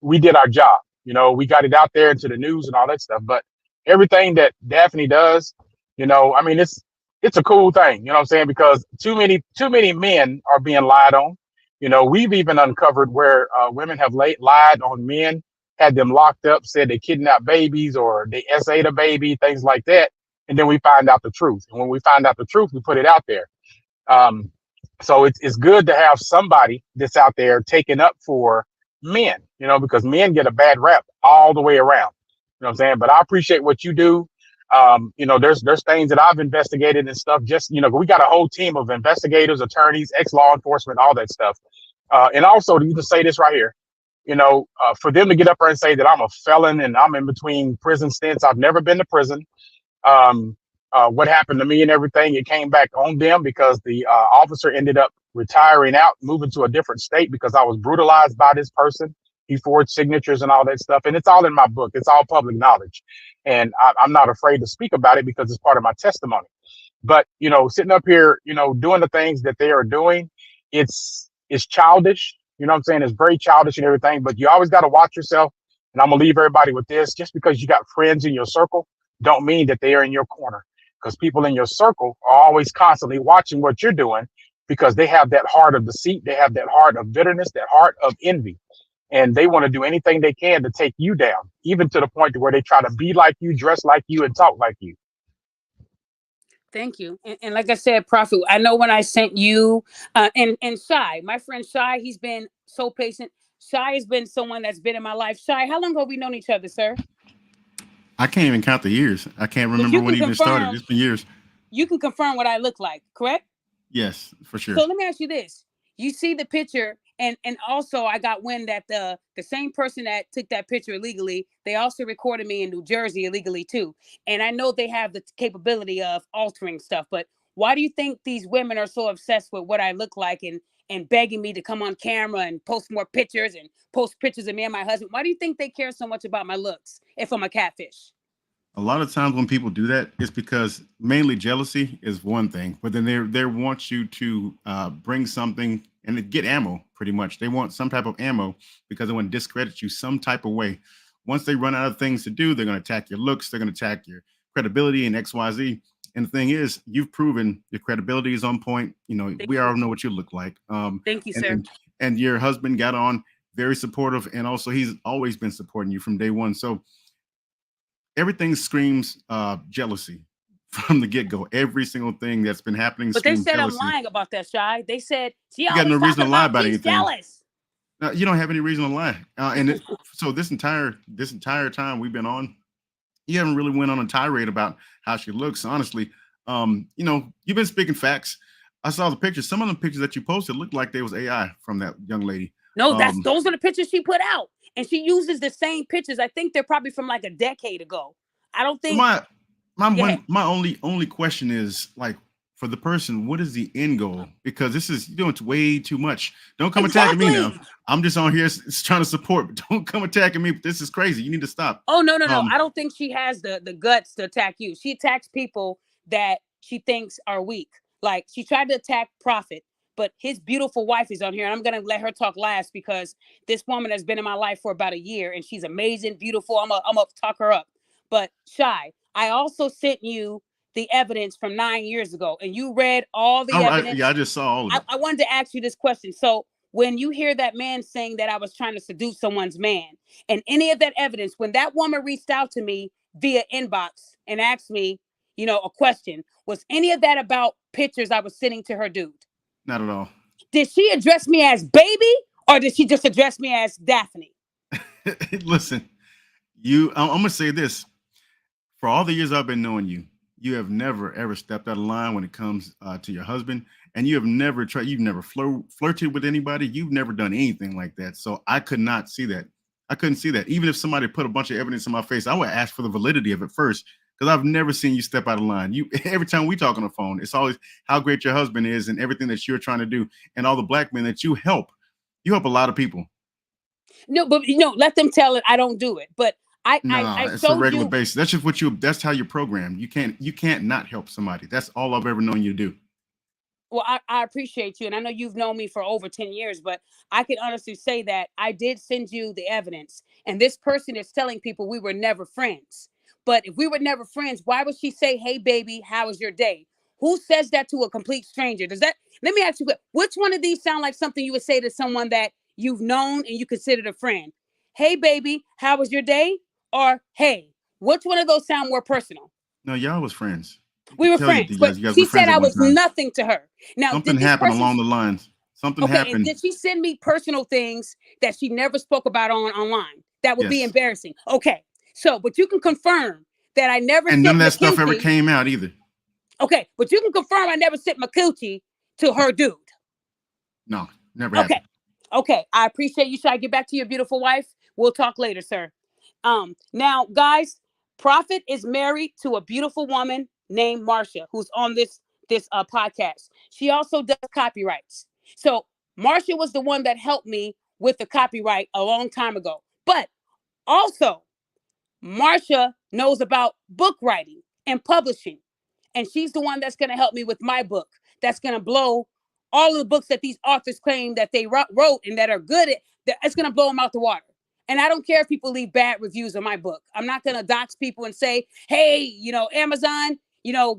G: we did our job. We got it out there into the news and all that stuff. But everything that Daphne does, I mean, it's a cool thing. You know what I'm saying? Because too many men are being lied on. We've even uncovered where women have lied on men, had them locked up, said they kidnapped babies or they SA'd a baby, things like that. And then we find out the truth. And when we find out the truth, we put it out there. So it's good to have somebody that's out there taking up for men, because men get a bad rap all the way around. You know what I'm saying? But I appreciate what you do. There's things that I've investigated and stuff. Just, we got a whole team of investigators, attorneys, ex-law enforcement, all that stuff. And also to say this right here, for them to get up there and say that I'm a felon and I'm in between prison stints, I've never been to prison. What happened to me and everything, it came back on them because the officer ended up retiring out, moving to a different state because I was brutalized by this person. He forged signatures and all that stuff. And it's all in my book. It's all public knowledge. And I'm not afraid to speak about it because it's part of my testimony. But, sitting up here, doing the things that they are doing, it's childish. You know what I'm saying? It's very childish and everything, but you always got to watch yourself. And I'm going to leave everybody with this. Just because you got friends in your circle don't mean that they are in your corner. Because people in your circle are always constantly watching what you're doing because they have that heart of deceit. They have that heart of bitterness, that heart of envy. And they want to do anything they can to take you down, even to the point to where they try to be like you, dress like you, and talk like you.
A: Thank you. And like I said, Prophet, I know when I sent you and Shy, my friend Shy, he's been so patient. Shy has been someone that's been in my life. Shy, how long have we known each other, sir?
E: I can't even count the years. I can't remember when it even started. It's been years.
A: You can confirm what I look like, correct?
E: Yes, for sure.
A: So let me ask you this. You see the picture, and also I got wind that the same person that took that picture illegally, they also recorded me in New Jersey illegally too. And I know they have the capability of altering stuff, but why do you think these women are so obsessed with what I look like and begging me to come on camera and post more pictures and post pictures of me and my husband? Why do you think they care so much about my looks if I'm a catfish?
E: A lot of times when people do that, it's because mainly jealousy is one thing, but then they want you to bring something and get ammo. Pretty much, they want some type of ammo because they want to discredit you some type of way. Once they run out of things to do, they're going to attack your looks. They're going to attack your credibility and XYZ. And the thing is, you've proven your credibility is on point. We all know what you look like.
A: Thank you, sir.
E: And your husband got on very supportive, and also he's always been supporting you from day one. So everything screams jealousy from the get-go. Every single thing that's been happening.
A: But they said
E: jealousy.
A: I'm lying about that, Shy. They said
E: you got no reason to lie about anything.
A: Jealous.
E: You don't have any reason to lie. So this entire time we've been on, you haven't really went on a tirade about how she looks. Honestly, you've been speaking facts. I saw the pictures. Some of the pictures that you posted looked like they was AI from that young lady.
A: No,
E: Um,
A: those are the pictures she put out. And she uses the same pictures. I think they're probably from like a decade ago. I don't think.
E: my my
A: Go ahead.
E: one my only question is like for the person, what is the end goal? Because this is you're doing way too much. Don't come attacking me now.
A: Exactly.
E: I'm just on here trying to support, but don't come attacking me. This is crazy. You need to stop.
A: Oh, no, no, no.
E: Um,
A: I don't think she has the guts to attack you. She attacks people that she thinks are weak. Like she tried to attack Prophet, but his beautiful wife is on here. And I'm gonna let her talk last because this woman has been in my life for about a year and she's amazing, beautiful. I'm gonna talk her up. But Shy, I also sent you the evidence from 9 years ago, and you read all the
E: all right, yeah,
A: evidence.
E: I just saw all of it.
A: I wanted to ask you this question. So when you hear that man saying that I was trying to seduce someone's man, and any of that evidence, when that woman reached out to me via inbox and asked me, a question, was any of that about pictures I was sending to her dude?
E: Not at all.
A: Did she address me as baby or did she just address me as Daphne?
E: Listen, I'm gonna say this. For all the years I've been knowing you, you have never ever stepped out of line when it comes to your husband, and you've never flirted with anybody. You've never done anything like that. So I could not see that. I couldn't see that. Even if somebody put a bunch of evidence in my face, I would ask for the validity of it first because I've never seen you step out of line. You every time we talk on the phone, it's always how great your husband is and everything that you're trying to do, and all the black men that you help. You help a lot of people.
A: No, but let them tell it. I don't do it. But I
E: No, it's a
A: showed
E: regular
A: you.
E: basis. That's just that's how you're programmed. You can't not help somebody. That's all I've ever known you to do.
A: Well, I appreciate you. And I know you've known me for over 10 years, but I can honestly say that I did send you the evidence. And this person is telling people we were never friends. But if we were never friends, why would she say, hey, baby, how was your day? Who says that to a complete stranger? Let me ask you, which one of these sound like something you would say to someone that you've known and you considered a friend? Hey, baby, how was your day? Or, hey, which one of those sound more personal?
E: No, y'all was friends. You
A: We
E: could
A: were
E: tell
A: friends,
E: you
A: but
E: guys were
A: she said
E: friends at
A: I
E: one
A: was
E: time.
A: nothing to her. Now,
E: Something
A: did this
E: happened
A: person?
E: along the lines. Something
A: Okay, and
E: happened.
A: did she send me personal things that she never spoke about online? That would be
E: Yes.
A: embarrassing. Okay, so but you can confirm that I never
E: And none
A: sent
E: of that stuff ever
A: McKinsey.
E: came out either.
A: Okay, but you can confirm I never sent McCoochie to her dude.
E: No, never
A: Okay,
E: happened.
A: okay. I appreciate you. Should I get back to your beautiful wife? We'll talk later, sir. Now, guys, Prophet is married to a beautiful woman named Marsha, who's on this podcast. She also does copyrights. So Marsha was the one that helped me with the copyright a long time ago. But also, Marsha knows about book writing and publishing. And she's the one that's going to help me with my book. That's going to blow all of the books that these authors claim that they wrote and that are good at, that it's going to blow them out the water. And I don't care if people leave bad reviews on my book. I'm not going to dox people and say, hey, Amazon,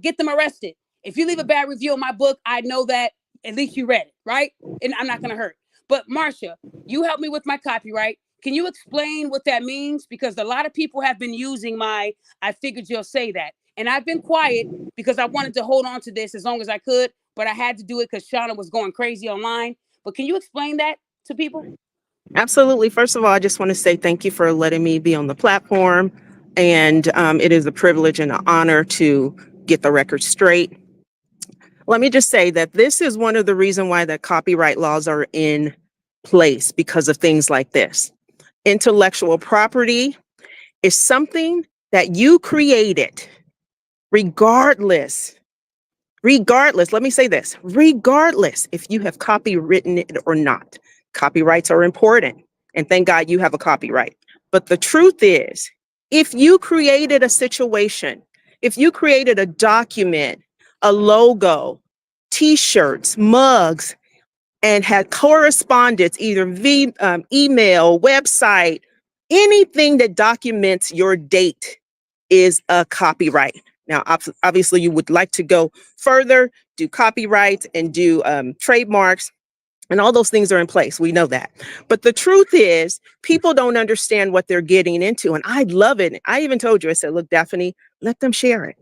A: get them arrested. If you leave a bad review on my book, I know that at least you read it, right? And I'm not going to hurt. But Marsha, you helped me with my copyright. Can you explain what that means? Because a lot of people have been using I figured you'll say that. And I've been quiet because I wanted to hold on to this as long as I could, but I had to do it because Shana was going crazy online. But can you explain that to people?
K: Absolutely. First of all, I just want to say thank you for letting me be on the platform. And it is a privilege and an honor to get the record straight. Let me just say that this is one of the reasons why the copyright laws are in place because of things like this. Intellectual property is something that you created regardless, let me say this, regardless if you have copywritten it or not. Copyrights are important, and thank God you have a copyright. But the truth is, if you created a situation, if you created a document, a logo, t-shirts, mugs, and had correspondence, either via email, website, anything that documents your date is a copyright. Now, obviously, you would like to go further, do copyrights and do trademarks, and all those things are in place. We know that. But the truth is, people don't understand what they're getting into. And I love it. I even told you, I said, look, Daphne, let them share it.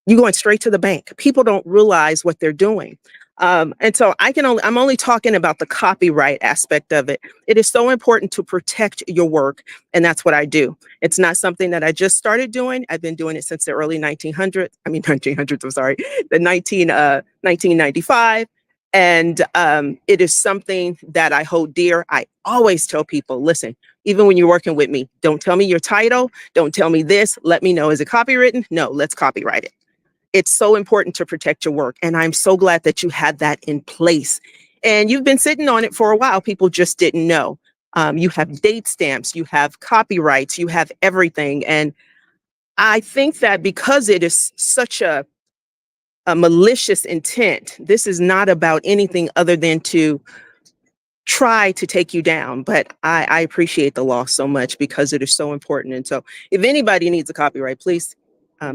K: You're going straight to the bank. People don't realize what they're doing. And so I'm only talking about the copyright aspect of it. It is so important to protect your work. And that's what I do. It's not something that I just started doing. I've been doing it since the early 1900s. I mean, 1900s, I'm sorry, the 1995. And it is something that I hold dear. I always tell people, listen, even when you're working with me, don't tell me your title. Don't tell me this. Let me know. Is it copywritten? No, let's copyright it. It's so important to protect your work. And I'm so glad that you had that in place. And you've been sitting on it for a while. People just didn't know. You have date stamps, you have copyrights, you have everything. And I think that because it is such a malicious intent, this is not about anything other than to try to take you down. But I appreciate the law so much because it is so important. And so if anybody needs a copyright, please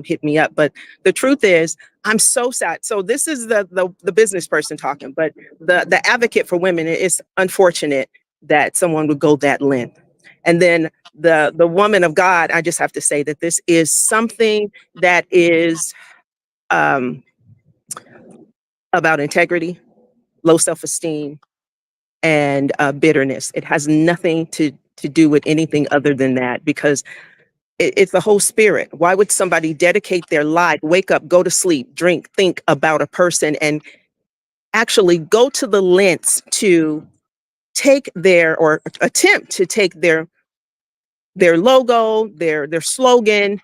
K: hit me up. But the truth is, I'm so sad. So this is the business person talking, but the advocate for women, it's unfortunate that someone would go that length. And then the woman of God, I just have to say that this is something that is about integrity, low self-esteem, and bitterness. It has nothing to do with anything other than that, because it's the whole spirit. Why would somebody dedicate their life, wake up, go to sleep, drink, think about a person, and actually go to the lengths to take their, or attempt to take their logo, their slogan?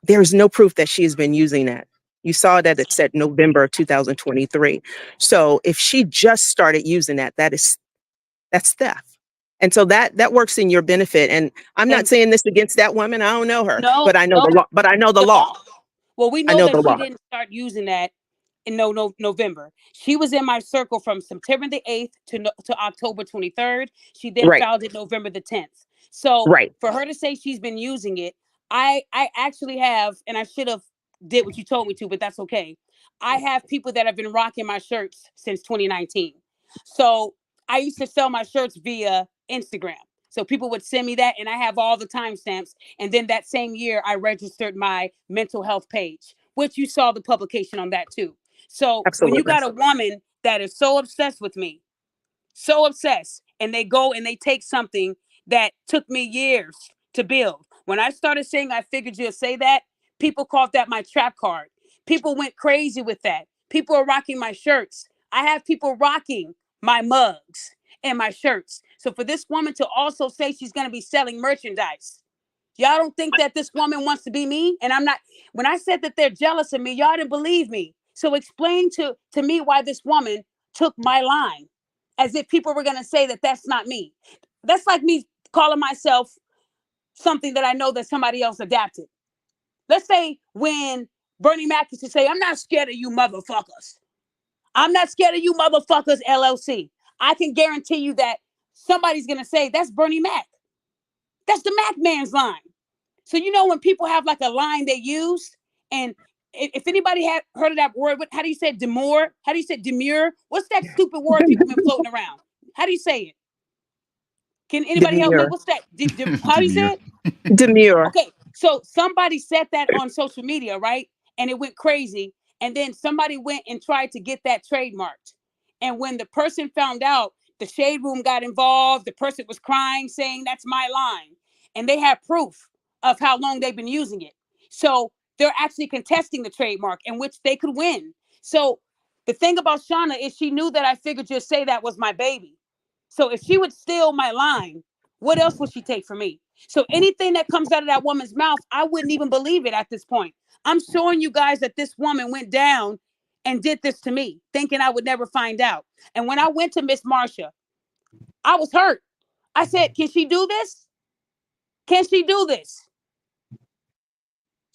K: There's no proof that she has been using that. You saw that it said November 2023. So if she just started using that, that's theft. And so that works in your benefit. And I'm not
A: And
K: saying this against that woman. I don't know her,
A: no,
K: but I know
A: no,
K: the law. But I know the
A: the
K: law.
A: law. Well, we
K: I
A: know
K: know
A: that
K: the
A: she
K: law.
A: didn't start using that in November. She was in my circle from September the 8th to October 23rd. She then
K: Right.
A: filed it November the 10th. So
K: Right.
A: for her to say she's been using it, I actually have, and I should have did what you told me to, but that's okay. I have people that have been rocking my shirts since 2019. So I used to sell my shirts via Instagram. So people would send me that, and I have all the timestamps. And then that same year, I registered my mental health page, which you saw the publication on that too. So when you
K: Absolutely.
A: got a woman that is so obsessed with me, so obsessed, and they go and they take something that took me years to build. When I started saying I figured you'd say that, people called that my trap card. People went crazy with that. People are rocking my shirts. I have people rocking my mugs and my shirts. So for this woman to also say she's going to be selling merchandise, y'all don't think that this woman wants to be me? And I'm not. When I said that they're jealous of me, y'all didn't believe me. So explain to me why this woman took my line, as if people were going to say that that's not me. That's like me calling myself something that I know that somebody else adapted. Let's say when Bernie Mac used to say, "I'm not scared of you motherfuckers. I'm not scared of you motherfuckers, LLC." I can guarantee you that somebody's going to say, that's Bernie Mac. That's the Mac man's line. So you know when people have like a line they use, and if anybody had heard of that word, how do you say it? Demure? How do you say demure? What's that stupid word people been floating around? How do you say it? Can anybody help me?
K: Demure.
A: What's that? How do you say
E: Demure.
A: it?
K: Demure.
A: Okay, so somebody said that on social media, right? And it went crazy. And then somebody went and tried to get that trademarked. And when the person found out, the shade room got involved. The person was crying, saying, "That's my line." And they have proof of how long they've been using it. So they're actually contesting the trademark, in which they could win. So the thing about Shana is she knew that I figured you'd say that was my baby. So if she would steal my line, what else would she take from me? So anything that comes out of that woman's mouth, I wouldn't even believe it at this point. I'm showing you guys that this woman went down and did this to me, thinking I would never find out. And when I went to Miss Marsha, I was hurt. I said, "Can she do this? Can she do this?"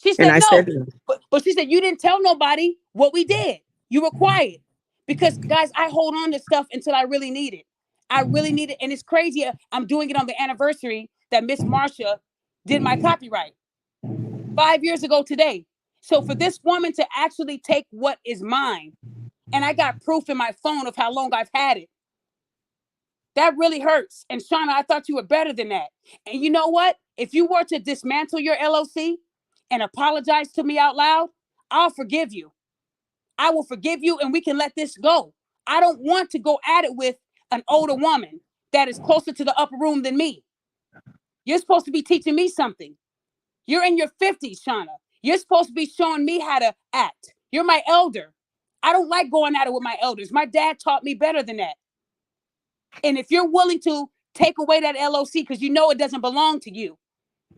A: She
K: And
A: said,
K: I said,
A: "No." But she said, "You didn't tell nobody what we did. You were quiet." Because, guys, I hold on to stuff until I really need it. I really need it. And it's crazy. I'm doing it on the anniversary that Miss Marsha did my copyright 5 years ago today. So for this woman to actually take what is mine, and I got proof in my phone of how long I've had it, that really hurts. And Shana, I thought you were better than that. And you know what? If you were to dismantle your LLC and apologize to me out loud, I'll forgive you. I will forgive you and we can let this go. I don't want to go at it with an older woman that is closer to the upper room than me. You're supposed to be teaching me something. You're in your 50s, Shana. You're supposed to be showing me how to act. You're my elder. I don't like going at it with my elders. My dad taught me better than that. And if you're willing to take away that LOC because you know it doesn't belong to you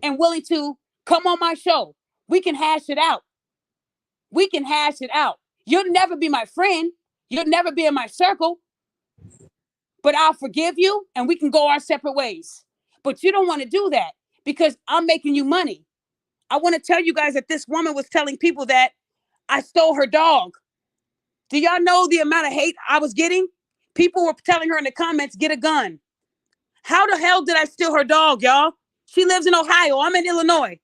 A: and willing to come on my show, we can hash it out. We can hash it out. You'll never be my friend. You'll never be in my circle. But I'll forgive you and we can go our separate ways. But you don't want to do that because I'm making you money. I want to tell you guys that this woman was telling people that I stole her dog. Do y'all know the amount of hate I was getting? People were telling her in the comments, get a gun. How the hell did I steal her dog, y'all? She lives in Ohio. I'm in Illinois.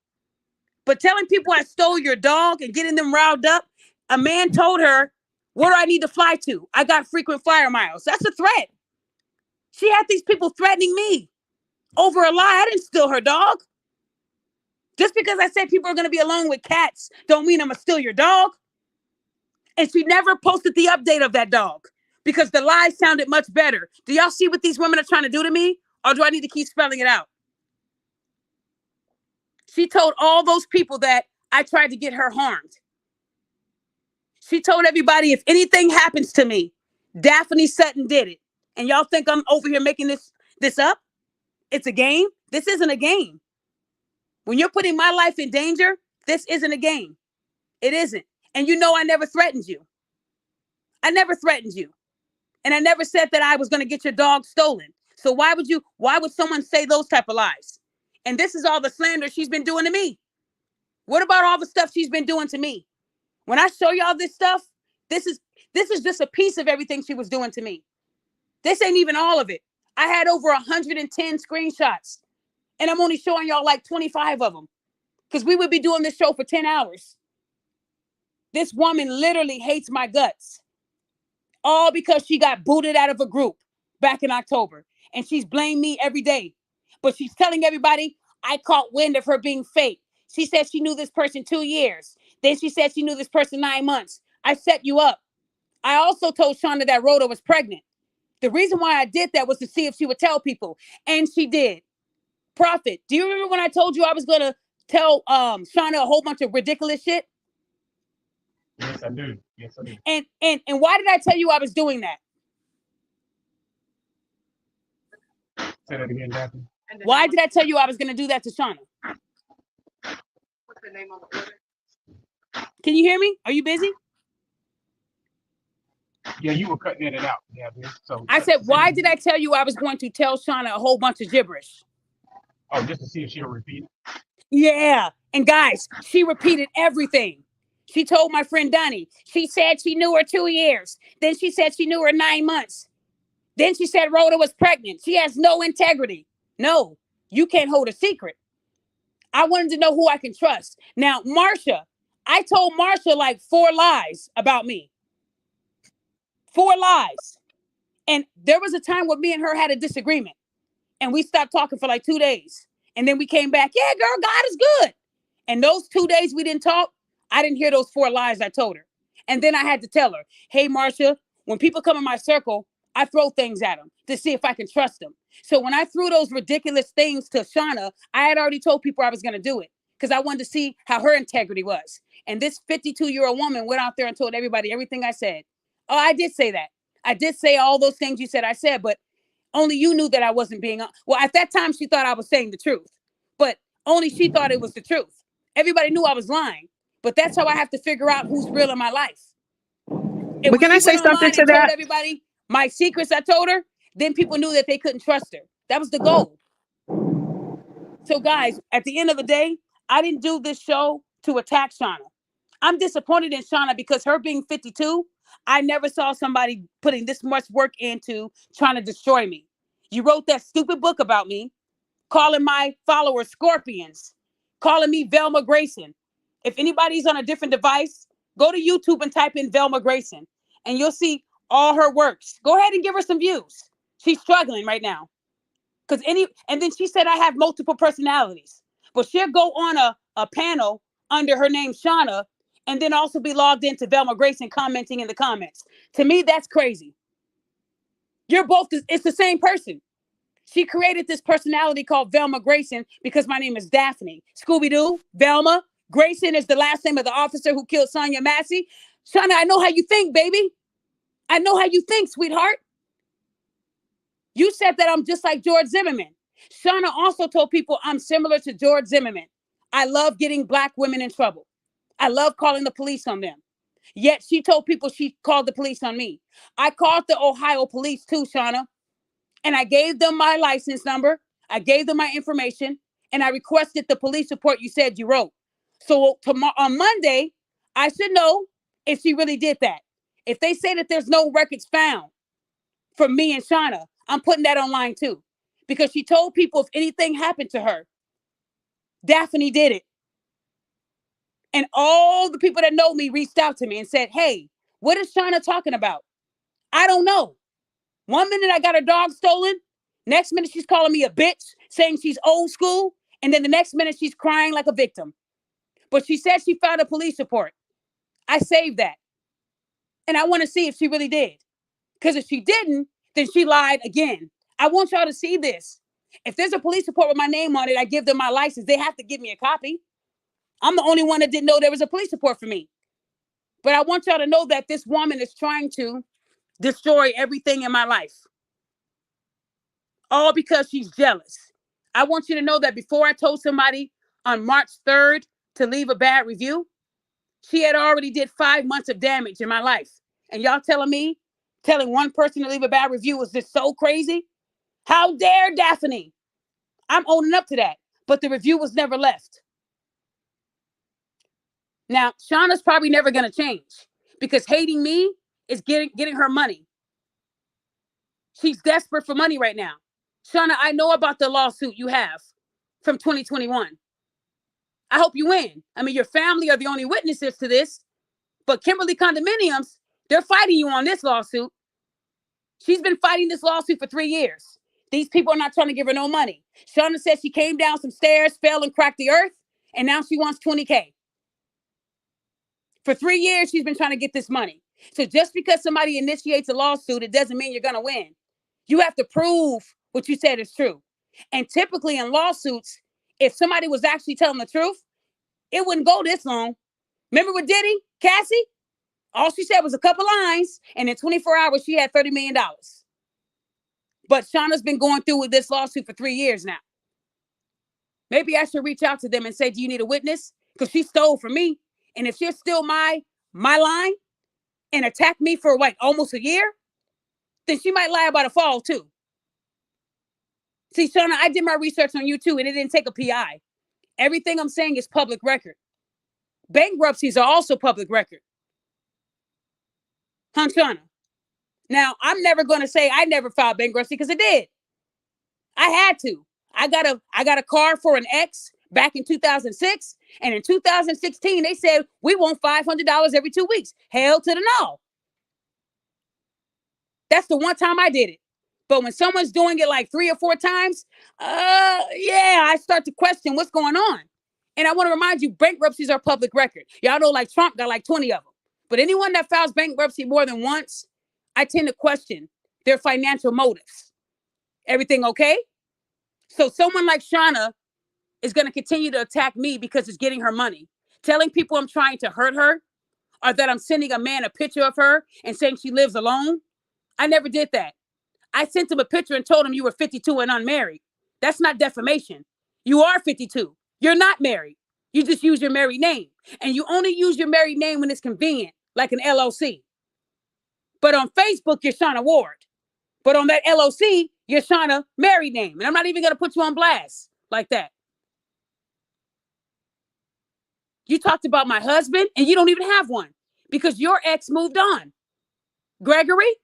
A: But telling people I stole your dog and getting them riled up, a man told her, where do I need to fly to? I got frequent flyer miles. That's a threat. She had these people threatening me over a lie. I didn't steal her dog. Just because I said people are going to be alone with cats don't mean I'm going to steal your dog. And she never posted the update of that dog because the lie sounded much better. Do y'all see what these women are trying to do to me? Or do I need to keep spelling it out? She told all those people that I tried to get her harmed. She told everybody, if anything happens to me, Daphne Sutton did it. And y'all think I'm over here making this up? It's a game? This isn't a game. When you're putting my life in danger, this isn't a game. It isn't. And you know I never threatened you. I never threatened you. And I never said that I was going to get your dog stolen. So why would someone say those type of lies? And this is all the slander she's been doing to me. What about all the stuff she's been doing to me? When I show y'all this stuff, this is just a piece of everything she was doing to me. This ain't even all of it. I had over 110 screenshots. And I'm only showing y'all like 25 of them. Because we would be doing this show for 10 hours. This woman literally hates my guts. All because she got booted out of a group back in October. And she's blamed me every day. But she's telling everybody, I caught wind of her being fake. She said she knew this person 2 years. Then she said she knew this person 9 months. I set you up. I also told Shana that Rhoda was pregnant. The reason why I did that was to see if she would tell people. And she did. Prophet, do you remember when I told you I was going to tell Shana a whole bunch of ridiculous shit?
G: Yes, I do. Yes, I do.
A: And why did I tell you I was doing that?
G: Say that again, Daphne.
A: Why did I tell you I was going to do that to Shana?
I: What's the name on the order?
A: Can you hear me? Are you busy?
G: Yeah, you were cutting in and out, Daphne. So
A: I said, why did I tell you I was going to tell Shana a whole bunch of gibberish?
G: Oh, just to see if she'll repeat it.
A: Yeah. And guys, she repeated everything. She told my friend Donnie, she said she knew her 2 years. Then she said she knew her 9 months. Then she said Rhoda was pregnant. She has no integrity. No, you can't hold a secret. I wanted to know who I can trust. Now, Marsha, I told Marsha like 4 lies about me. 4 lies. And there was a time where me and her had a disagreement. And we stopped talking for like 2 days. And then we came back. Yeah, girl, God is good. And those 2 days we didn't talk, I didn't hear those 4 lies I told her. And then I had to tell her, hey, Marsha, when people come in my circle, I throw things at them to see if I can trust them. So when I threw those ridiculous things to Shana, I had already told people I was going to do it because I wanted to see how her integrity was. And this 52-year-old woman went out there and told everybody everything I said. Oh, I did say that. I did say all those things you said I said, but only you knew that I wasn't being... Well, at that time, she thought I was saying the truth, but only she thought it was the truth. Everybody knew I was lying, but that's how I have to figure out who's real in my life. And
K: But can I say something to that?
A: Told everybody my secrets I told her, then people knew that they couldn't trust her. That was the goal. So guys, at the end of the day, I didn't do this show to attack Shana. I'm disappointed in Shana because her being 52, I never saw somebody putting this much work into trying to destroy me. You wrote that stupid book about me, calling my followers scorpions, calling me Velma Grayson. If anybody's on a different device, go to YouTube and type in Velma Grayson and you'll see all her works. Go ahead and give her some views. She's struggling right now. And then she said I have multiple personalities. But she'll go on a panel under her name Shana and then also be logged into Velma Grayson commenting in the comments. To me, that's crazy. You're both, it's the same person. She created this personality called Velma Grayson because my name is Daphne. Scooby-Doo, Velma. Grayson is the last name of the officer who killed Sonia Massey. Shana, I know how you think, baby. I know how you think, sweetheart. You said that I'm just like George Zimmerman. Shana also told people I'm similar to George Zimmerman. I love getting Black women in trouble. I love calling the police on them. Yet she told people she called the police on me. I called the Ohio police too, Shana. And I gave them my license number. I gave them my information. And I requested the police report you said you wrote. So tomorrow, on Monday, I should know if she really did that. If they say that there's no records found for me and Shana, I'm putting that online too. Because she told people if anything happened to her, Daphne did it. And all the people that know me reached out to me and said, hey, what is Shana talking about? I don't know. One minute I got her dog stolen. Next minute she's calling me a bitch, saying she's old school. And then the next minute she's crying like a victim. But she said she filed a police report. I saved that. And I want to see if she really did. Because if she didn't, then she lied again. I want y'all to see this. If there's a police report with my name on it, I give them my license. They have to give me a copy. I'm the only one that didn't know there was a police report for me. But I want y'all to know that this woman is trying to destroy everything in my life. All because she's jealous. I want you to know that before I told somebody on March 3rd to leave a bad review, she had already did 5 months of damage in my life. And y'all telling one person to leave a bad review was just so crazy? How dare Daphne? I'm owning up to that. But the review was never left. Now, Shauna's probably never going to change because hating me is getting her money. She's desperate for money right now. Shana, I know about the lawsuit you have from 2021. I hope you win. I mean, your family are the only witnesses to this, but Kimberly Condominiums, they're fighting you on this lawsuit. She's been fighting this lawsuit for 3 years. These people are not trying to give her no money. Shana says she came down some stairs, fell and cracked the earth, and now she wants $20K. For 3 years, she's been trying to get this money. So just because somebody initiates a lawsuit, it doesn't mean you're going to win. You have to prove what you said is true. And typically in lawsuits, if somebody was actually telling the truth, it wouldn't go this long. Remember with Diddy, Cassie? All she said was a couple lines, and in 24 hours, she had $30 million. But Shauna's been going through with this lawsuit for 3 years now. Maybe I should reach out to them and say, do you need a witness? Because she stole from me. And if she'll steal my line and attack me for like almost a year, then she might lie about a fall too. See, Shana, I did my research on you too, and it didn't take a PI. Everything I'm saying is public record. Bankruptcies are also public record. Huh, Shana? Now, I'm never going to say I never filed bankruptcy because I did. I had to. I got a car for an ex back in 2006. And in 2016, they said, we want $500 every 2 weeks. Hell to the no. That's the one time I did it. But when someone's doing it like 3 or 4 times, I start to question what's going on. And I want to remind you, bankruptcies are public record. Y'all know like Trump got like 20 of them. But anyone that files bankruptcy more than once, I tend to question their financial motives. Everything okay? So someone like Shana is going to continue to attack me because it's getting her money. Telling people I'm trying to hurt her or that I'm sending a man a picture of her and saying she lives alone. I never did that. I sent him a picture and told him you were 52 and unmarried. That's not defamation. You are 52. You're not married. You just use your married name. And you only use your married name when it's convenient, like an LLC. But on Facebook, you're Shana Ward. But on that LLC, you're Shana married name. And I'm not even going to put you on blast like that. You talked about my husband and you don't even have one because your ex moved on. Gregory?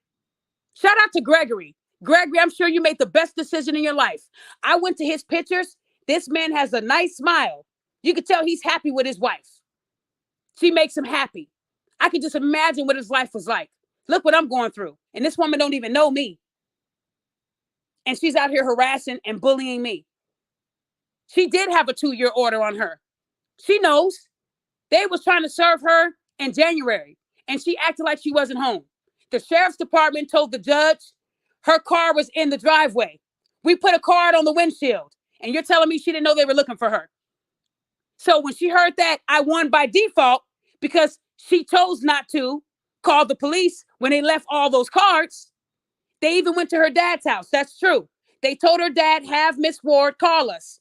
A: Shout out to Gregory. Gregory, I'm sure you made the best decision in your life. I went to his pictures. This man has a nice smile. You could tell he's happy with his wife. She makes him happy. I could just imagine what his life was like. Look what I'm going through. And this woman don't even know me. And she's out here harassing and bullying me. She did have a 2-year order on her. She knows. They was trying to serve her in January, and she acted like she wasn't home. The sheriff's department told the judge her car was in the driveway. We put a card on the windshield, and you're telling me she didn't know they were looking for her. So when she heard that, I won by default because she chose not to call the police when they left all those cards. They even went to her dad's house. That's true. They told her dad, have Miss Ward call us.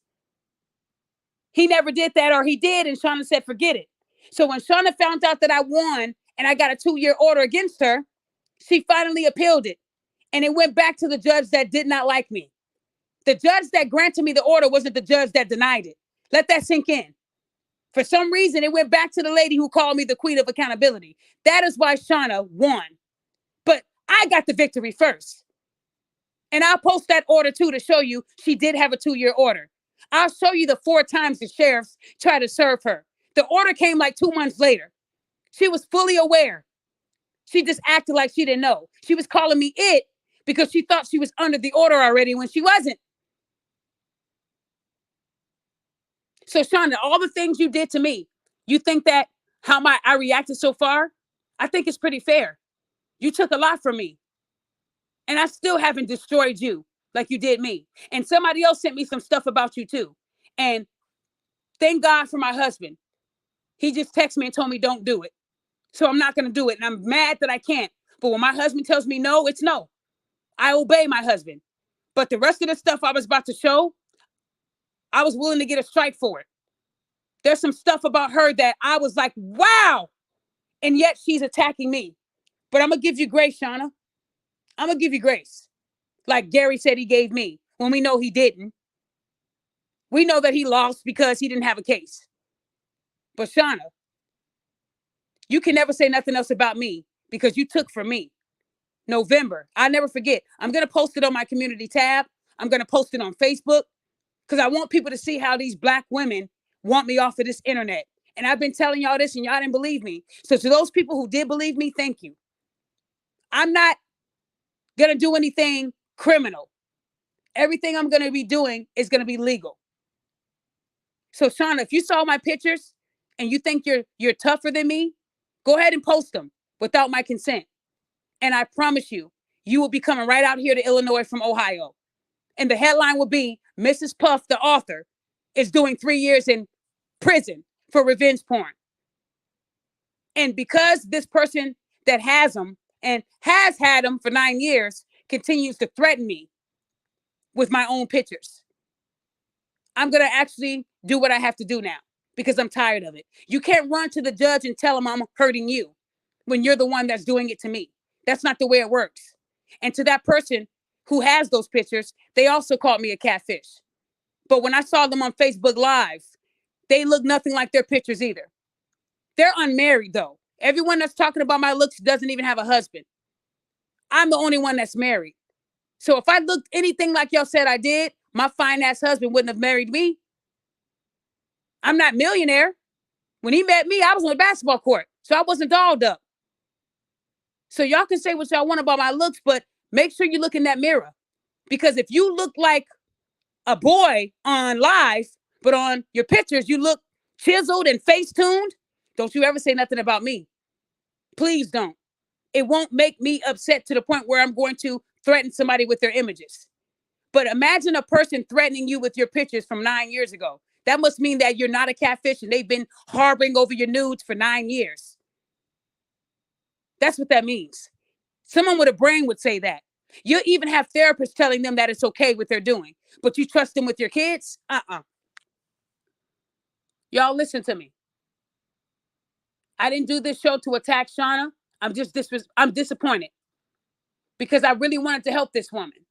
A: He never did that, or he did, and Shana said, forget it. So when Shana found out that I won and I got a 2-year order against her, she finally appealed it. And it went back to the judge that did not like me. The judge that granted me the order wasn't the judge that denied it. Let that sink in. For some reason, it went back to the lady who called me the queen of accountability. That is why Shana won. But I got the victory first. And I'll post that order too to show you she did have a 2-year order. I'll show you the 4 times the sheriffs tried to serve her. The order came like 2 months later. She was fully aware. She just acted like she didn't know. She was calling me it because she thought she was under the order already when she wasn't. So Shana, all the things you did to me, you think that how I reacted so far? I think it's pretty fair. You took a lot from me. And I still haven't destroyed you like you did me. And somebody else sent me some stuff about you too. And thank God for my husband. He just texted me and told me don't do it. So I'm not going to do it. And I'm mad that I can't. But when my husband tells me no, it's no. I obey my husband. But the rest of the stuff I was about to show, I was willing to get a strike for it. There's some stuff about her that I was like, wow. And yet she's attacking me. But I'm going to give you grace, Shana. I'm going to give you grace. Like Gary said he gave me when we know he didn't. We know that he lost because he didn't have a case. But Shana, you can never say nothing else about me because you took from me. November, I never forget. I'm going to post it on my community tab. I'm going to post it on Facebook because I want people to see how these Black women want me off of this internet. And I've been telling y'all this and y'all didn't believe me. So to those people who did believe me, thank you. I'm not going to do anything criminal. Everything I'm going to be doing is going to be legal. So Shana, if you saw my pictures and you think you're tougher than me, go ahead and post them without my consent. And I promise you, you will be coming right out here to Illinois from Ohio. And the headline will be, Mrs. Puff, the author, is doing 3 years in prison for revenge porn. And because this person that has them and has had them for 9 years continues to threaten me with my own pictures, I'm going to actually do what I have to do now because I'm tired of it. You can't run to the judge and tell him I'm hurting you when you're the one that's doing it to me. That's not the way it works. And to that person who has those pictures, they also called me a catfish. But when I saw them on Facebook Live, they look nothing like their pictures either. They're unmarried though. Everyone that's talking about my looks doesn't even have a husband. I'm the only one that's married. So if I looked anything like y'all said I did, my fine ass husband wouldn't have married me. I'm not millionaire. When he met me, I was on the basketball court. So I wasn't dolled up. So y'all can say what y'all want about my looks, but make sure you look in that mirror. Because if you look like a boy on live, but on your pictures, you look chiseled and face-tuned, don't you ever say nothing about me. Please don't. It won't make me upset to the point where I'm going to threaten somebody with their images. But imagine a person threatening you with your pictures from 9 years ago. That must mean that you're not a catfish and they've been harboring over your nudes for 9 years. That's what that means. Someone with a brain would say that. You even have therapists telling them that it's okay what they're doing, but you trust them with your kids? Y'all listen to me. I didn't do this show to attack Shana. I'm disappointed because I really wanted to help this woman.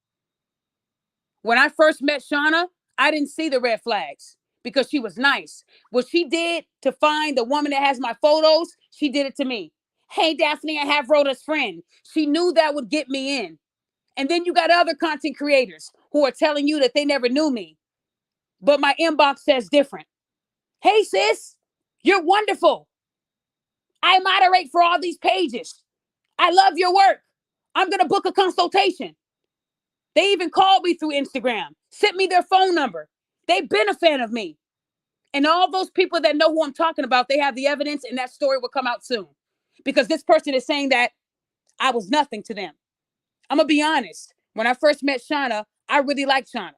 A: When I first met Shana, I didn't see the red flags because she was nice. What she did to find the woman that has my photos, she did it to me. Hey, Daphne, I have Rhoda's friend. She knew that would get me in. And then you got other content creators who are telling you that they never knew me. But my inbox says different. Hey, sis, you're wonderful. I moderate for all these pages. I love your work. I'm going to book a consultation. They even called me through Instagram, sent me their phone number. They've been a fan of me. And all those people that know who I'm talking about, they have the evidence, and that story will come out soon. Because this person is saying that I was nothing to them. I'm going to be honest. When I first met Shana, I really liked Shana.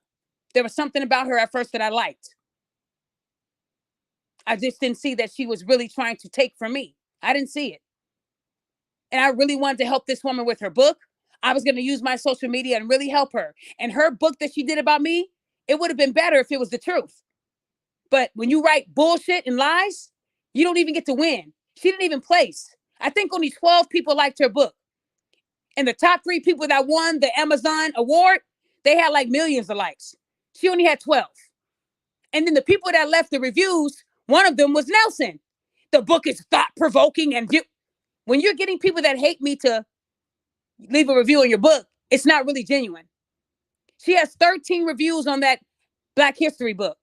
A: There was something about her at first that I liked. I just didn't see that she was really trying to take from me. I didn't see it. And I really wanted to help this woman with her book. I was going to use my social media and really help her. And her book that she did about me, it would have been better if it was the truth. But when you write bullshit and lies, you don't even get to win. She didn't even place. I think only 12 people liked her book. And the top 3 people that won the Amazon award, they had like millions of likes. She only had 12. And then the people that left the reviews, one of them was Nelson. The book is thought-provoking. And when you're getting people that hate me to leave a review on your book, it's not really genuine. She has 13 reviews on that Black History book.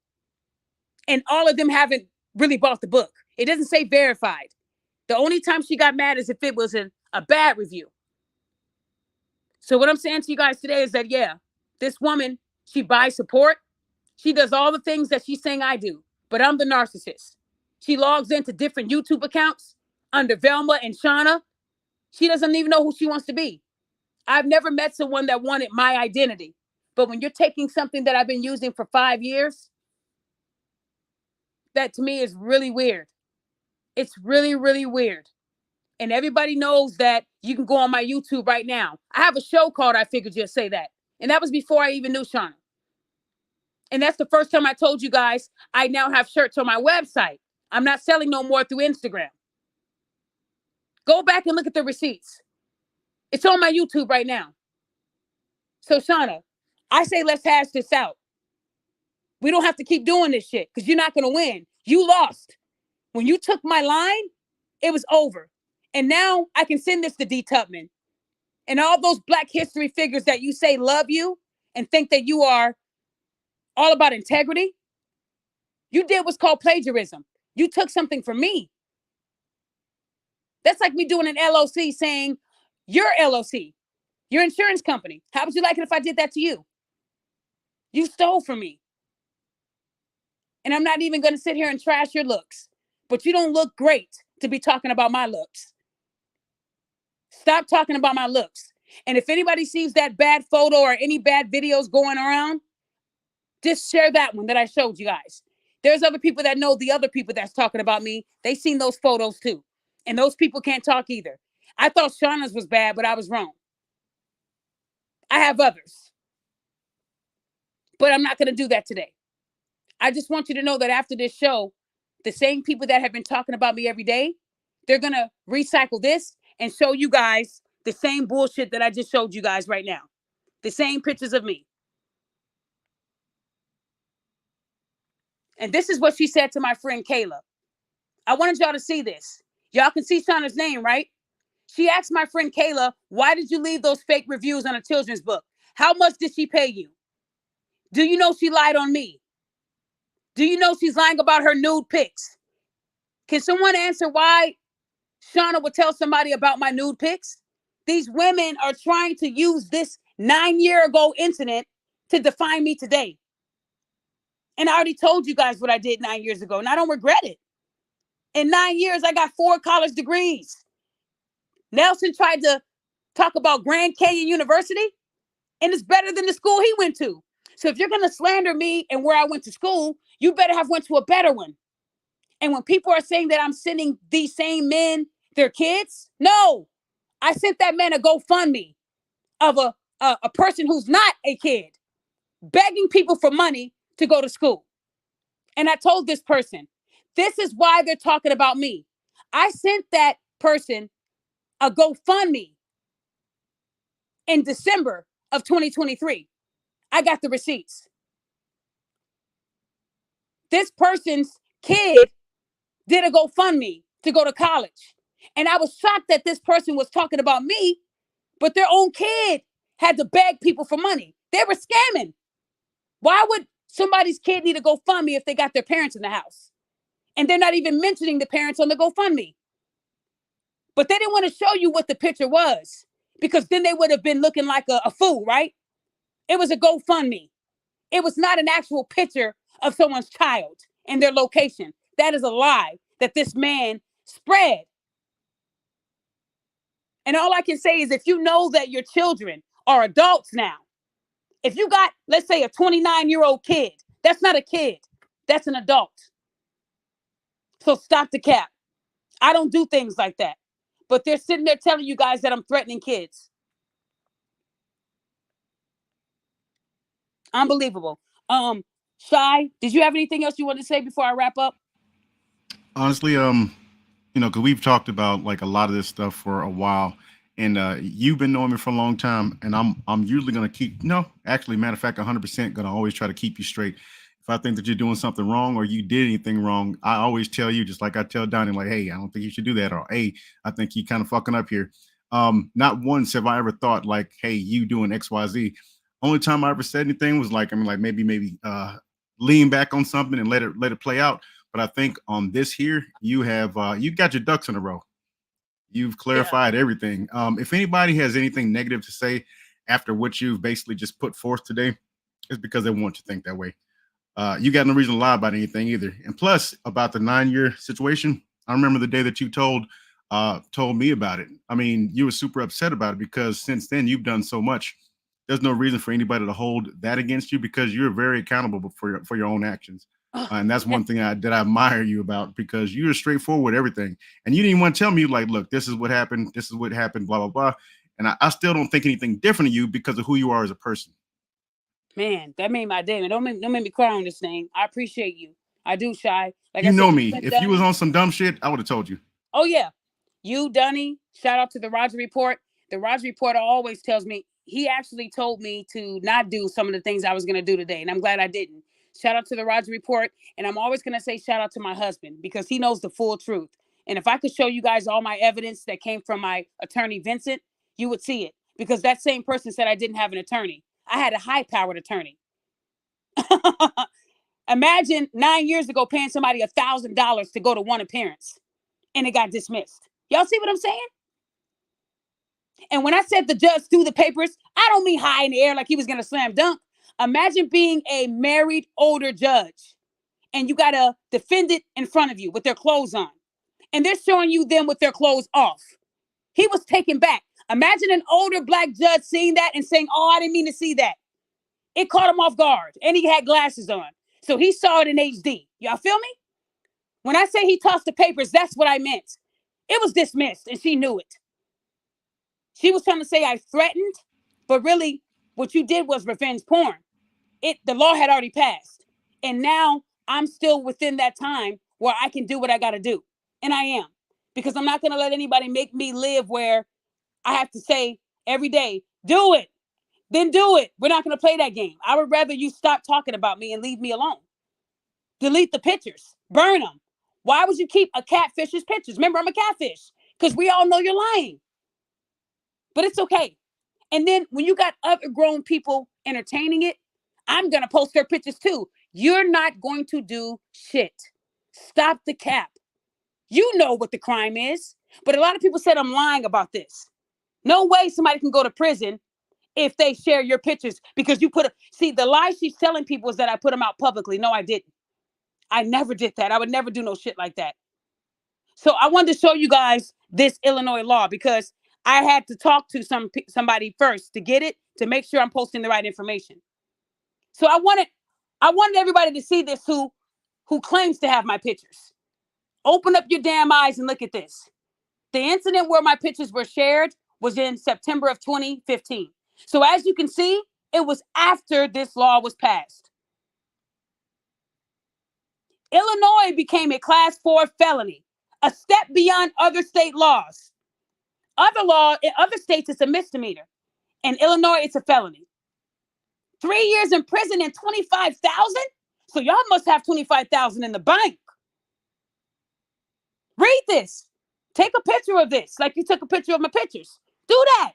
A: And all of them haven't really bought the book. It doesn't say verified. The only time she got mad is if it was a bad review. So what I'm saying to you guys today is that, yeah, this woman, she buys support. She does all the things that she's saying I do, but I'm the narcissist. She logs into different YouTube accounts under Velma and Shana. She doesn't even know who she wants to be. I've never met someone that wanted my identity. But when you're taking something that I've been using for 5 years, that to me is really weird. It's really, really weird. And everybody knows that you can go on my YouTube right now. I have a show called I Figured You'd Say That. And that was before I even knew Shana. And that's the first time I told you guys I now have shirts on my website. I'm not selling no more through Instagram. Go back and look at the receipts. It's on my YouTube right now. So Shana, I say let's hash this out. We don't have to keep doing this shit because you're not going to win. You lost. When you took my line, it was over. And now I can send this to D. Tubman. And all those Black history figures that you say love you and think that you are all about integrity, you did what's called plagiarism. You took something from me. That's like me doing an LLC saying, your LLC, your insurance company. How would you like it if I did that to you? You stole from me. And I'm not even going to sit here and trash your looks. But you don't look great to be talking about my looks. Stop talking about my looks. And if anybody sees that bad photo or any bad videos going around, just share that one that I showed you guys. There's other people that know the other people that's talking about me. They seen those photos too. And those people can't talk either. I thought Shauna's was bad, but I was wrong. I have others. But I'm not going to do that today. I just want you to know that after this show, the same people that have been talking about me every day, they're going to recycle this and show you guys the same bullshit that I just showed you guys right now. The same pictures of me. And this is what she said to my friend Kayla. I wanted y'all to see this. Y'all can see Shauna's name, right? She asked my friend Kayla, why did you leave those fake reviews on a children's book? How much did she pay you? Do you know she lied on me? Do you know she's lying about her nude pics? Can someone answer why Shana would tell somebody about my nude pics? These women are trying to use this 9-year-ago incident to define me today. And I already told you guys what I did 9 years ago, and I don't regret it. In 9 years, I got 4 college degrees. Nelson tried to talk about Grand Canyon University, and it's better than the school he went to. So if you're going to slander me and where I went to school, you better have went to a better one. And when people are saying that I'm sending these same men their kids, no, I sent that man a GoFundMe of a person who's not a kid, begging people for money to go to school. And I told this person, this is why they're talking about me. I sent that person a GoFundMe in December of 2023. I got the receipts. This person's kid did a GoFundMe to go to college. And I was shocked that this person was talking about me, but their own kid had to beg people for money. They were scamming. Why would somebody's kid need a GoFundMe if they got their parents in the house? And they're not even mentioning the parents on the GoFundMe. But they didn't want to show you what the picture was, because then they would have been looking like a fool, right? It was a GoFundMe. It was not an actual picture of someone's child. and their location. That is a lie that this man spread. And all I can say is if you know that your children are adults now, if you got, let's say, a 29-year-old kid, that's not a kid. That's an adult. So stop the cap. I don't do things like that. But they're sitting there telling you guys that I'm threatening kids. Unbelievable. Shy, did you have anything else you want to say before I wrap up?
E: Honestly, because we've talked about like a lot of this stuff for a while, and you've been knowing me for a long time, and I'm usually gonna keep no, actually, matter of fact, 100% gonna always try to keep you straight. If I think that you're doing something wrong or you did anything wrong, I always tell you, just like I tell Donnie, like, hey, I don't think you should do that, or hey, I think you kind of fucking up here. Not once have I ever thought like, hey, you doing X, Y, Z. Only time I ever said anything was like, I mean, like maybe lean back on something and let it play out. But I think on this here, you have you got your ducks in a row. You've clarified everything. If anybody has anything negative to say after what you've basically just put forth today, it's because they want you to think that way. You got no reason to lie about anything either. And plus, about the 9-year situation, I remember the day that you told me about it. I mean, you were super upset about it because since then you've done so much. There's no reason for anybody to hold that against you because you're very accountable for your own actions. And that's one thing that I admire you about, because you're straightforward with everything. And you didn't even want to tell me, like, look, this is what happened. This is what happened, blah, blah, blah. And I still don't think anything different of you because of who you are as a person.
A: Man, that made my day. Man, don't make me cry on this thing. I appreciate you. I do, Shy. Like
E: You
A: I said,
E: know me. If you was on some dumb shit, I would have told you.
A: Oh, yeah. You, Dunny, shout out to the Roger Report. The Roger Reporter always tells me, he actually told me to not do some of the things I was going to do today. And I'm glad I didn't. Shout out to the Roger Report. And I'm always going to say shout out to my husband because he knows the full truth. And if I could show you guys all my evidence that came from my attorney, Vincent, you would see it. Because that same person said I didn't have an attorney. I had a high-powered attorney. Imagine 9 years ago paying somebody $1,000 to go to one appearance and it got dismissed. Y'all see what I'm saying? And when I said the judge threw the papers, I don't mean high in the air like he was going to slam dunk. Imagine being a married older judge and you got a defendant in front of you with their clothes on and they're showing you them with their clothes off. He was taken back. Imagine an older black judge seeing that and saying, oh, I didn't mean to see that. It caught him off guard and he had glasses on. So he saw it in HD. Y'all feel me? When I say he tossed the papers, that's what I meant. It was dismissed and she knew it. She was trying to say I threatened, but really what you did was revenge porn. The law had already passed. And now I'm still within that time where I can do what I got to do. And I am. Because I'm not going to let anybody make me live where I have to say every day, do it. Then do it. We're not going to play that game. I would rather you stop talking about me and leave me alone. Delete the pictures. Burn them. Why would you keep a catfish's pictures? Remember, I'm a catfish. Because we all know you're lying. But it's okay. And then when you got other grown people entertaining it, I'm going to post their pictures too. You're not going to do shit. Stop the cap. You know what the crime is. But a lot of people said I'm lying about this. No way somebody can go to prison if they share your pictures because you see, the lie she's telling people is that I put them out publicly. No, I didn't. I never did that. I would never do no shit like that. So I wanted to show you guys this Illinois law because I had to talk to somebody first to get it, to make sure I'm posting the right information. So I wanted everybody to see this who claims to have my pictures. Open up your damn eyes and look at this. The incident where my pictures were shared was in September of 2015. So as you can see, it was after this law was passed. Illinois became a class 4 felony, a step beyond other state laws. In other states, it's a misdemeanor. In Illinois, it's a felony. 3 years in prison and $25,000? So y'all must have $25,000 in the bank. Read this. Take a picture of this, like you took a picture of my pictures. Do that.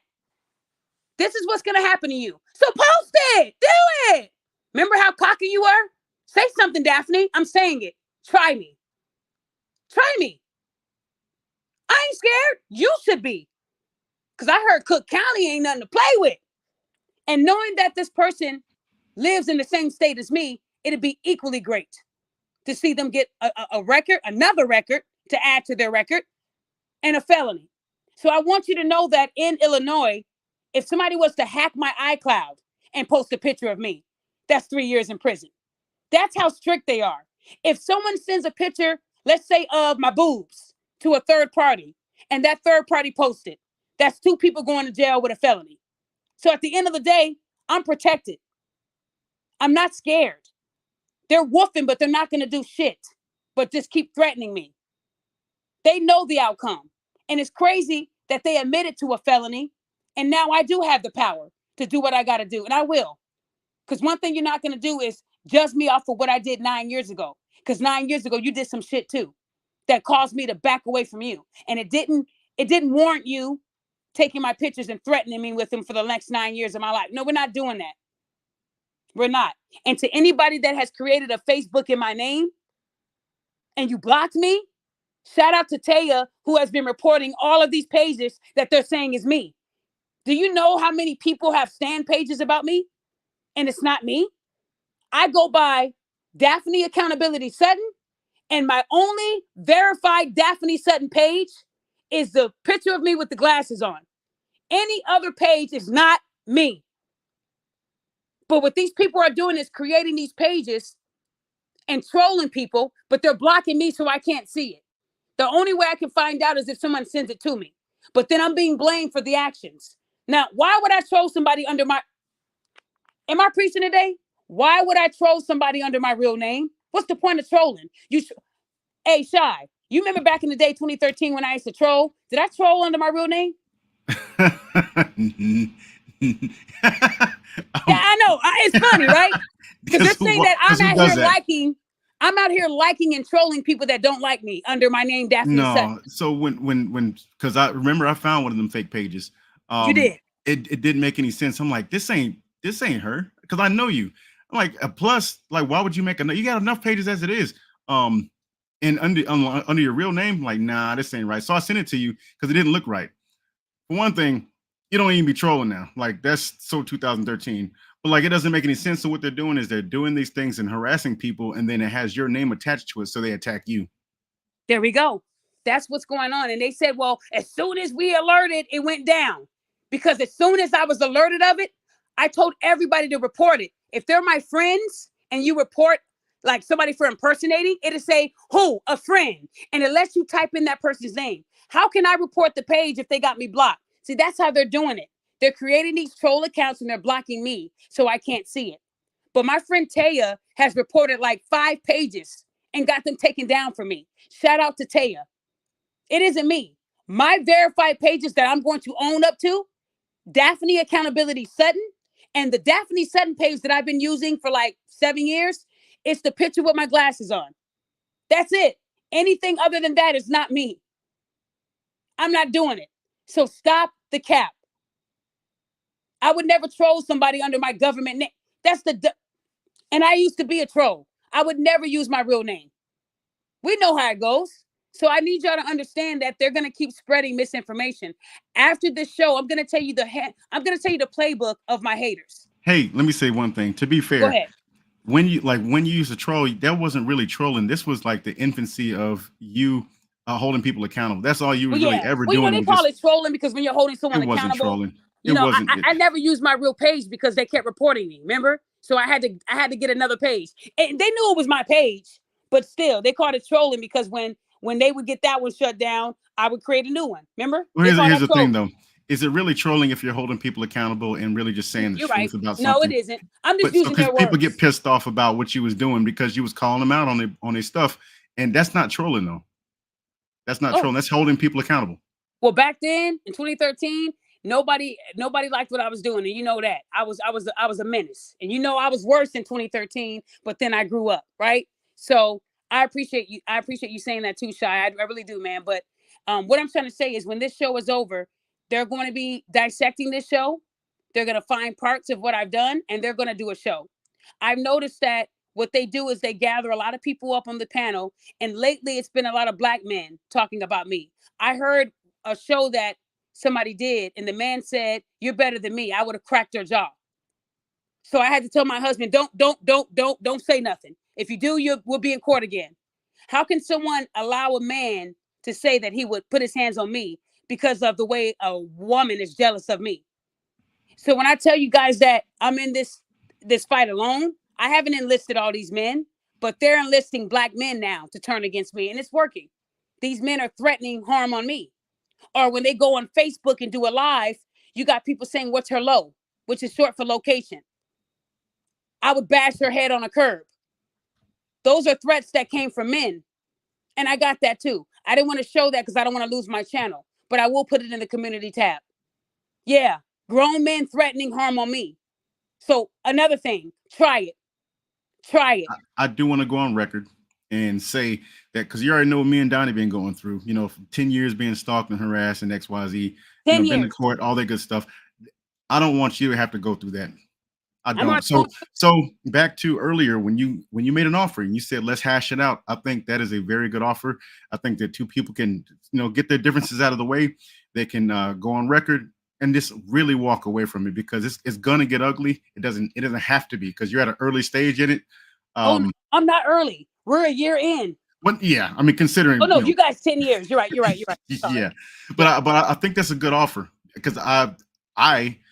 A: This is what's going to happen to you. So post it. Do it. Remember how cocky you were? Say something, Daphne. I'm saying it. Try me. Try me. I ain't scared. You should be. Because I heard Cook County ain't nothing to play with. And knowing that this person lives in the same state as me, it'd be equally great. to see them get a record, another record to add to their record, and a felony. So I want you to know that in Illinois, if somebody was to hack my iCloud and post a picture of me, that's 3 years in prison. That's how strict they are. If someone sends a picture, let's say of my boobs, to a third party, and that third party posts it, that's 2 people going to jail with a felony. So at the end of the day, I'm protected. I'm not scared. They're woofing, but they're not going to do shit, but just keep threatening me. They know the outcome. And it's crazy that they admitted to a felony. And now I do have the power to do what I got to do. And I will. Because one thing you're not going to do is judge me off of what I did 9 years ago. Because 9 years ago, you did some shit too that caused me to back away from you. And it didn't warrant you taking my pictures and threatening me with them for the next 9 years of my life. No, we're not doing that. We're not. And to anybody that has created a Facebook in my name and you blocked me, shout out to Taya, who has been reporting all of these pages that they're saying is me. Do you know how many people have stand pages about me? And it's not me. I go by Daphne Accountability Sutton, and my only verified Daphne Sutton page is the picture of me with the glasses on. Any other page is not me. But what these people are doing is creating these pages and trolling people, but they're blocking me so I can't see it. The only way I can find out is if someone sends it to me. But then I'm being blamed for the actions. Now, why would I troll somebody under my... Am I preaching today? Why would I troll somebody under my real name? What's the point of trolling? Hey, Shy, you remember back in the day, 2013, when I used to troll? Did I troll under my real name? Yeah, I know. It's funny, right? Because they're saying that I'm out here liking and trolling people that don't like me under my name, Daphne Sutton.
E: So when because I remember I found one of them fake pages.
A: You did.
E: It didn't make any sense. I'm like, this ain't her, because I know you. I'm like, plus, like, why would you make you got enough pages as it is. And under your real name, like, nah, this ain't right. So I sent it to you because it didn't look right. For one thing, you don't even be trolling now. Like, that's so 2013. But like, it doesn't make any sense. So what they're doing is they're doing these things and harassing people, and then it has your name attached to it, so they attack you.
A: There we go. That's what's going on. And they said, well, as soon as we alerted, it went down. Because as soon as I was alerted of it, I told everybody to report it. If they're my friends and you report like somebody for impersonating, it'll say, who? A friend. And it lets you type in that person's name. How can I report the page if they got me blocked? See, that's how they're doing it. They're creating these troll accounts and they're blocking me so I can't see it. But my friend Taya has reported like 5 pages and got them taken down for me. Shout out to Taya. It isn't me. My verified pages that I'm going to own up to, Daphne Accountability Sutton, and the Daphne Sutton page that I've been using for like 7 years, it's the picture with my glasses on. That's it. Anything other than that is not me. I'm not doing it. So stop the cap. I would never troll somebody under my government name. And I used to be a troll. I would never use my real name. We know how it goes. So I need y'all to understand that they're going to keep spreading misinformation. After this show, I'm going to tell you the playbook of my haters.
E: Hey, let me say one thing. To be fair,
A: go ahead.
E: When you used to troll, that wasn't really trolling. This was like the infancy of you holding people accountable. That's all you were really ever doing.
A: Well, they call it trolling because when you're holding someone accountable,
E: wasn't trolling.
A: I never used my real page because they kept reporting me. Remember? So I had to get another page, and they knew it was my page, but still, they called it trolling because when they would get that one shut down, I would create a new one. Remember?
E: Well, here's the thing, though. Is it really trolling if you're holding people accountable and really just saying the truth about something?
A: No, it isn't. I'm just using their words.
E: People get pissed off about what you was doing because you was calling them out on their stuff, and that's not trolling, though. That's not trolling. That's holding people accountable.
A: Well, back then in 2013, nobody liked what I was doing, and you know that. I was a menace, and I was worse in 2013, but then I grew up, right? So I appreciate you. I appreciate you saying that too, Shy. I really do, man. But what I'm trying to say is when this show is over, they're going to be dissecting this show. They're going to find parts of what I've done, and they're going to do a show. I've noticed that what they do is they gather a lot of people up on the panel, and lately it's been a lot of Black men talking about me. I heard a show that somebody did, and the man said, "You're better than me." I would have cracked their jaw. So I had to tell my husband, don't say nothing. If you do, you will be in court again. How can someone allow a man to say that he would put his hands on me because of the way a woman is jealous of me? So when I tell you guys that I'm in this fight alone, I haven't enlisted all these men, but they're enlisting black men now to turn against me, and it's working. These men are threatening harm on me. Or when they go on Facebook and do a live, you got people saying, "What's her low?" which is short for location. I would bash her head on a curb. Those are threats that came from men. And I got that too. I didn't want to show that because I don't want to lose my channel, but I will put it in the community tab. Yeah, grown men threatening harm on me. So another thing, try it. Try it.
E: I do want to go on record and say that, because you already know what me and Donnie been going through, 10 years being stalked and harassed and XYZ,
A: 10
E: been to
A: years.
E: court, all that good stuff. I don't want you to have to go through that. I
A: I'm
E: don't.
A: not
E: So back to earlier when you made an offer and you said, let's hash it out. I think that is a very good offer. I think that two people can, get their differences out of the way. They can go on record and just really walk away from it, because it's gonna get ugly. It doesn't have to be, because you're at an early stage in it.
A: Oh, no, I'm not early. We're a year in.
E: But yeah, I mean, considering.
A: Oh no, you guys 10 years. You're right. Sorry.
E: Yeah, but I think that's a good offer, because I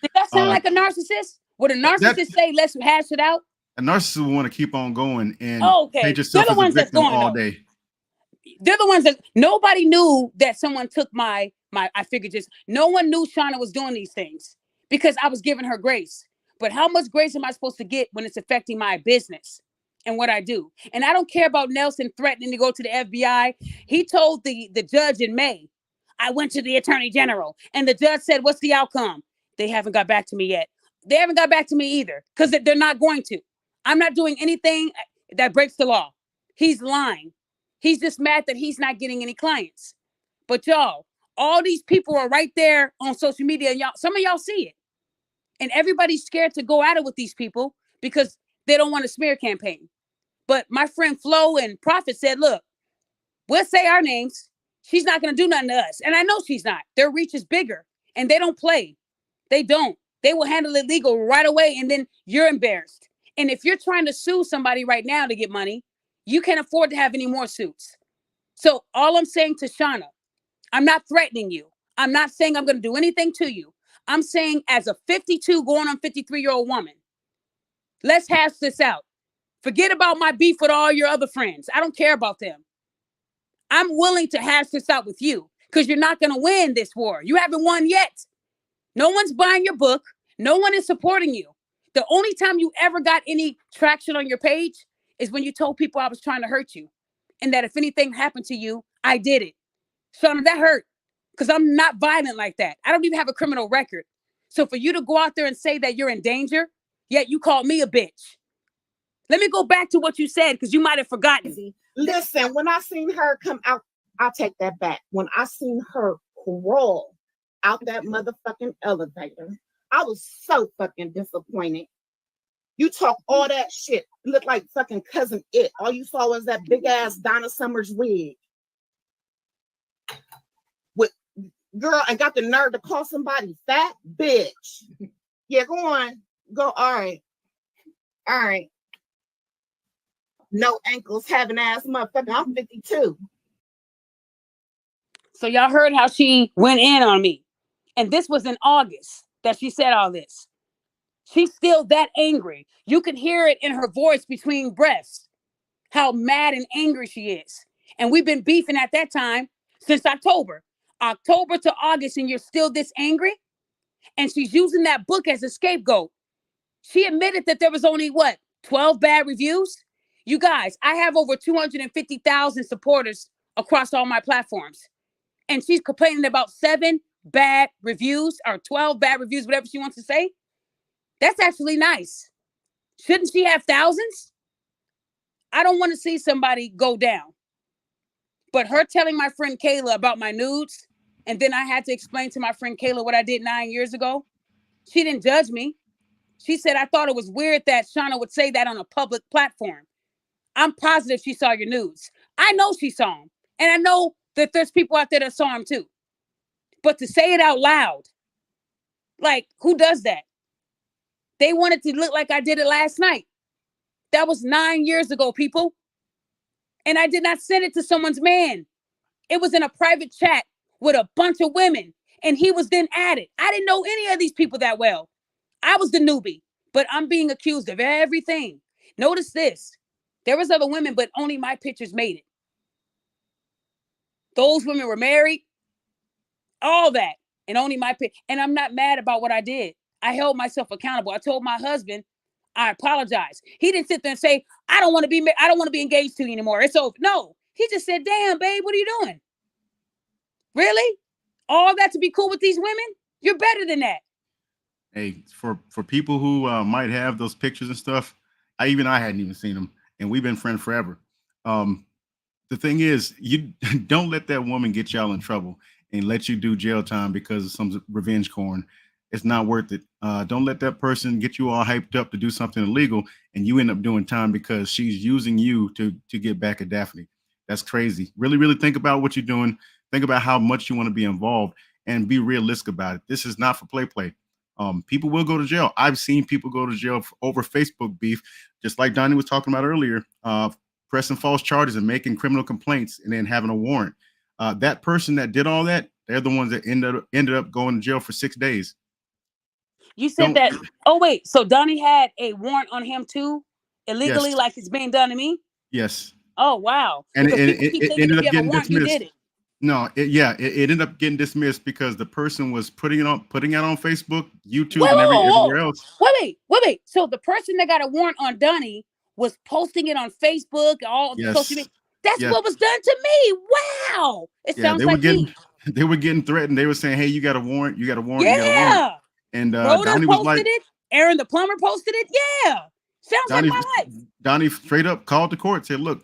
A: did that sound like a narcissist? Would a narcissist say, let's hash it out?
E: A narcissist will want to keep on going and paint yourself
A: They're the
E: as a
A: ones that's
E: victim
A: going
E: all
A: though.
E: day.
A: They're the ones that nobody knew that someone took my I figured just no one knew Shana was doing these things because I was giving her grace. But how much grace am I supposed to get when it's affecting my business and what I do? And I don't care about Nelson threatening to go to the FBI. He told the judge in May, I went to the attorney general, and the judge said, what's the outcome? They haven't got back to me yet. They haven't got back to me either, because they're not going to. I'm not doing anything that breaks the law. He's lying. He's just mad that he's not getting any clients. But y'all, all these people are right there on social media, and some of y'all see it. And everybody's scared to go at it with these people because they don't want a smear campaign. But my friend Flo and Prophet said, look, we'll say our names. She's not going to do nothing to us. And I know she's not. Their reach is bigger, and they don't play. They don't. They will handle it legal right away, and then you're embarrassed. And if you're trying to sue somebody right now to get money, you can't afford to have any more suits. So all I'm saying to Shana, I'm not threatening you. I'm not saying I'm going to do anything to you. I'm saying, as a 52 going on 53-year-old woman, let's hash this out. Forget about my beef with all your other friends. I don't care about them. I'm willing to hash this out with you, because you're not going to win this war. You haven't won yet. No one's buying your book. No one is supporting you. The only time you ever got any traction on your page is when you told people I was trying to hurt you, and that if anything happened to you, I did it. Shana, that hurt, because I'm not violent like that. I don't even have a criminal record. So for you to go out there and say that you're in danger, yet you called me a bitch. Let me go back to what you said, because you might have forgotten.
I: Listen, when I seen her come out, I'll take that back. When I seen her crawl out that motherfucking elevator, I was so fucking disappointed. You talk all that shit. You look like fucking Cousin It. All you saw was that big ass Donna Summers wig. With girl, and got the nerve to call somebody fat bitch. Yeah, go on. Go. All right. All right. No ankles, having ass motherfucker. I'm 52.
A: So y'all heard how she went in on me. And this was in August that she said all this. She's still that angry. You can hear it in her voice between breaths, how mad and angry she is. And we've been beefing at that time since October to August, and you're still this angry? And she's using that book as a scapegoat. She admitted that there was only 12 bad reviews? You guys, I have over 250,000 supporters across all my platforms. And she's complaining about 7 bad reviews or 12 bad reviews, whatever she wants to say. That's actually nice. Shouldn't she have thousands? I don't want to see somebody go down. But her telling my friend Kayla about my nudes, and then I had to explain to my friend Kayla what I did 9 years ago, she didn't judge me. She said, I thought it was weird that Shana would say that on a public platform. I'm positive she saw your nudes. I know she saw them. And I know that there's people out there that saw them too. But to say it out loud, like, who does that? They wanted to look like I did it last night. That was 9 years ago, people. And I did not send it to someone's man. It was in a private chat with a bunch of women. And he was then added. I didn't know any of these people that well. I was the newbie, but I'm being accused of everything. Notice this. There was other women, but only my pictures made it. Those women were married, all that, and only my picture. And I'm not mad about what I did. I held myself accountable. I told my husband, I apologize. He didn't sit there and say, I don't want to be engaged to you anymore. It's over. No, he just said, damn, babe, what are you doing? Really? All that to be cool with these women? You're better than that.
E: Hey, for people who might have those pictures and stuff, I hadn't even seen them, and we've been friends forever. The thing is, you don't let that woman get y'all in trouble and let you do jail time because of some revenge corn. It's not worth it. Don't let that person get you all hyped up to do something illegal and you end up doing time because she's using you to get back at Daphne. That's crazy. Really, really think about what you're doing. Think about how much you want to be involved and be realistic about it. This is not for play. People will go to jail. I've seen people go to jail over Facebook beef, just like Donnie was talking about earlier, pressing false charges and making criminal complaints and then having a warrant. That person that did all that, they're the ones that ended up going to jail for 6 days.
A: You said that. Oh, wait. So Donnie had a warrant on him too, illegally, yes, like it's being done to me?
E: Yes.
A: Oh, wow.
E: And it ended up getting dismissed. No, it ended up getting dismissed because the person was putting it on Facebook, YouTube, and everywhere else.
A: Wait. So the person that got a warrant on Donnie was posting it on Facebook, all the social media. That's what was done to me. Wow. It sounds like me.
E: They were getting threatened. They were saying, hey, you got a warrant. You got a warrant.
A: Yeah.
E: You got a warrant. And
A: Donnie was posted it. Aaron the plumber posted it. Yeah. Sounds like my life.
E: Donnie straight up called the court, said, look,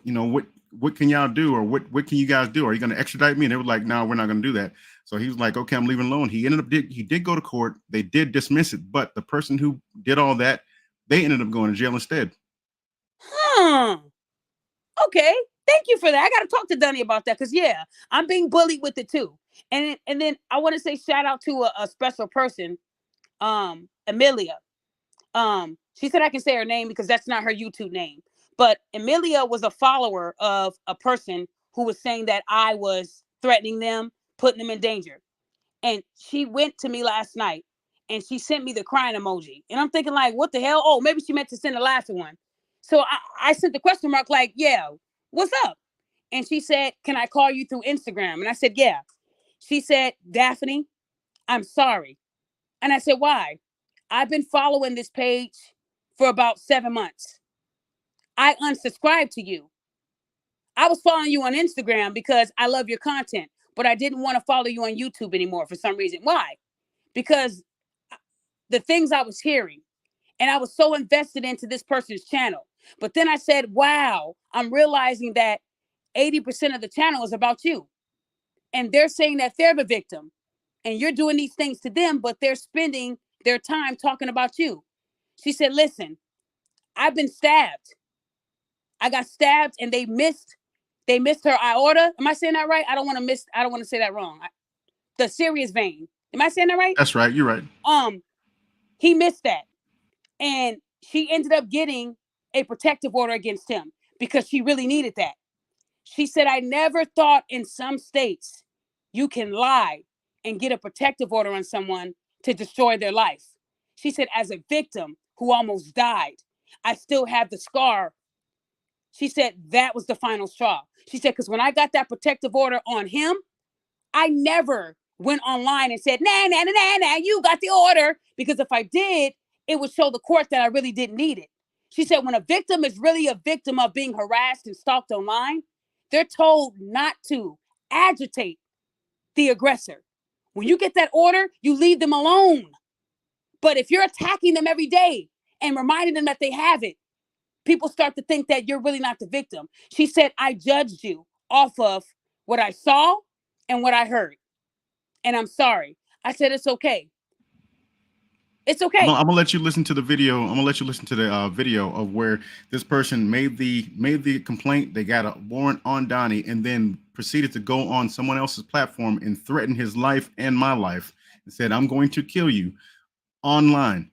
E: what can y'all do, or what can you guys do? Are you going to extradite me? And they were like, no, we're not going to do that. So he was like, okay, I'm leaving alone. He did go to court. They did dismiss it, but the person who did all that, they ended up going to jail instead.
A: Okay. Thank you for that. I got to talk to Donnie about that because, yeah, I'm being bullied with it too. And then I want to say shout out to a special person, Amelia. She said I can say her name because that's not her YouTube name. But Amelia was a follower of a person who was saying that I was threatening them, putting them in danger. And she went to me last night and she sent me the crying emoji. And I'm thinking like, what the hell? Oh, maybe she meant to send the last one. So I sent the question mark like, yeah, what's up? And she said, can I call you through Instagram? And I said, yeah. She said, Daphne, I'm sorry. And I said, why? I've been following this page for about 7 months. I unsubscribed to you. I was following you on Instagram because I love your content, but I didn't want to follow you on YouTube anymore for some reason. Why? Because the things I was hearing, and I was so invested into this person's channel. But then I said, wow, I'm realizing that 80% of the channel is about you. And they're saying that they're the victim and you're doing these things to them, but they're spending their time talking about you. She said, listen, I've been stabbed. I got stabbed and they missed her aorta. Am I saying that right? I don't want to say that wrong. The serious vein. Am I saying that right?
E: That's right. You're right.
A: He missed that. And she ended up getting a protective order against him because she really needed that. She said, I never thought in some states you can lie and get a protective order on someone to destroy their life. She said, as a victim who almost died, I still have the scar. She said, that was the final straw. She said, because when I got that protective order on him, I never went online and said, nah, you got the order. Because if I did, it would show the court that I really didn't need it. She said, when a victim is really a victim of being harassed and stalked online, they're told not to agitate the aggressor. When you get that order, you leave them alone. But if you're attacking them every day and reminding them that they have it, people start to think that you're really not the victim. She said, I judged you off of what I saw and what I heard. And I'm sorry. I said, it's okay. It's okay.
E: I'm gonna let you listen to the video. I'm gonna let you listen to the video of where this person made the complaint. They got a warrant on Donnie and then proceeded to go on someone else's platform and threaten his life and my life and said, I'm going to kill you online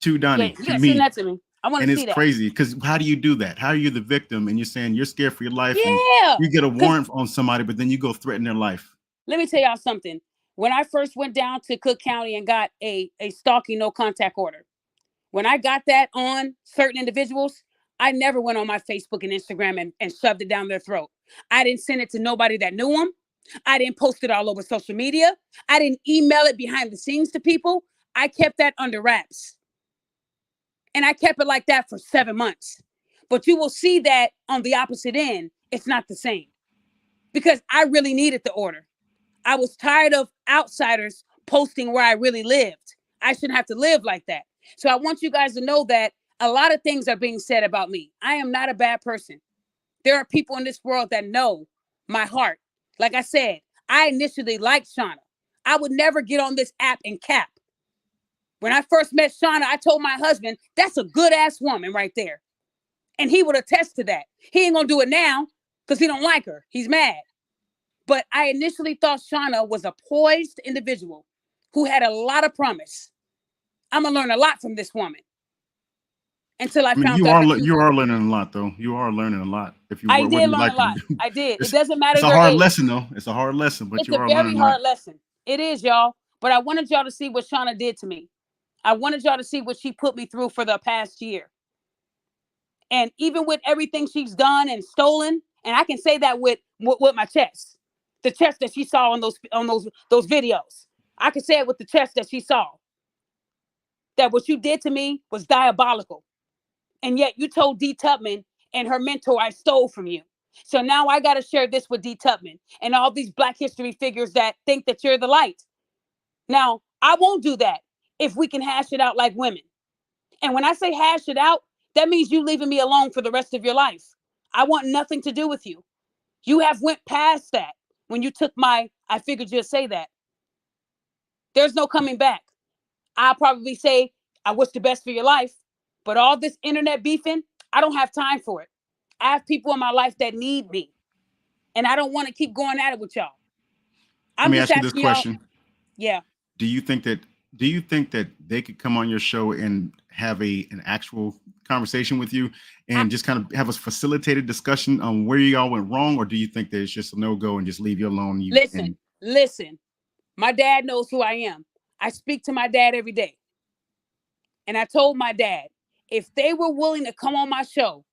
E: to Donnie.
A: Yeah, send that to me. I want
E: And
A: to
E: it's
A: see that.
E: crazy because how do you do that? How are you the victim and you're saying you're scared for your life and
A: Yeah.
E: you get a
A: 'Cause
E: warrant on somebody, but then you go threaten their life?
A: let me tell y'all something. When I first went down to Cook County and got a stalking no contact order, when I got that on certain individuals, I never went on my Facebook and Instagram and shoved it down their throat. I didn't send it to nobody that knew them. I didn't post it all over social media. I didn't email it behind the scenes to people. I kept that under wraps. And I kept it like that for 7 months. But you will see that on the opposite end, it's not the same. Because I really needed the order. I was tired of outsiders posting where I really lived. I shouldn't have to live like that. So I want you guys to know that a lot of things are being said about me. I am not a bad person. There are people in this world that know my heart. Like I said, I initially liked Shana. I would never get on this app and cap. When I first met Shana, I told my husband, that's a good ass woman right there. And he would attest to that. He ain't gonna do it now because he don't like her. He's mad. But I initially thought Shana was a poised individual who had a lot of promise. I'm gonna learn a lot from this woman. Until I
E: I mean,
A: found out her true
E: you are
A: colors.
E: learning a lot, though. You are learning a lot. If you
A: I
E: whether
A: did
E: you
A: learn
E: like
A: a
E: it,
A: lot. I did. It
E: it's
A: doesn't matter
E: it's a
A: their
E: hard
A: age.
E: lesson, though. It's a hard lesson, but
A: It's
E: you
A: a
E: are
A: very
E: learning a lot.
A: hard lesson. It is, y'all. But I wanted y'all to see what Shana did to me. I wanted y'all to see what she put me through for the past year. And even with everything she's done and stolen, and I can say that with my chest, the chest that she saw on those videos. I can say it with the chest that she saw. That what you did to me was diabolical. And yet you told D. Tubman and her mentor I stole from you. So now I got to share this with D. Tubman and all these Black history figures that think that you're the light. Now, I won't do that if we can hash it out like women. And when I say hash it out, that means you leaving me alone for the rest of your life. I want nothing to do with you. You have went past that when you took I figured you'd say that. There's no coming back. I'll probably say, I wish the best for your life. But all this internet beefing, I don't have time for it. I have people in my life that need me. And I don't want to keep going at it with y'all.
E: Let
A: I'm
E: me
A: just
E: ask you this
A: asking y'all.
E: question:
A: Yeah.
E: Do you think that they could come on your show and have an actual conversation with you and just kind of have a facilitated discussion on where y'all went wrong, or do you think that it's just a no go and just leave you alone?
A: Listen. My dad knows who I am. I speak to my dad every day. And I told my dad, if they were willing to come on my show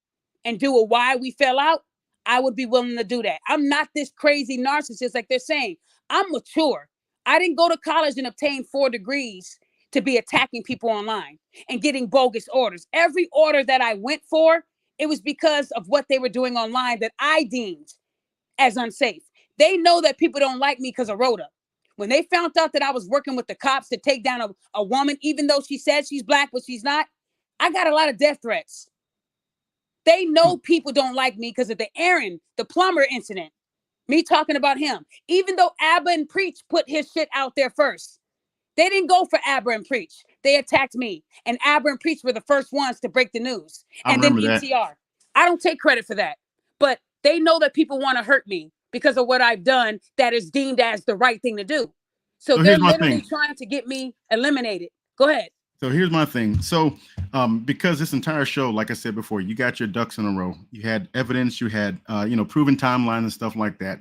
A: and do a why we fell out, I would be willing to do that. I'm not this crazy narcissist like they're saying. I'm mature. I didn't go to college and obtain 4 degrees to be attacking people online and getting bogus orders. Every order that I went for, it was because of what they were doing online that I deemed as unsafe. They know that people don't like me because of Rhoda. When they found out that I was working with the cops to take down a woman, even though she said she's Black, but she's not, I got a lot of death threats. They know people don't like me because of the Aaron, the plumber incident. Me talking about him. Even though Abba and Preach put his shit out there first. They didn't go for Abba and Preach. They attacked me. And Abba and Preach were the first ones to break the news.
E: I
A: And then
E: remember that.
A: NTR. I don't take credit for that. But they know that people want to hurt me because of what I've done that is deemed as the right thing to do. So they're
E: Here's my
A: literally
E: thing.
A: trying to get me eliminated. Go ahead.
E: So here's my thing. So because this entire show, like I said before, you got your ducks in a row. You had evidence, you had proven timeline and stuff like that.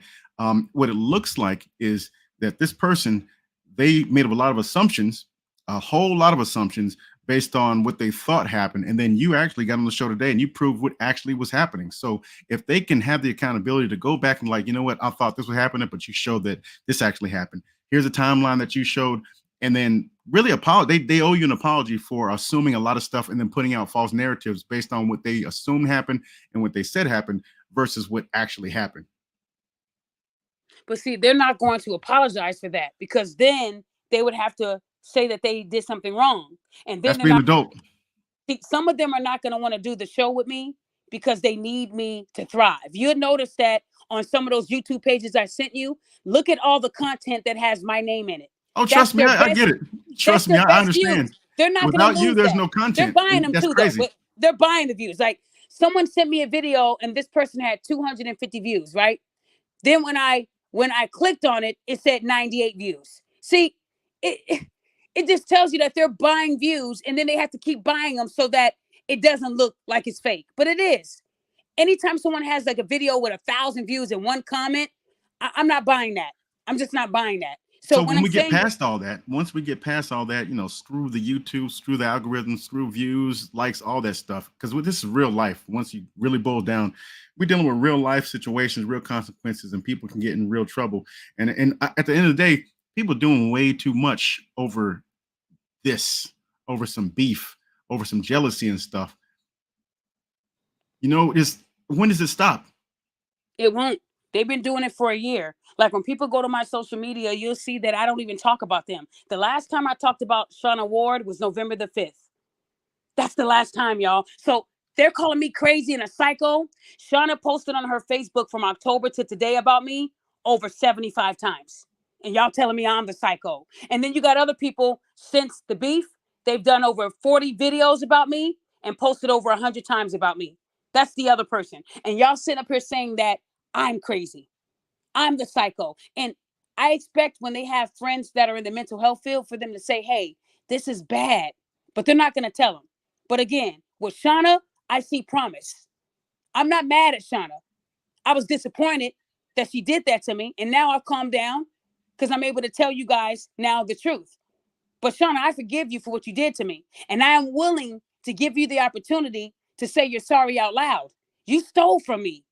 E: What it looks like is that this person, they made a lot of assumptions, a whole lot of assumptions based on what they thought happened. And then you actually got on the show today and you proved what actually was happening. So if they can have the accountability to go back and like, you know what, I thought this was happening, but you showed that this actually happened. Here's a timeline that you showed. And then really they owe you an apology for assuming a lot of stuff and then putting out false narratives based on what they assumed happened and what they said happened versus what actually happened.
A: But see, they're not going to apologize for that because then they would have to say that they did something wrong. And then
E: That's being an adult.
A: See, some of them are not going to want to do the show with me because they need me to thrive. You'll notice that on some of those YouTube pages I sent you, look at all the content that has my name in it.
E: Oh, trust me, I get it. Trust me, I understand.
A: Views. They're not
E: Without you, there's
A: that.
E: no content.
A: They're buying them
E: That's
A: too,
E: crazy.
A: though. But they're buying the views. Like someone sent me a video and this person had 250 views, right? Then when I clicked on it, it said 98 views. See, it just tells you that they're buying views and then they have to keep buying them so that it doesn't look like it's fake, but it is. Anytime someone has like a video with 1,000 views and one comment, I'm not buying that. I'm just not buying that. So
E: So
A: when
E: when
A: I'm
E: we get
A: saying,
E: past all that, once we get past all that, screw the YouTube, screw the algorithm, screw views, likes, all that stuff. Because this is real life. Once you really boil down, we're dealing with real life situations, real consequences, and people can get in real trouble. And at the end of the day, people doing way too much over this, over some beef, over some jealousy and stuff. Is when does it stop?
A: it won't. They've been doing it for a year. Like when people go to my social media, you'll see that I don't even talk about them. The last time I talked about Shana Ward was November the 5th. That's the last time, y'all. So they're calling me crazy and a psycho. Shana posted on her Facebook from October to today about me over 75 times. And y'all telling me I'm the psycho. And then you got other people since the beef, they've done over 40 videos about me and posted over 100 times about me. That's the other person. And y'all sitting up here saying that I'm crazy. I'm the psycho. And I expect when they have friends that are in the mental health field for them to say, hey, this is bad. But they're not going to tell them. But again, with Shana, I see promise. I'm not mad at Shana. I was disappointed that she did that to me. And now I've calmed down because I'm able to tell you guys now the truth. But Shana, I forgive you for what you did to me. And I am willing to give you the opportunity to say you're sorry out loud. You stole from me.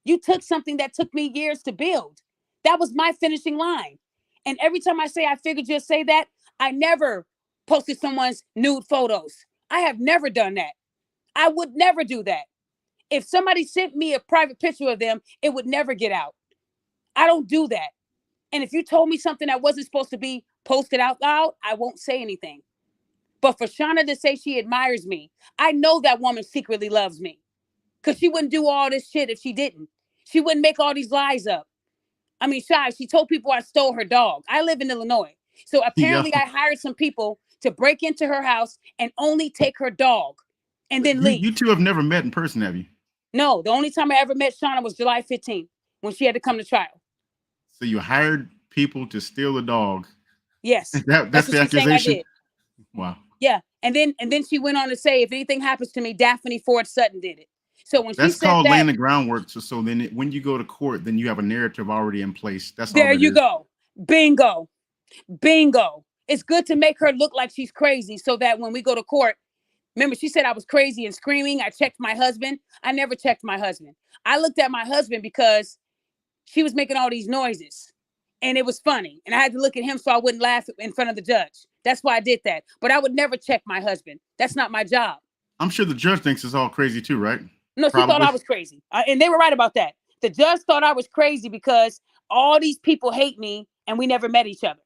A: You took something that took me years to build. That was my finishing line. And every time I say I figured you'll say that, I never posted someone's nude photos. I have never done that. I would never do that. If somebody sent me a private picture of them, it would never get out. I don't do that. And if you told me something that wasn't supposed to be posted out loud, I won't say anything. But for Shana to say she admires me, I know that woman secretly loves me because she wouldn't do all this shit if she didn't. She wouldn't make all these lies up. I mean, she told people I stole her dog. I live in Illinois. So
E: Yeah.
A: apparently I hired some people to break into her house and only take her dog and then
E: You
A: leave.
E: two have never met in person, have you?
A: No, the only time I ever met Shana was July 15th when she had to come to trial.
E: So you hired people to steal a dog.
A: Yes,
E: That's
A: that's what
E: the
A: she's saying I
E: accusation.
A: did.
E: Wow.
A: Yeah, and then she went on to say, if anything happens to me, Daphne Ford Sutton did it. So when she
E: That's
A: said
E: called
A: that,
E: laying the groundwork. So then when you go to court, then you have a narrative already in place. That's all
A: there
E: that
A: you
E: is.
A: go. Bingo. Bingo. It's good to make her look like she's crazy so that when we go to court, remember, she said I was crazy and screaming. I checked my husband. I never checked my husband. I looked at my husband because she was making all these noises and it was funny. And I had to look at him so I wouldn't laugh in front of the judge. That's why I did that. But I would never check my husband. That's not my job.
E: I'm sure the judge thinks it's all crazy too, right?
A: No, she thought
E: Probably.
A: I was crazy. And they were right about that. The judge thought I was crazy because all these people hate me and we never met each other.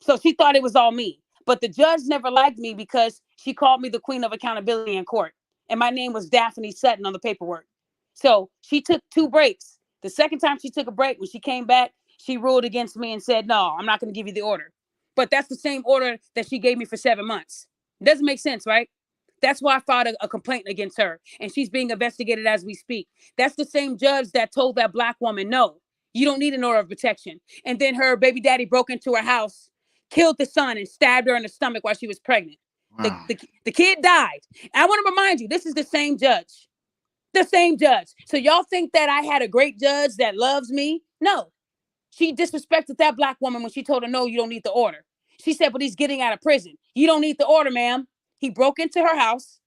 A: So she thought it was all me. But the judge never liked me because she called me the queen of accountability in court. And my name was Daphne Sutton on the paperwork. So she took 2 breaks. The second time she took a break, when she came back, she ruled against me and said, no, I'm not going to give you the order. But that's the same order that she gave me for 7 months. It doesn't make sense, right? That's why I filed a complaint against her. And she's being investigated as we speak. That's the same judge that told that Black woman, no, you don't need an order of protection. And then her baby daddy broke into her house, killed the son, and stabbed her in the stomach while she was pregnant.
E: Wow.
A: The kid died. And I want to remind you, this is the same judge. The same judge. So y'all think that I had a great judge that loves me? No. She disrespected that Black woman when she told her, no, you don't need the order. She said, but he's getting out of prison. You don't need the order, ma'am. He broke into her house,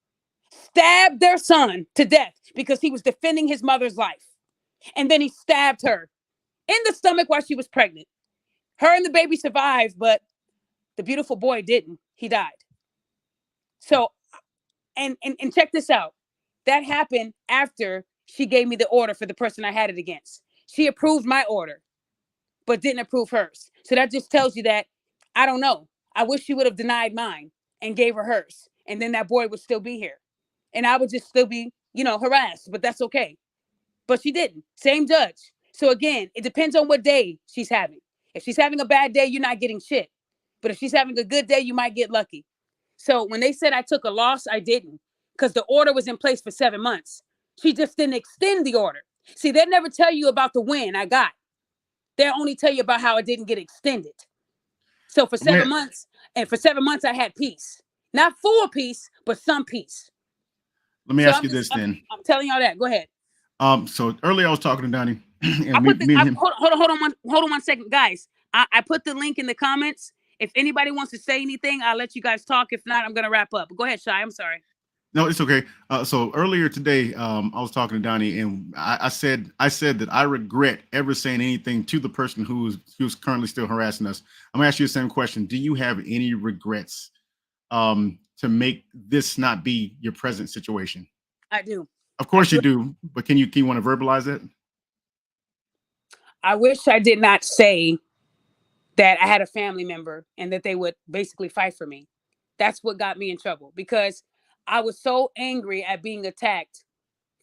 A: stabbed their son to death because he was defending his mother's life. And then he stabbed her in the stomach while she was pregnant. Her and the baby survived, but the beautiful boy didn't. He died. So, and check this out. That happened after she gave me the order for the person I had it against. She approved my order, but didn't approve hers. So that just tells you that, I don't know. I wish she would have denied mine and gave her hers. And then that boy would still be here. And I would just still be, harassed, but that's okay. But she didn't. Same judge. So again, it depends on what day she's having. If she's having a bad day, you're not getting shit. But if she's having a good day, you might get lucky. So when they said I took a loss, I didn't, because the order was in place for 7 months. She just didn't extend the order. See, they never tell you about the win I got. They'll only tell you about how it didn't get extended. So for 7 months, I had peace. Not full peace, but some peace.
E: Let me
A: So
E: ask you this then.
A: I'm telling y'all that. Go ahead.
E: So earlier I was talking to Donnie,
A: I
E: and
A: put the
E: me and him.
A: hold on one second, guys. I put the link in the comments. If anybody wants to say anything, I'll let you guys talk. If not, I'm gonna wrap up. Go ahead, Shy. I'm sorry.
E: No, it's okay. So earlier today, I was talking to Donnie, and I said that I regret ever saying anything to the person who's currently still harassing us. I'm gonna ask you the same question. Do you have any regrets to make this not be your present situation?
A: I do.
E: Of course you do, but can you want to verbalize it?
A: I wish I did not say that I had a family member and that they would basically fight for me. That's what got me in trouble, because I was so angry at being attacked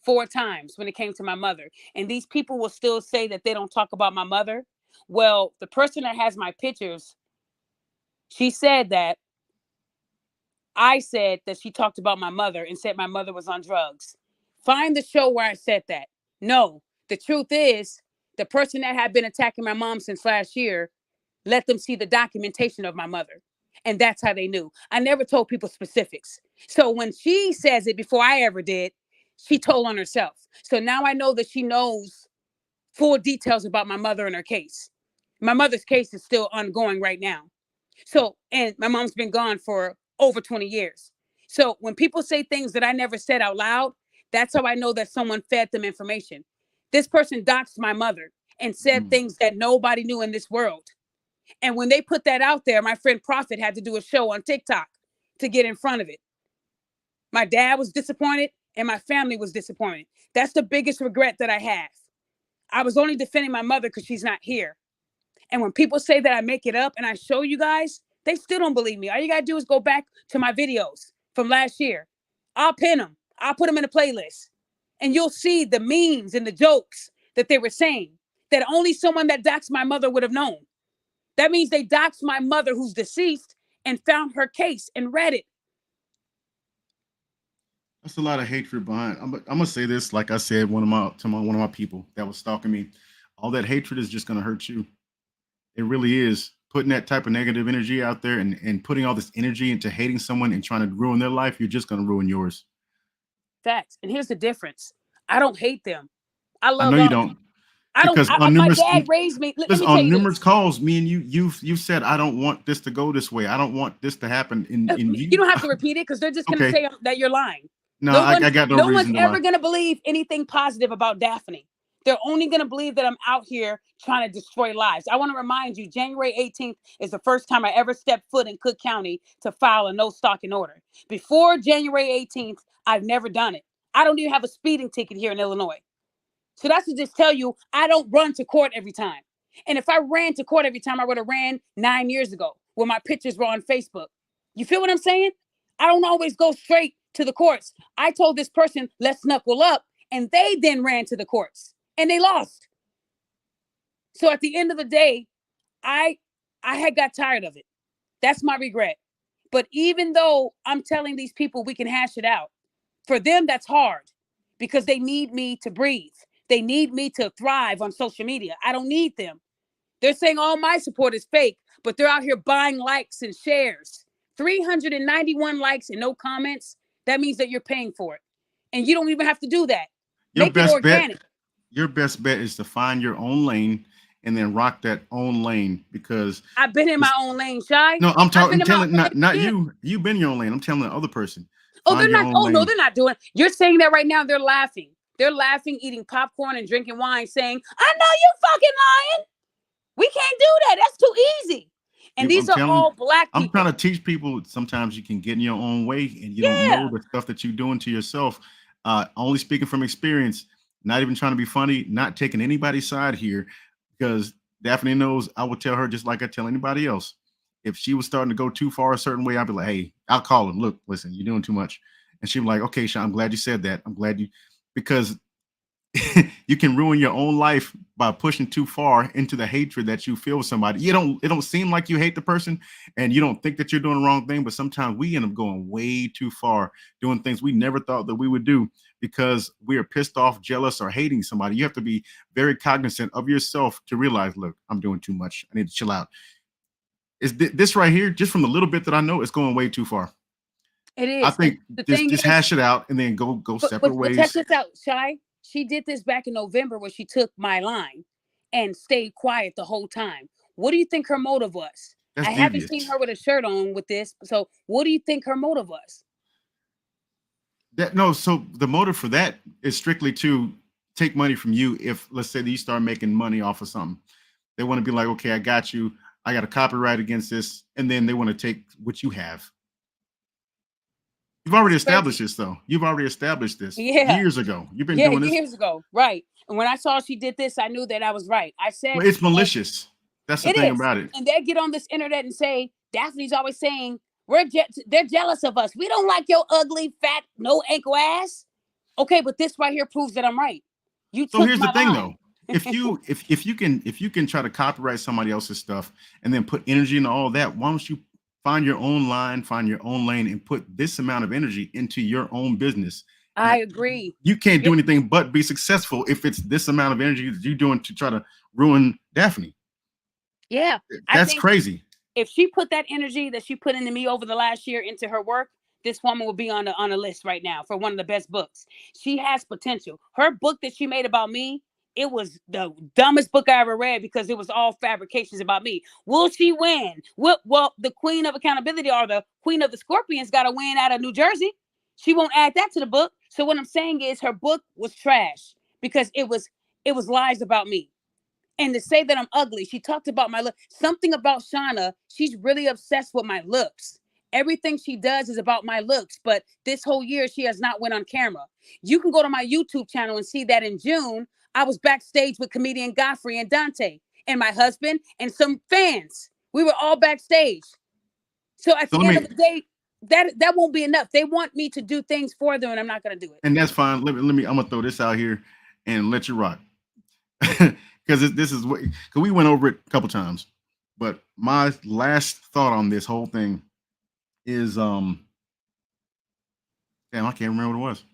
A: 4 times when it came to my mother. And these people will still say that they don't talk about my mother. Well, the person that has my pictures, she said that I said that she talked about my mother and said my mother was on drugs. Find the show where I said that. No, the truth is, the person that had been attacking my mom since last year let them see the documentation of my mother. And that's how they knew. I never told people specifics. So when she says it before I ever did, she told on herself. So now I know that she knows full details about my mother and her case. My mother's case is still ongoing right now. So, and my mom's been gone for over 20 years. So when people say things that I never said out loud, that's how I know that someone fed them information. This person doxed my mother and said things that nobody knew in this world. And when they put that out there, my friend Prophet had to do a show on TikTok to get in front of it. My dad was disappointed and my family was disappointed. That's the biggest regret that I have. I was only defending my mother because she's not here. And when people say that I make it up and I show you guys, they still don't believe me. All you got to do is go back to my videos from last year. I'll pin them. I'll put them in a playlist. And you'll see the memes and the jokes that they were saying that only someone that doxed my mother would have known. That means they doxed my mother who's deceased and found her case and read it.
E: That's a lot of hatred behind. I'm gonna say this, like I said, one of my people that was stalking me. All that hatred is just gonna hurt you. It really is. Putting that type of negative energy out there and putting all this energy into hating someone and trying to ruin their life, you're just gonna ruin yours.
A: Facts. And here's the difference. I don't hate them. I
E: I
A: love
E: know you
A: all.
E: don't,
A: I don't.
E: because on
A: My
E: numerous
A: dad raised me. Let
E: listen,
A: me tell
E: on
A: you
E: numerous
A: this.
E: calls, me and you said I don't want this to go this way. I don't want this to happen. In
A: You don't have to repeat it because they're just gonna
E: okay.
A: say that you're lying.
E: No,
A: No
E: I
A: one,
E: got no
A: no one's
E: reason to lie.
A: ever gonna believe anything positive about Daphne. They're only gonna believe that I'm out here trying to destroy lives. I want to remind you, January 18th is the first time I ever stepped foot in Cook County to file a no stalking order. Before January 18th, I've never done it. I don't even have a speeding ticket here in Illinois. So that's to just tell you, I don't run to court every time. And if I ran to court every time, I would have ran 9 years ago when my pictures were on Facebook. You feel what I'm saying? I don't always go straight to the courts. I told this person, let's knuckle up, and they then ran to the courts and they lost. So at the end of the day, I had got tired of it. That's my regret. But even though I'm telling these people we can hash it out, for them that's hard because they need me to breathe. They need me to thrive on social media. I don't need them. They're saying all my support is fake, but they're out here buying likes and shares. 391 likes and no comments. That means that you're paying for it. And you don't even have to do that.
E: Your
A: Make it
E: best bet,
A: organic.
E: your best bet is to find your own lane and then rock that own lane, because
A: I've been in my own lane, Shy.
E: no, I'm talking, I'm
A: I've been in my
E: telling,
A: own lane.
E: not
A: Yeah.
E: you. You've been in your own lane. I'm telling the other person.
A: Oh,
E: Find
A: they're
E: your
A: not.
E: own
A: Oh, no,
E: lane.
A: they're not doing. You're saying that right now. They're laughing. They're laughing, eating popcorn and drinking wine, saying, I know you're fucking lying. We can't do that. That's too easy. And these
E: I'm
A: are
E: telling,
A: all black
E: I'm
A: people.
E: trying to teach people. Sometimes you can get in your own way, and you don't know the stuff that you're doing to yourself. Only speaking from experience. Not even trying to be funny. Not taking anybody's side here, because Daphne knows I would tell her just like I tell anybody else. If she was starting to go too far a certain way, I'd be like, "Hey, I'll call him. Look, listen, you're doing too much." And she'd be like, "Okay, Sean, I'm glad you said that. I'm glad you," because you can ruin your own life by pushing too far into the hatred that you feel with somebody. It don't seem like you hate the person and you don't think that you're doing the wrong thing, but sometimes we end up going way too far, doing things we never thought that we would do because we are pissed off, jealous, or hating somebody. You have to be very cognizant of yourself to realize, look, I'm doing too much. I need to chill out. Is this right here, just from the little bit that I know, it's going way too far.
A: It
E: I
A: is. And
E: think
A: the
E: just
A: thing
E: just
A: is,
E: hash it out and then go separate
A: but check
E: ways.
A: this out, Shy. She did this back in November where she took my line and stayed quiet the whole time. What do you think her motive was?
E: That's
A: I haven't
E: devious.
A: seen her with a shirt on with this. So what do you think her motive was?
E: That no, so the motive for that is strictly to take money from you. If let's say that you start making money off of something, they want to be like, okay, I got you. I got a copyright against this, and then they want to take what you have. You've already
A: It's crazy.
E: established this, though. You've already established this
A: Yeah.
E: years ago. You've been
A: Yeah,
E: doing this.
A: years ago. Right. And when I saw she did this, I knew that I was right. I said,
E: Well, it's
A: and
E: malicious. That's the
A: it
E: thing
A: is.
E: about it.
A: And they get on this internet and say, Daphne's always saying, they're jealous of us. We don't like your ugly, fat, no ankle ass. Okay, but this right here proves that I'm right. You
E: So
A: took
E: here's
A: my
E: the thing,
A: line.
E: though. If you can try to copyright somebody else's stuff and then put energy into all that, why don't you find your own line, find your own lane, and put this amount of energy into your own business?
A: I agree.
E: You can't do
A: Yeah.
E: anything but be successful if it's this amount of energy that you're doing to try to ruin Daphne.
A: Yeah. I
E: That's
A: think
E: crazy.
A: if she put that energy that she put into me over the last year into her work, this woman will be on a list right now for one of the best books. She has potential. Her book that she made about me, it was the dumbest book I ever read because it was all fabrications about me. Will she win? Well, the queen of accountability or the queen of the scorpions got to win out of New Jersey. She won't add that to the book. So what I'm saying is her book was trash because it was lies about me. And to say that I'm ugly, she talked about my look. Something about Shana, she's really obsessed with my looks. Everything she does is about my looks, but this whole year she has not went on camera. You can go to my YouTube channel and see that in June, I was backstage with comedian Godfrey and Dante and my husband and some fans. We were all backstage. So at
E: So
A: the
E: let
A: end of
E: me,
A: the day, that won't be enough. They want me to do things for them and I'm not going to do it.
E: and that's fine. Let me. I'm gonna throw this out here and let you rock because this is what because we went over it a couple times. But my last thought on this whole thing is damn, I can't remember what it was.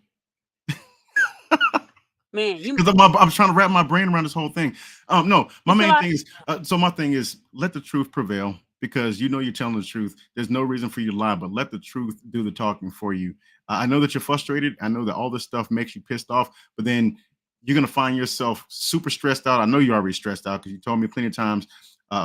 A: Man, you
E: Because I'm trying to wrap my brain around this whole thing. No, my
A: it's a
E: main
A: lot.
E: thing is my thing is let the truth prevail because you know you're telling the truth. There's no reason for you to lie, but let the truth do the talking for you. I know that you're frustrated. I know that all this stuff makes you pissed off, but then you're gonna find yourself super stressed out. I know you're already stressed out because you told me plenty of times.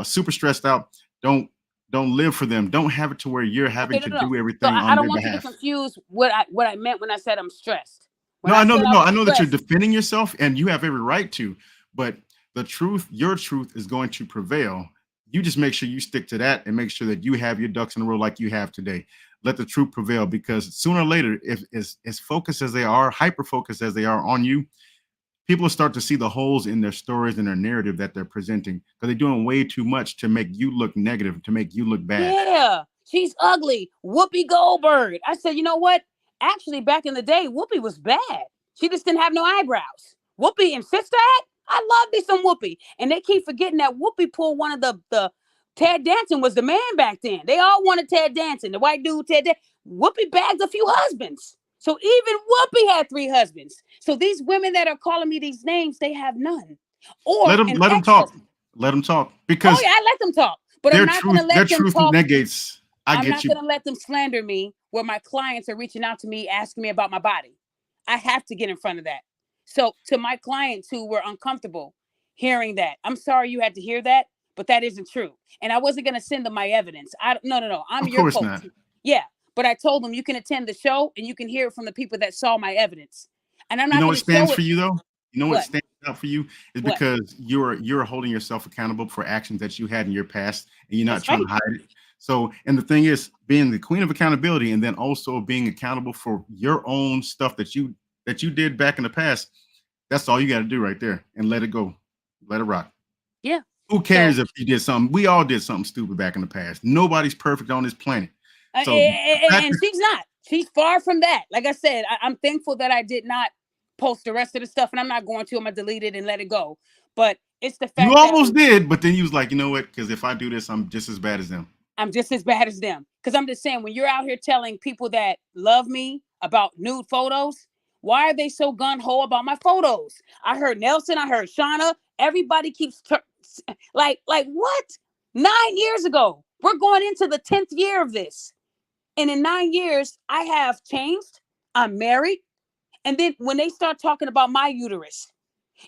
E: Super stressed out. Don't don't live for them. Don't have it to where you're having
A: Okay,
E: to
A: no, no.
E: do
A: So
E: everything
A: I
E: on
A: don't
E: their
A: want you to
E: behalf.
A: confuse what I meant when I said I'm stressed. When
E: No,
A: I said I was
E: I know that you're
A: stressed,
E: defending yourself and you have every right to, but the truth, your truth is going to prevail. You just make sure you stick to that and make sure that you have your ducks in a row like you have today. Let the truth prevail because sooner or later, if as focused as they are, hyper focused as they are on you, people will start to see the holes in their stories and their narrative that they're presenting because they're doing way too much to make you look negative, to make you look bad.
A: yeah, she's ugly. Whoopi Goldberg. I said, you know what? Actually, back in the day, Whoopi was bad. She just didn't have no eyebrows. Whoopi and Sister Act. I love me some Whoopi. And they keep forgetting that Whoopi pulled one of the Ted Danson was the man back then. They all wanted Ted Danson, the white dude Ted Danson. Whoopi bagged a few husbands. So even Whoopi had 3 husbands. So these women that are calling me these names, they have none. Or an
E: Let them talk.
A: ex-husband.
E: Let them talk
A: Oh
E: because
A: yeah, I let them talk. But I'm not gonna
E: their
A: let them
E: truth
A: talk.
E: negates. I
A: I'm
E: get
A: not
E: you.
A: gonna let them slander me where my clients are reaching out to me asking me about my body. I have to get in front of that. So to my clients who were uncomfortable hearing that, I'm sorry you had to hear that, but that isn't true. And I wasn't gonna send them my evidence. No. I'm
E: Of
A: your
E: course
A: coach.
E: not.
A: Yeah. But I told them you can attend the show and you can hear it from the people that saw my evidence. And I'm
E: You
A: not
E: know
A: gonna
E: what stands
A: show
E: for
A: it.
E: you though? You know what
A: What?
E: stands out for you is
A: What?
E: because you're holding yourself accountable for actions that you had in your past and you're not
A: That's
E: trying
A: right.
E: to hide it. So, and the thing is being the queen of accountability and then also being accountable for your own stuff that you did back in the past. That's all you got to do right there and let it go. Let it rock.
A: Yeah.
E: Who
A: So
E: cares if you did something? We all did something stupid back in the past. Nobody's perfect on this planet. So the fact
A: and
E: that
A: she's not. She's far from that. Like I said, I'm thankful that I did not post the rest of the stuff, and I'm not going to. I'm gonna delete it and let it go. But it's the
E: you
A: fact that
E: almost did, but then you was like, you know what? Because if I do this, I'm just as bad as them.
A: I'm just as bad as them. Because I'm just saying, when you're out here telling people that love me about nude photos, why are they so gun ho about my photos? I heard Nelson, I heard Shana. Everybody keeps like what? 9 years ago, we're going into the 10th year of this. And in 9 years, I have changed. I'm married. And then when they start talking about my uterus,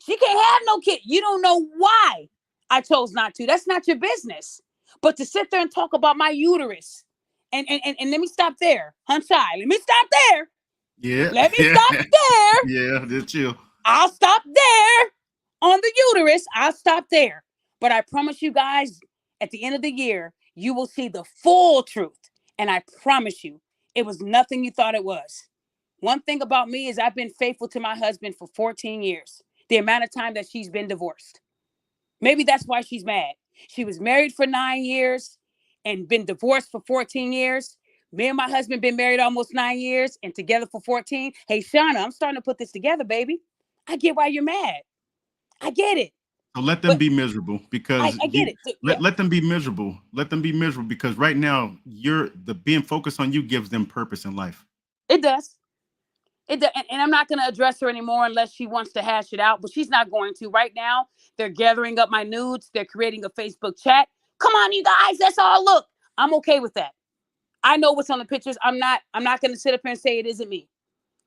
A: she can't have no kid. You don't know why I chose not to. That's not your business. But to sit there and talk about my uterus, and let me stop there, Hunsai. Let me stop there.
E: Yeah.
A: Let me stop there.
E: Yeah, just chill.
A: I'll stop there on the uterus. I'll stop there. But I promise you guys, at the end of the year, you will see the full truth. And I promise you, it was nothing you thought it was. One thing about me is I've been faithful to my husband for 14 years, the amount of time that she's been divorced. Maybe that's why she's mad. She was married for 9 years and been divorced for 14 years. Me and my husband been married almost 9 years and together for 14. Hey, Shana, I'm starting to put this together, baby. I get why you're mad. I get it.
E: So let them
A: But
E: be miserable because
A: I get it. Yeah,
E: let them be miserable. Let them be miserable because right now you're the being focused on you gives them purpose in life.
A: it does. And I'm not going to address her anymore unless she wants to hash it out, but she's not going to. Right now, they're gathering up my nudes. They're creating a Facebook chat. Come on, you guys, let's all look. I'm okay with that. I know what's on the pictures. I'm not going to sit up here and say it isn't me.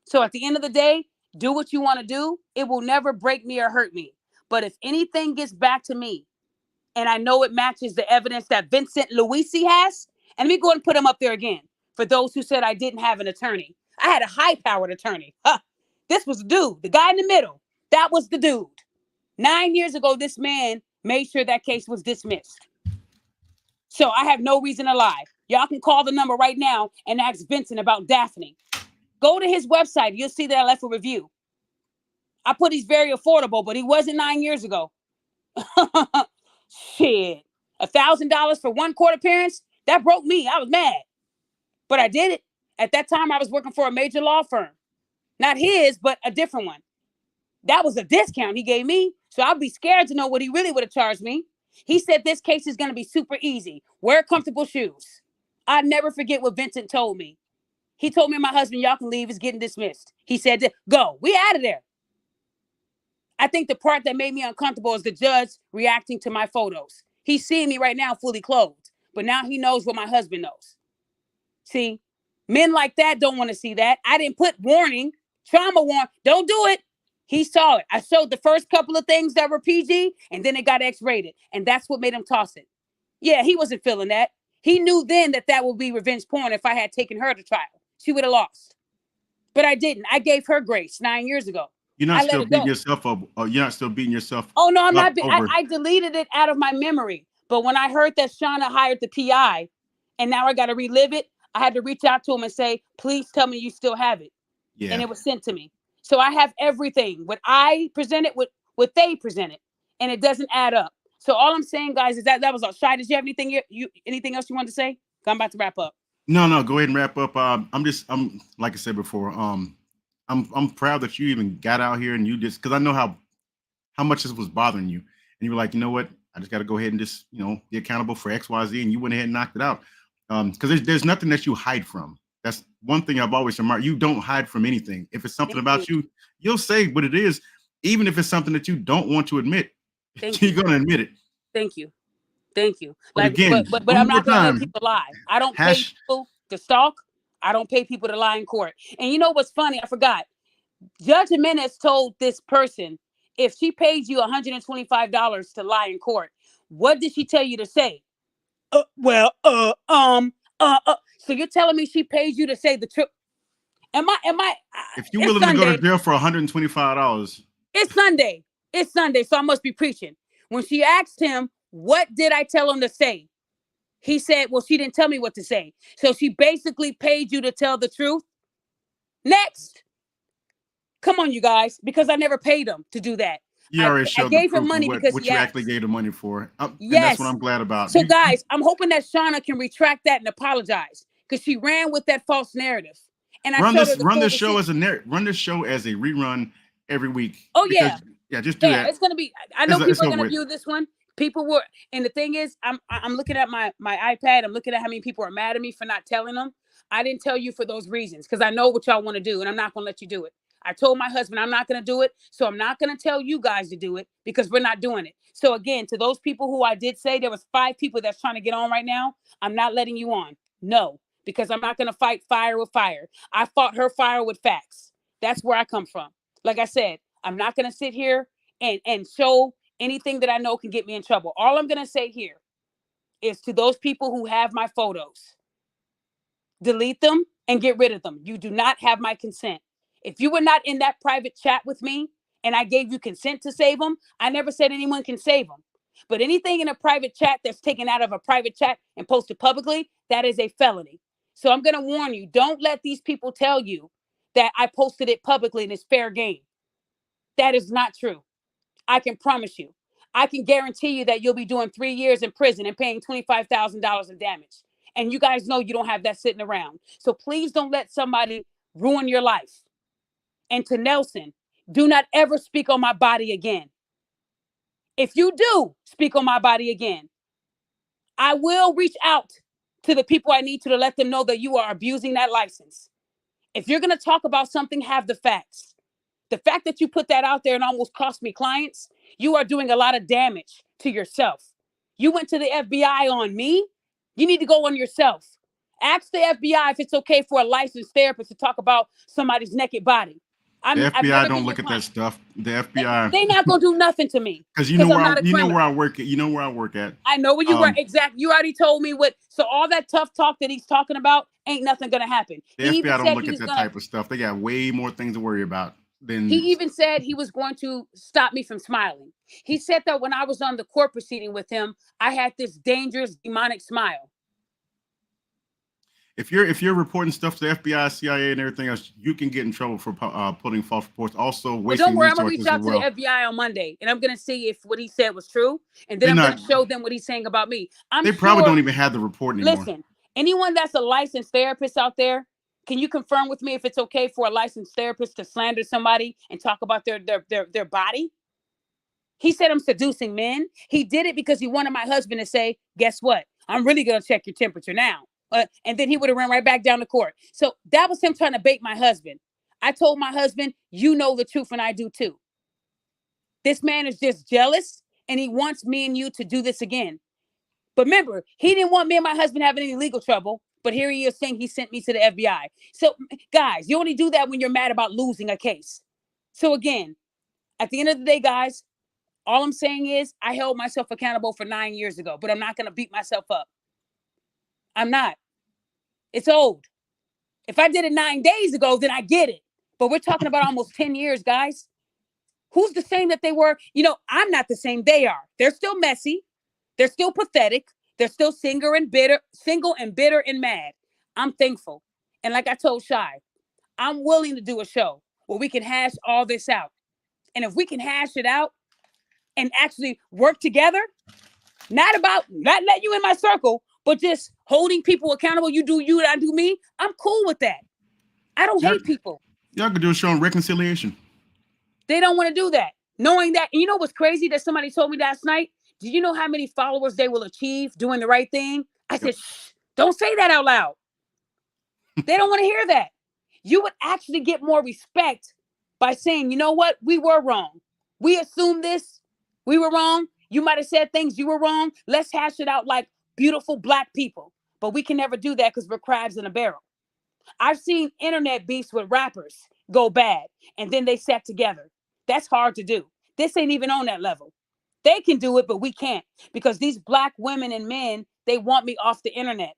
A: So at the end of the day, do what you want to do. It will never break me or hurt me. But if anything gets back to me, and I know it matches the evidence that Vincent Luisi has, and let me go ahead and put him up there again. For those who said I didn't have an attorney, I had a high-powered attorney. Huh. This was the dude, the guy in the middle. That was the dude. 9 years ago, this man made sure that case was dismissed. So I have no reason to lie. Y'all can call the number right now and ask Vincent about Daphne. Go to his website. You'll see that I left a review. I put he's very affordable, but he wasn't 9 years ago. Shit. $1,000 for one court appearance? That broke me. I was mad. But I did it. At that time, I was working for a major law firm. Not his, but a different one. That was a discount he gave me. So I'd be scared to know what he really would have charged me. He said this case is going to be super easy. Wear comfortable shoes. I'd never forget what Vincent told me. He told me and my husband, y'all can leave. It's getting dismissed. He said, go. We out of there. I think the part that made me uncomfortable is the judge reacting to my photos. He's seeing me right now fully clothed, but now he knows what my husband knows. See, men like that don't want to see that. I didn't put warning, trauma warning. Don't do it. He saw it. I showed the first couple of things that were PG, and then it got X-rated, and that's what made him toss it. Yeah, he wasn't feeling that. He knew then that that would be revenge porn if I had taken her to trial. She would have lost. But I didn't. I gave her grace 9 years ago.
E: You're not
A: I let
E: still
A: it
E: beating
A: go.
E: yourself up. You're not still beating yourself
A: Oh, no, I'm
E: up
A: not.
E: over.
A: I deleted it out of my memory. But when I heard that Shana hired the PI, and now I got to relive it, I had to reach out to him and say, please tell me you still have it.
E: Yeah.
A: And it was sent to me. So I have everything. What I presented, what they presented, and it doesn't add up. So all I'm saying, guys, is that was all. Shy, did you have anything anything else you wanted to say? I'm about to wrap up.
E: No, go ahead and wrap up. I'm like I said before, I'm proud that you even got out here and you just because I know how much this was bothering you, and you were like, you know what, I just got to go ahead and just be accountable for X, Y, Z, and you went ahead and knocked it out. Because there's nothing that you hide from. That's one thing I've always admired. You don't hide from anything. If it's something about you, you'll say what it is, even if it's something that you don't want to admit. You're gonna admit it.
A: Thank you. Thank you.
E: But again,
A: but I'm not gonna let people lie. I don't pay people to stalk. I don't pay people to lie in court. And you know what's funny? I forgot. Judge Jimenez told this person, if she paid you $125 to lie in court, what did she tell you to say? So you're telling me she paid you to say the truth? Am I?
E: If you're willing to go to jail for $125,
A: it's Sunday. It's Sunday, so I must be preaching. When she asked him, what did I tell him to say? He said, well, she didn't tell me what to say. So she basically paid you to tell the truth. Next. Come on, you guys, because I never paid him to do that.
E: You already showed
A: I gave her money because
E: what you actually gave the money for.
A: Yes.
E: And that's what I'm glad about.
A: So, guys, I'm hoping that Shana can retract that and apologize because she ran with that false narrative. And I
E: run this show as a rerun every week.
A: Oh, yeah.
E: Yeah, just do that.
A: It's gonna be. I know people are gonna view this one. People were, and the thing is, I'm looking at my iPad. I'm looking at how many people are mad at me for not telling them. I didn't tell you for those reasons because I know what y'all want to do, and I'm not gonna let you do it. I told my husband I'm not gonna do it, so I'm not gonna tell you guys to do it because we're not doing it. So again, to those people who I did say there was 5 people that's trying to get on right now, I'm not letting you on. No, because I'm not going to fight fire with fire. I fought her fire with facts. That's where I come from. Like I said, I'm not going to sit here and show anything that I know can get me in trouble. All I'm going to say here is to those people who have my photos, delete them and get rid of them. You do not have my consent. If you were not in that private chat with me and I gave you consent to save them, I never said anyone can save them. But anything in a private chat that's taken out of a private chat and posted publicly, that is a felony. So I'm going to warn you, don't let these people tell you that I posted it publicly and it's fair game. That is not true. I can promise you. I can guarantee you that you'll be doing 3 years in prison and paying $25,000 in damage. And you guys know you don't have that sitting around. So please don't let somebody ruin your life. And to Nelson, do not ever speak on my body again. If you do speak on my body again, I will reach out to the people I need to let them know that you are abusing that license. If you're going to talk about something, have the facts. The fact that you put that out there and almost cost me clients, you are doing a lot of damage to yourself. You went to the FBI on me. You need to go on yourself. Ask the FBI if it's okay for a licensed therapist to talk about somebody's naked body.
E: The
A: I've
E: FBI
A: never
E: don't
A: been your
E: look at that
A: client.
E: stuff. The FBI,
A: They're not gonna do nothing to me
E: because you know
A: because I'm
E: where
A: not a criminal.
E: where I work at. You know where I work at.
A: I know where you were
E: Um,
A: exactly. You already told me what. So all that tough talk that he's talking about ain't nothing gonna happen.
E: The
A: He even
E: FBI don't
A: said
E: look
A: he
E: at
A: was
E: that
A: gonna.
E: type of stuff. They got way more things to worry about
A: He
E: than.
A: even said he was going to stop me from smiling. He said that when I was on the court proceeding with him, I had this dangerous demonic smile.
E: If you're reporting stuff to the FBI, CIA, and everything else, you can get in trouble for putting false reports. Also,
A: Well, don't
E: wasting
A: worry. I'm gonna reach
E: resources as
A: out to the
E: well.
A: FBI on Monday, and I'm gonna see if what he said was true, and then
E: They're
A: I'm
E: not.
A: gonna show them what he's saying about me. I'm
E: They probably
A: sure.
E: don't even have the report anymore.
A: Listen, anyone that's a licensed therapist out there, can you confirm with me if it's okay for a licensed therapist to slander somebody and talk about their body? He said I'm seducing men. He did it because he wanted my husband to say, guess what? I'm really going to check your temperature now. And then he would have run right back down to court. So that was him trying to bait my husband. I told my husband, you know the truth and I do too. This man is just jealous and he wants me and you to do this again. But remember, he didn't want me and my husband having any legal trouble. But here he is saying he sent me to the FBI. So guys, you only do that when you're mad about losing a case. So again, at the end of the day, guys, all I'm saying is I held myself accountable for 9 years ago, but I'm not going to beat myself up. I'm not. It's old. If I did it 9 days ago, then I get it. But we're talking about almost 10 years, guys. Who's the same that they were? You know, I'm not the same they are. They're still messy. They're still pathetic. They're still single and bitter and mad. I'm thankful. And like I told Shy, I'm willing to do a show where we can hash all this out. And if we can hash it out and actually work together, not let you in my circle, but just holding people accountable. You do you and I do me. I'm cool with that. I don't hate people.
E: Y'all could do a show on reconciliation.
A: They don't want to do that. Knowing that, and you know what's crazy that somebody told me last night? Do you know how many followers they will achieve doing the right thing? I said, shh, don't say that out loud. They don't want to hear that. You would actually get more respect by saying, you know what? We were wrong. We assumed this. We were wrong. You might have said things you were wrong. Let's hash it out like beautiful Black people. But we can never do that because we're crabs in a barrel. I've seen internet beefs with rappers go bad and then they sat together. That's hard to do. This ain't even on that level. They can do it, but we can't because these Black women and men, they want me off the internet.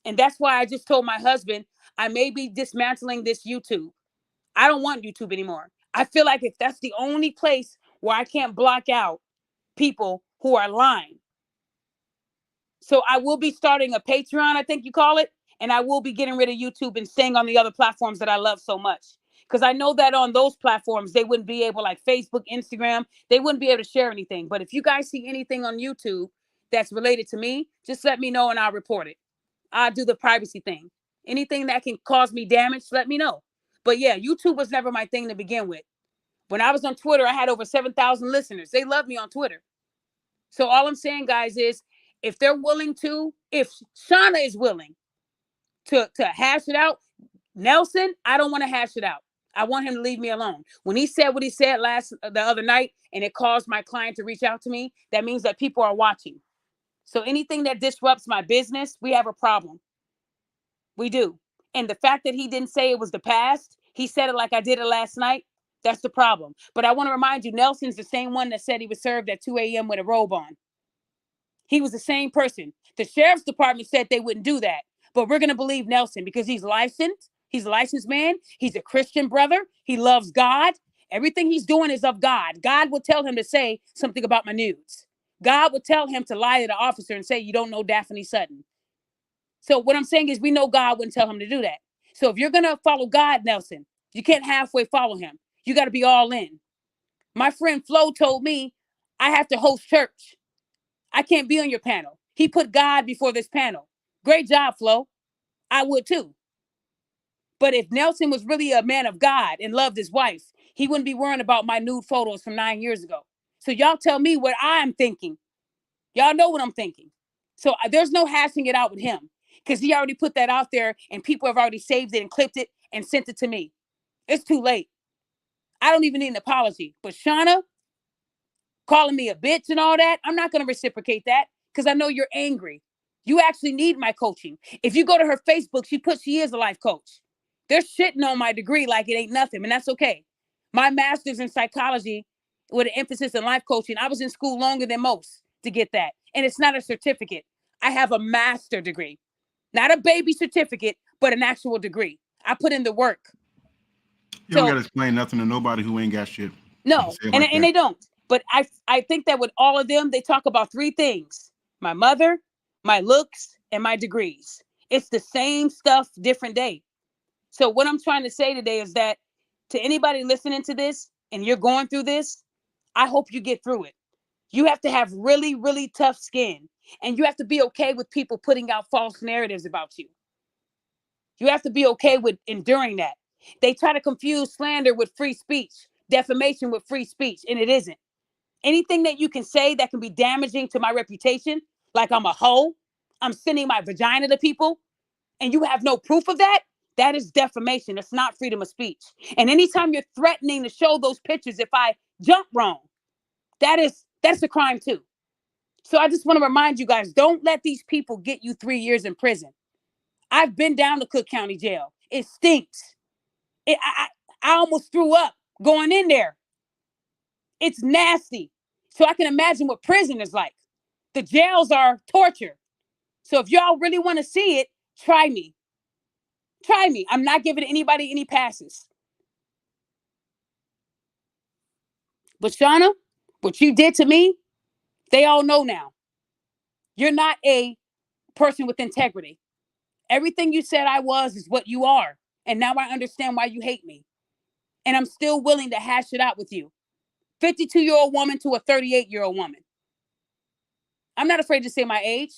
A: And that's why I just told my husband, I may be dismantling this YouTube. I don't want YouTube anymore. I feel like if that's the only place where I can't block out people who are lying. So I will be starting a Patreon, I think you call it, and I will be getting rid of YouTube and staying on the other platforms that I love so much. Because I know that on those platforms, they wouldn't be able, like Facebook, Instagram, they wouldn't be able to share anything. But if you guys see anything on YouTube that's related to me, just let me know and I'll report it. I'll do the privacy thing. Anything that can cause me damage, let me know. But yeah, YouTube was never my thing to begin with. When I was on Twitter, I had over 7,000 listeners. They love me on Twitter. So all I'm saying, guys, is if they're willing to, if Shana is willing to hash it out, Nelson, I don't want to hash it out. I want him to leave me alone. When he said what he said the other night, and it caused my client to reach out to me, that means that people are watching. So anything that disrupts my business, we have a problem. We do. And the fact that he didn't say it was the past, he said it like I did it last night. That's the problem. But I want to remind you, Nelson's the same one that said he was served at 2 a.m. with a robe on. He was the same person. The sheriff's department said they wouldn't do that. But we're going to believe Nelson because he's licensed. He's a licensed man. He's a Christian brother. He loves God. Everything he's doing is of God. God would tell him to say something about my nudes. God would tell him to lie to the officer and say, you don't know Daphne Sutton. So what I'm saying is we know God wouldn't tell him to do that. So if you're going to follow God, Nelson, you can't halfway follow him. You got to be all in. My friend Flo told me I have to host church. I can't be on your panel. He put God before this panel. Great job, Flo. I would too. But if Nelson was really a man of God and loved his wife, he wouldn't be worrying about my nude photos from 9 years ago. So y'all tell me what I'm thinking. Y'all know what I'm thinking. So there's no hashing it out with him because he already put that out there and people have already saved it and clipped it and sent it to me. It's too late. I don't even need an apology. But Shana, calling me a bitch and all that, I'm not going to reciprocate that because I know you're angry. You actually need my coaching. If you go to her Facebook, she is a life coach. They're shitting on my degree like it ain't nothing, and that's okay. My master's in psychology with an emphasis in life coaching, I was in school longer than most to get that. And it's not a certificate. I have a master degree, not a baby certificate, but an actual degree. I put in the work.
E: You don't got to explain nothing to nobody who ain't got shit.
A: No, and they don't. But I think that with all of them, they talk about three things: my mother, my looks, and my degrees. It's the same stuff, different day. So what I'm trying to say today is that to anybody listening to this and you're going through this, I hope you get through it. You have to have really, really tough skin. And you have to be okay with people putting out false narratives about you. You have to be okay with enduring that. They try to confuse slander with free speech, defamation with free speech, and it isn't. Anything that you can say that can be damaging to my reputation, like I'm a hoe, I'm sending my vagina to people, and you have no proof of that, that is defamation. It's not freedom of speech. And anytime you're threatening to show those pictures if I jump wrong, that's a crime too. So I just want to remind you guys, don't let these people get you 3 years in prison. I've been down to Cook County Jail. It stinks. I almost threw up going in there. It's nasty. So I can imagine what prison is like. The jails are torture. So if y'all really want to see it, try me. Try me. I'm not giving anybody any passes. But Shana, what you did to me, they all know now. You're not a person with integrity. Everything you said I was is what you are. And now I understand why you hate me. And I'm still willing to hash it out with you. 52-year-old woman to a 38-year-old woman. I'm not afraid to say my age.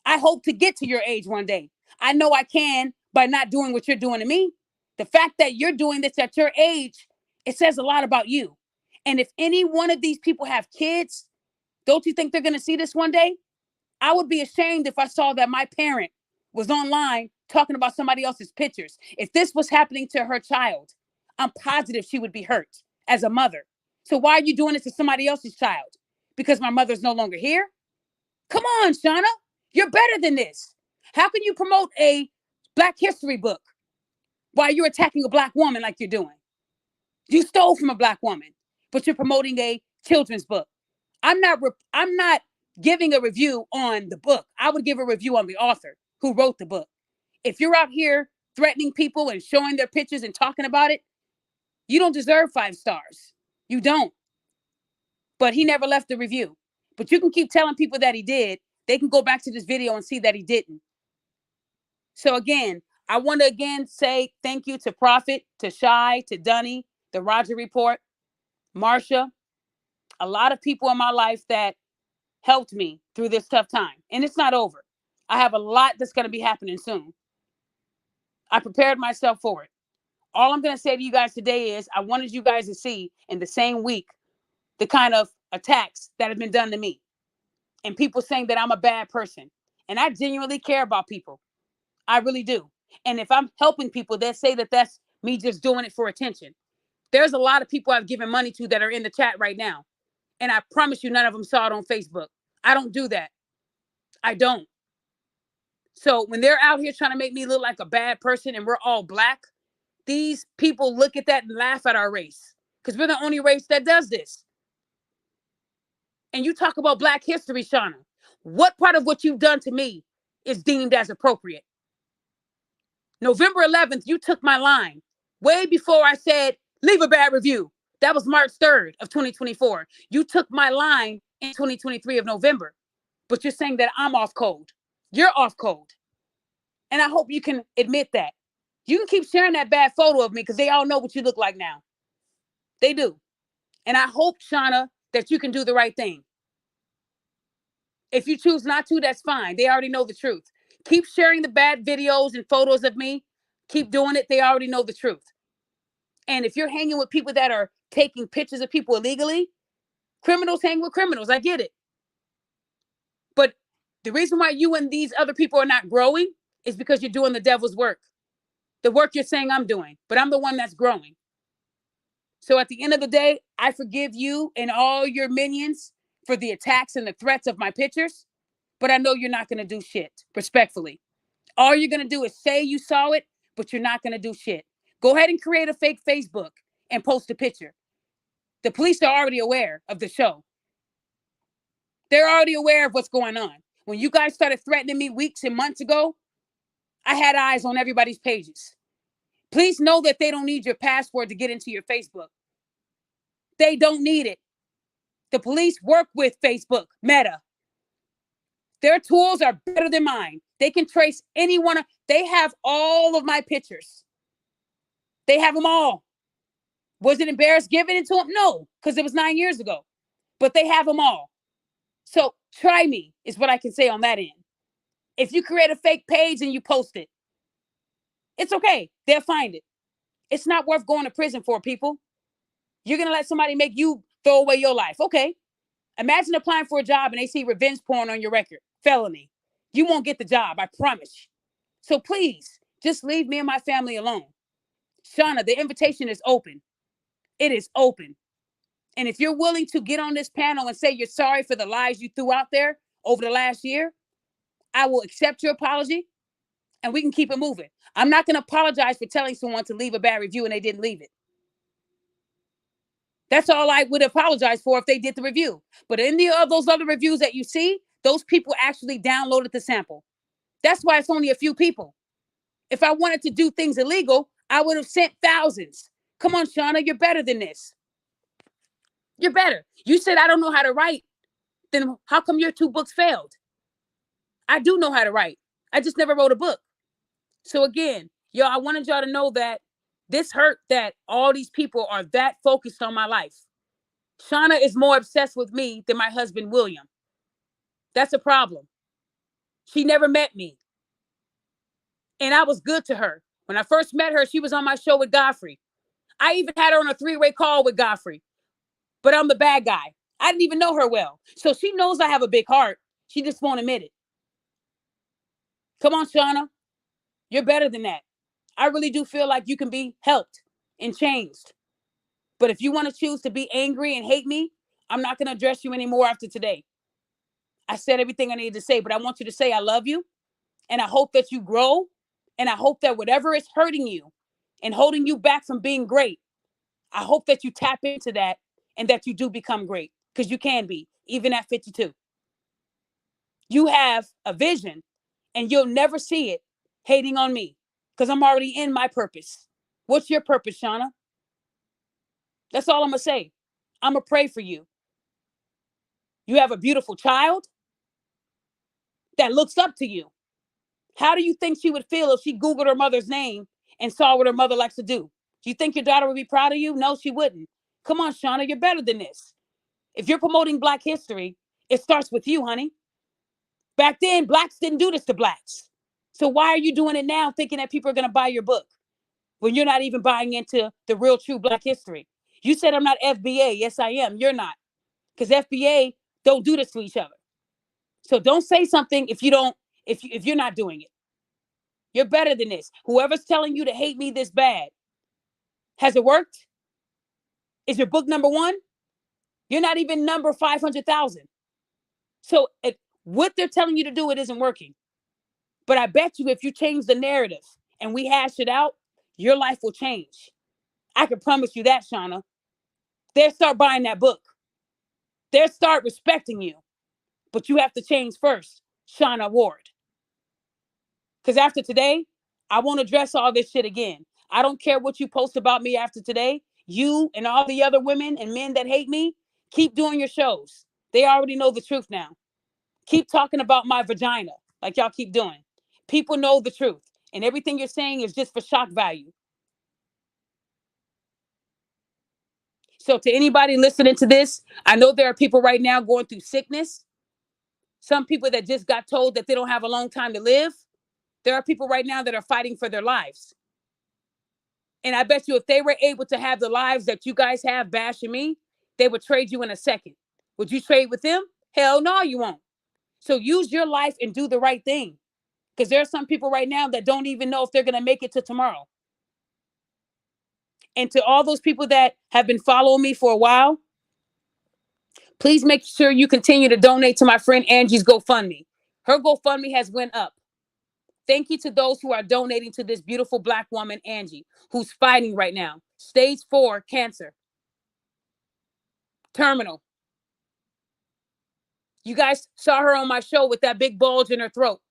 A: I hope to get to your age one day. I know I can by not doing what you're doing to me. The fact that you're doing this at your age, it says a lot about you. And if any one of these people have kids, don't you think they're going to see this one day? I would be ashamed if I saw that my parent was online talking about somebody else's pictures. If this was happening to her child, I'm positive she would be hurt as a mother. So why are you doing it to somebody else's child? Because my mother's no longer here? Come on, Shana. You're better than this. How can you promote a Black History book while you're attacking a Black woman like you're doing? You stole from a Black woman, but you're promoting a children's book. I'm not giving a review on the book. I would give a review on the author who wrote the book. If you're out here threatening people and showing their pictures and talking about it, you don't deserve 5 stars. You don't. But he never left the review. But you can keep telling people that he did. They can go back to this video and see that he didn't. So again, I want to again say thank you to Prophet, to Shy, to Dunny, the Roger Report, Marsha, a lot of people in my life that helped me through this tough time. And it's not over. I have a lot that's going to be happening soon. I prepared myself for it. All I'm going to say to you guys today is I wanted you guys to see in the same week the kind of attacks that have been done to me and people saying that I'm a bad person. And I genuinely care about people. I really do. And if I'm helping people, they'll say that that's me just doing it for attention. There's a lot of people I've given money to that are in the chat right now. And I promise you, none of them saw it on Facebook. I don't do that. I don't. So when they're out here trying to make me look like a bad person and we're all black, these people look at that and laugh at our race because we're the only race that does this. And you talk about Black history, Shana. What part of what you've done to me is deemed as appropriate? November 11th, you took my line way before I said, leave a bad review. That was March 3rd of 2024. You took my line in 2023 of November, but you're saying that I'm off code. You're off code. And I hope you can admit that. You can keep sharing that bad photo of me because they all know what you look like now. They do. And I hope, Shana, that you can do the right thing. If you choose not to, that's fine. They already know the truth. Keep sharing the bad videos and photos of me. Keep doing it. They already know the truth. And if you're hanging with people that are taking pictures of people illegally, criminals hang with criminals. I get it. But the reason why you and these other people are not growing is because you're doing the devil's work. The work you're saying I'm doing, but I'm the one that's growing. So at the end of the day, I forgive you and all your minions for the attacks and the threats of my pictures, but I know you're not going to do shit, respectfully. All you're going to do is say you saw it, but you're not going to do shit. Go ahead and create a fake Facebook and post a picture. The police are already aware of the show. They're already aware of what's going on. When you guys started threatening me weeks and months ago, I had eyes on everybody's pages. Please know that they don't need your password to get into your Facebook. They don't need it. The police work with Facebook, Meta. Their tools are better than mine. They can trace anyone. They have all of my pictures. They have them all. Was it embarrassed giving it to them? No, because it was 9 years ago. But they have them all. So try me is what I can say on that end. If you create a fake page and you post it, it's okay. They'll find it. It's not worth going to prison for, people. You're going to let somebody make you throw away your life. Okay. Imagine applying for a job and they see revenge porn on your record. Felony. You won't get the job, I promise. So please, just leave me and my family alone. Shana, the invitation is open. It is open. And if you're willing to get on this panel and say you're sorry for the lies you threw out there over the last year, I will accept your apology and we can keep it moving. I'm not going to apologize for telling someone to leave a bad review and they didn't leave it. That's all I would apologize for if they did the review. But any of those other reviews that you see, those people actually downloaded the sample. That's why it's only a few people. If I wanted to do things illegal, I would have sent thousands. Come on, Shana, you're better than this. You're better. You said I don't know how to write. Then how come your 2 books failed? I do know how to write. I just never wrote a book. So again, y'all, I wanted y'all to know that this hurt that all these people are that focused on my life. Shana is more obsessed with me than my husband, William. That's a problem. She never met me. And I was good to her. When I first met her, she was on my show with Godfrey. I even had her on a 3-way call with Godfrey. But I'm the bad guy. I didn't even know her well. So she knows I have a big heart. She just won't admit it. Come on, Shana. You're better than that. I really do feel like you can be helped and changed. But if you want to choose to be angry and hate me, I'm not going to address you anymore after today. I said everything I needed to say, but I want you to say I love you. And I hope that you grow. And I hope that whatever is hurting you and holding you back from being great, I hope that you tap into that and that you do become great, because you can be, even at 52. You have a vision and you'll never see it hating on me because I'm already in my purpose. What's your purpose, Shana? That's all I'm going to say. I'm going to pray for you. You have a beautiful child that looks up to you. How do you think she would feel if she Googled her mother's name and saw what her mother likes to do? Do you think your daughter would be proud of you? No, she wouldn't. Come on, Shana, you're better than this. If you're promoting Black history, it starts with you, honey. Back then, Blacks didn't do this to Blacks. So why are you doing it now thinking that people are going to buy your book when you're not even buying into the real true Black history? You said I'm not FBA. Yes, I am. You're not. Because FBA don't do this to each other. So don't say something if you're not doing it. You're better than this. Whoever's telling you to hate me this bad, has it worked? Is your book number 1? You're not even number 500,000. So what they're telling you to do, it isn't working. But I bet you if you change the narrative and we hash it out, your life will change. I can promise you that, Shana. They'll start buying that book. They'll start respecting you. But you have to change first, Shana Ward. Because after today, I won't address all this shit again. I don't care what you post about me after today. You and all the other women and men that hate me, keep doing your shows. They already know the truth now. Keep talking about my vagina like y'all keep doing. People know the truth. And everything you're saying is just for shock value. So to anybody listening to this, I know there are people right now going through sickness. Some people that just got told that they don't have a long time to live. There are people right now that are fighting for their lives. And I bet you if they were able to have the lives that you guys have bashing me, they would trade you in a second. Would you trade with them? Hell no, you won't. So use your life and do the right thing. Because there are some people right now that don't even know if they're going to make it to tomorrow. And to all those people that have been following me for a while, please make sure you continue to donate to my friend Angie's GoFundMe. Her GoFundMe has went up. Thank you to those who are donating to this beautiful Black woman, Angie, who's fighting right now. Stage 4 cancer. Terminal. You guys saw her on my show with that big bulge in her throat.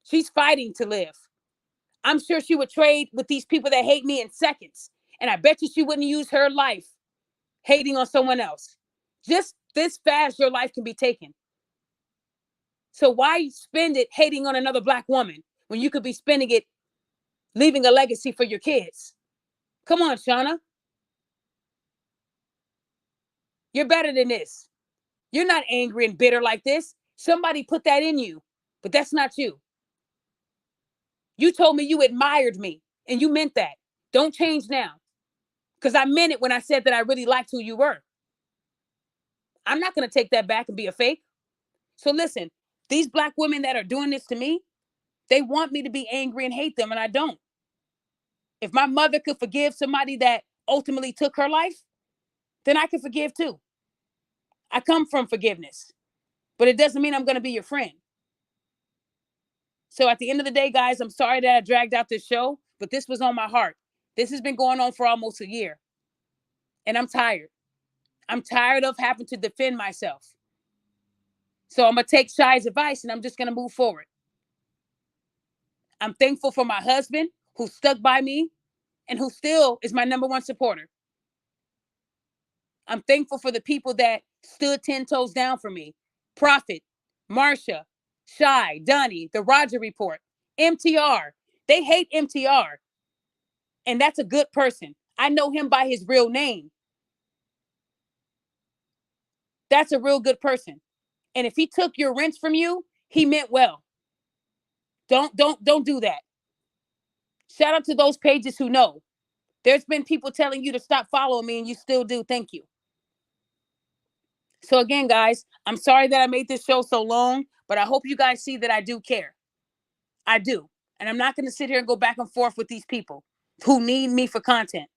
A: She's fighting to live. I'm sure she would trade with these people that hate me in seconds. And I bet you she wouldn't use her life hating on someone else. Just this fast, your life can be taken. So why spend it hating on another Black woman when you could be spending it leaving a legacy for your kids? Come on, Shana. You're better than this. You're not angry and bitter like this. Somebody put that in you, but that's not you. You told me you admired me, and you meant that. Don't change now, because I meant it when I said that I really liked who you were. I'm not going to take that back and be a fake. So listen, these Black women that are doing this to me, they want me to be angry and hate them, and I don't. If my mother could forgive somebody that ultimately took her life, then I can forgive too. I come from forgiveness, but it doesn't mean I'm going to be your friend. So at the end of the day, guys, I'm sorry that I dragged out this show, but this was on my heart. This has been going on for almost a year, and I'm tired. I'm tired of having to defend myself. So I'm going to take Shy's advice, and I'm just going to move forward. I'm thankful for my husband, who stuck by me and who still is my number one supporter. I'm thankful for the people that stood 10 toes down for me. Prophet, Marsha, Shy, Donnie, The Roger Report, MTR. They hate MTR. And that's a good person. I know him by his real name. That's a real good person. And if he took your rents from you, he meant well. Don't do that. Shout out to those pages who know. There's been people telling you to stop following me and you still do. Thank you. So again, guys, I'm sorry that I made this show so long, but I hope you guys see that I do care. I do. And I'm not going to sit here and go back and forth with these people who need me for content.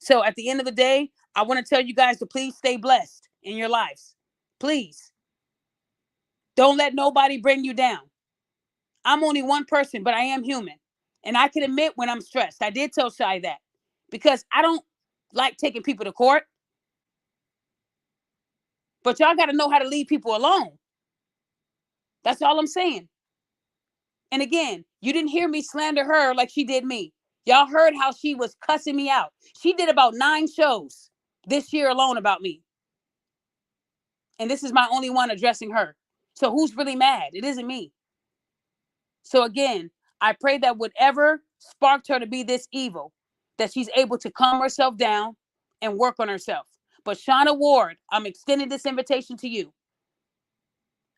A: So at the end of the day, I want to tell you guys to please stay blessed in your lives. Please. Don't let nobody bring you down. I'm only one person, but I am human. And I can admit when I'm stressed. I did tell Shy that. Because I don't like taking people to court. But y'all got to know how to leave people alone. That's all I'm saying. And again, you didn't hear me slander her like she did me. Y'all heard how she was cussing me out. She did about 9 shows this year alone about me. And this is my only one addressing her. So who's really mad? It isn't me. So again, I pray that whatever sparked her to be this evil, that she's able to calm herself down and work on herself. But Shana Ward, I'm extending this invitation to you.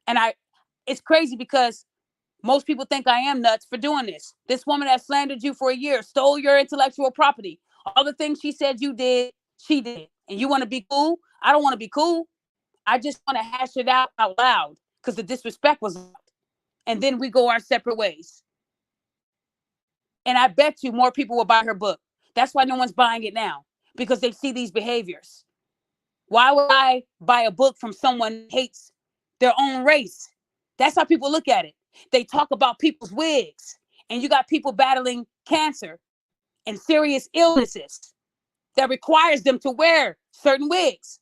A: And it's crazy because most people think I am nuts for doing this. This woman that slandered you for a year, stole your intellectual property. All the things she said you did, she did. And you want to be cool? I don't want to be cool. I just want to hash it out loud because the disrespect was loud. And then we go our separate ways. And I bet you more people will buy her book. That's why no one's buying it now, because they see these behaviors. Why would I buy a book from someone who hates their own race? That's how people look at it. They talk about people's wigs, and you got people battling cancer and serious illnesses that requires them to wear certain wigs.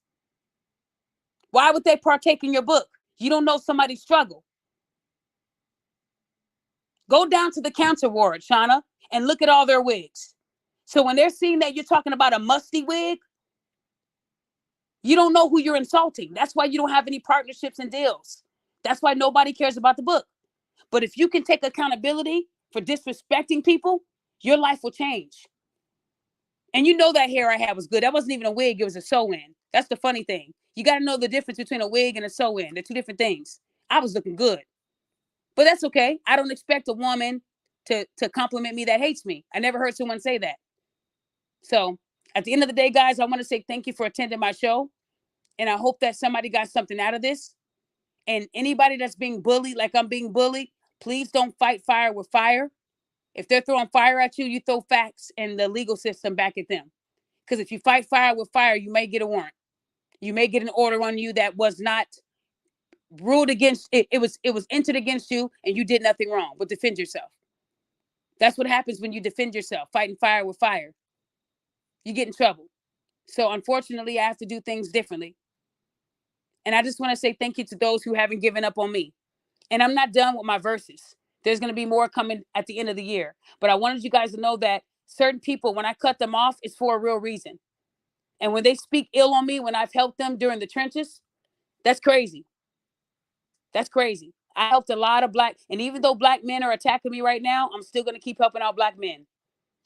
A: Why would they partake in your book? You don't know somebody's struggle. Go down to the cancer ward, Shana, and look at all their wigs. So when they're seeing that you're talking about a musty wig, you don't know who you're insulting. That's why you don't have any partnerships and deals. That's why nobody cares about the book. But if you can take accountability for disrespecting people, your life will change. And you know that hair I had was good. That wasn't even a wig. It was a sew-in. That's the funny thing. You got to know the difference between a wig and a sew-in. They're two different things. I was looking good. But that's okay. I don't expect a woman to compliment me that hates me. I never heard someone say that. So at the end of the day, guys, I want to say thank you for attending my show. And I hope that somebody got something out of this. And anybody that's being bullied like I'm being bullied, please don't fight fire with fire. If they're throwing fire at you, you throw facts and the legal system back at them. Because if you fight fire with fire, you may get a warrant. You may get an order on you that was not ruled against. It was entered against you, and you did nothing wrong. But defend yourself. That's what happens when you defend yourself, fighting fire with fire. You get in trouble. So unfortunately, I have to do things differently. And I just want to say thank you to those who haven't given up on me. And I'm not done with my verses. There's going to be more coming at the end of the year. But I wanted you guys to know that certain people, when I cut them off, it's for a real reason. And when they speak ill on me, when I've helped them during the trenches, that's crazy. That's crazy. I helped a lot of black, and even though black men are attacking me right now, I'm still going to keep helping out black men.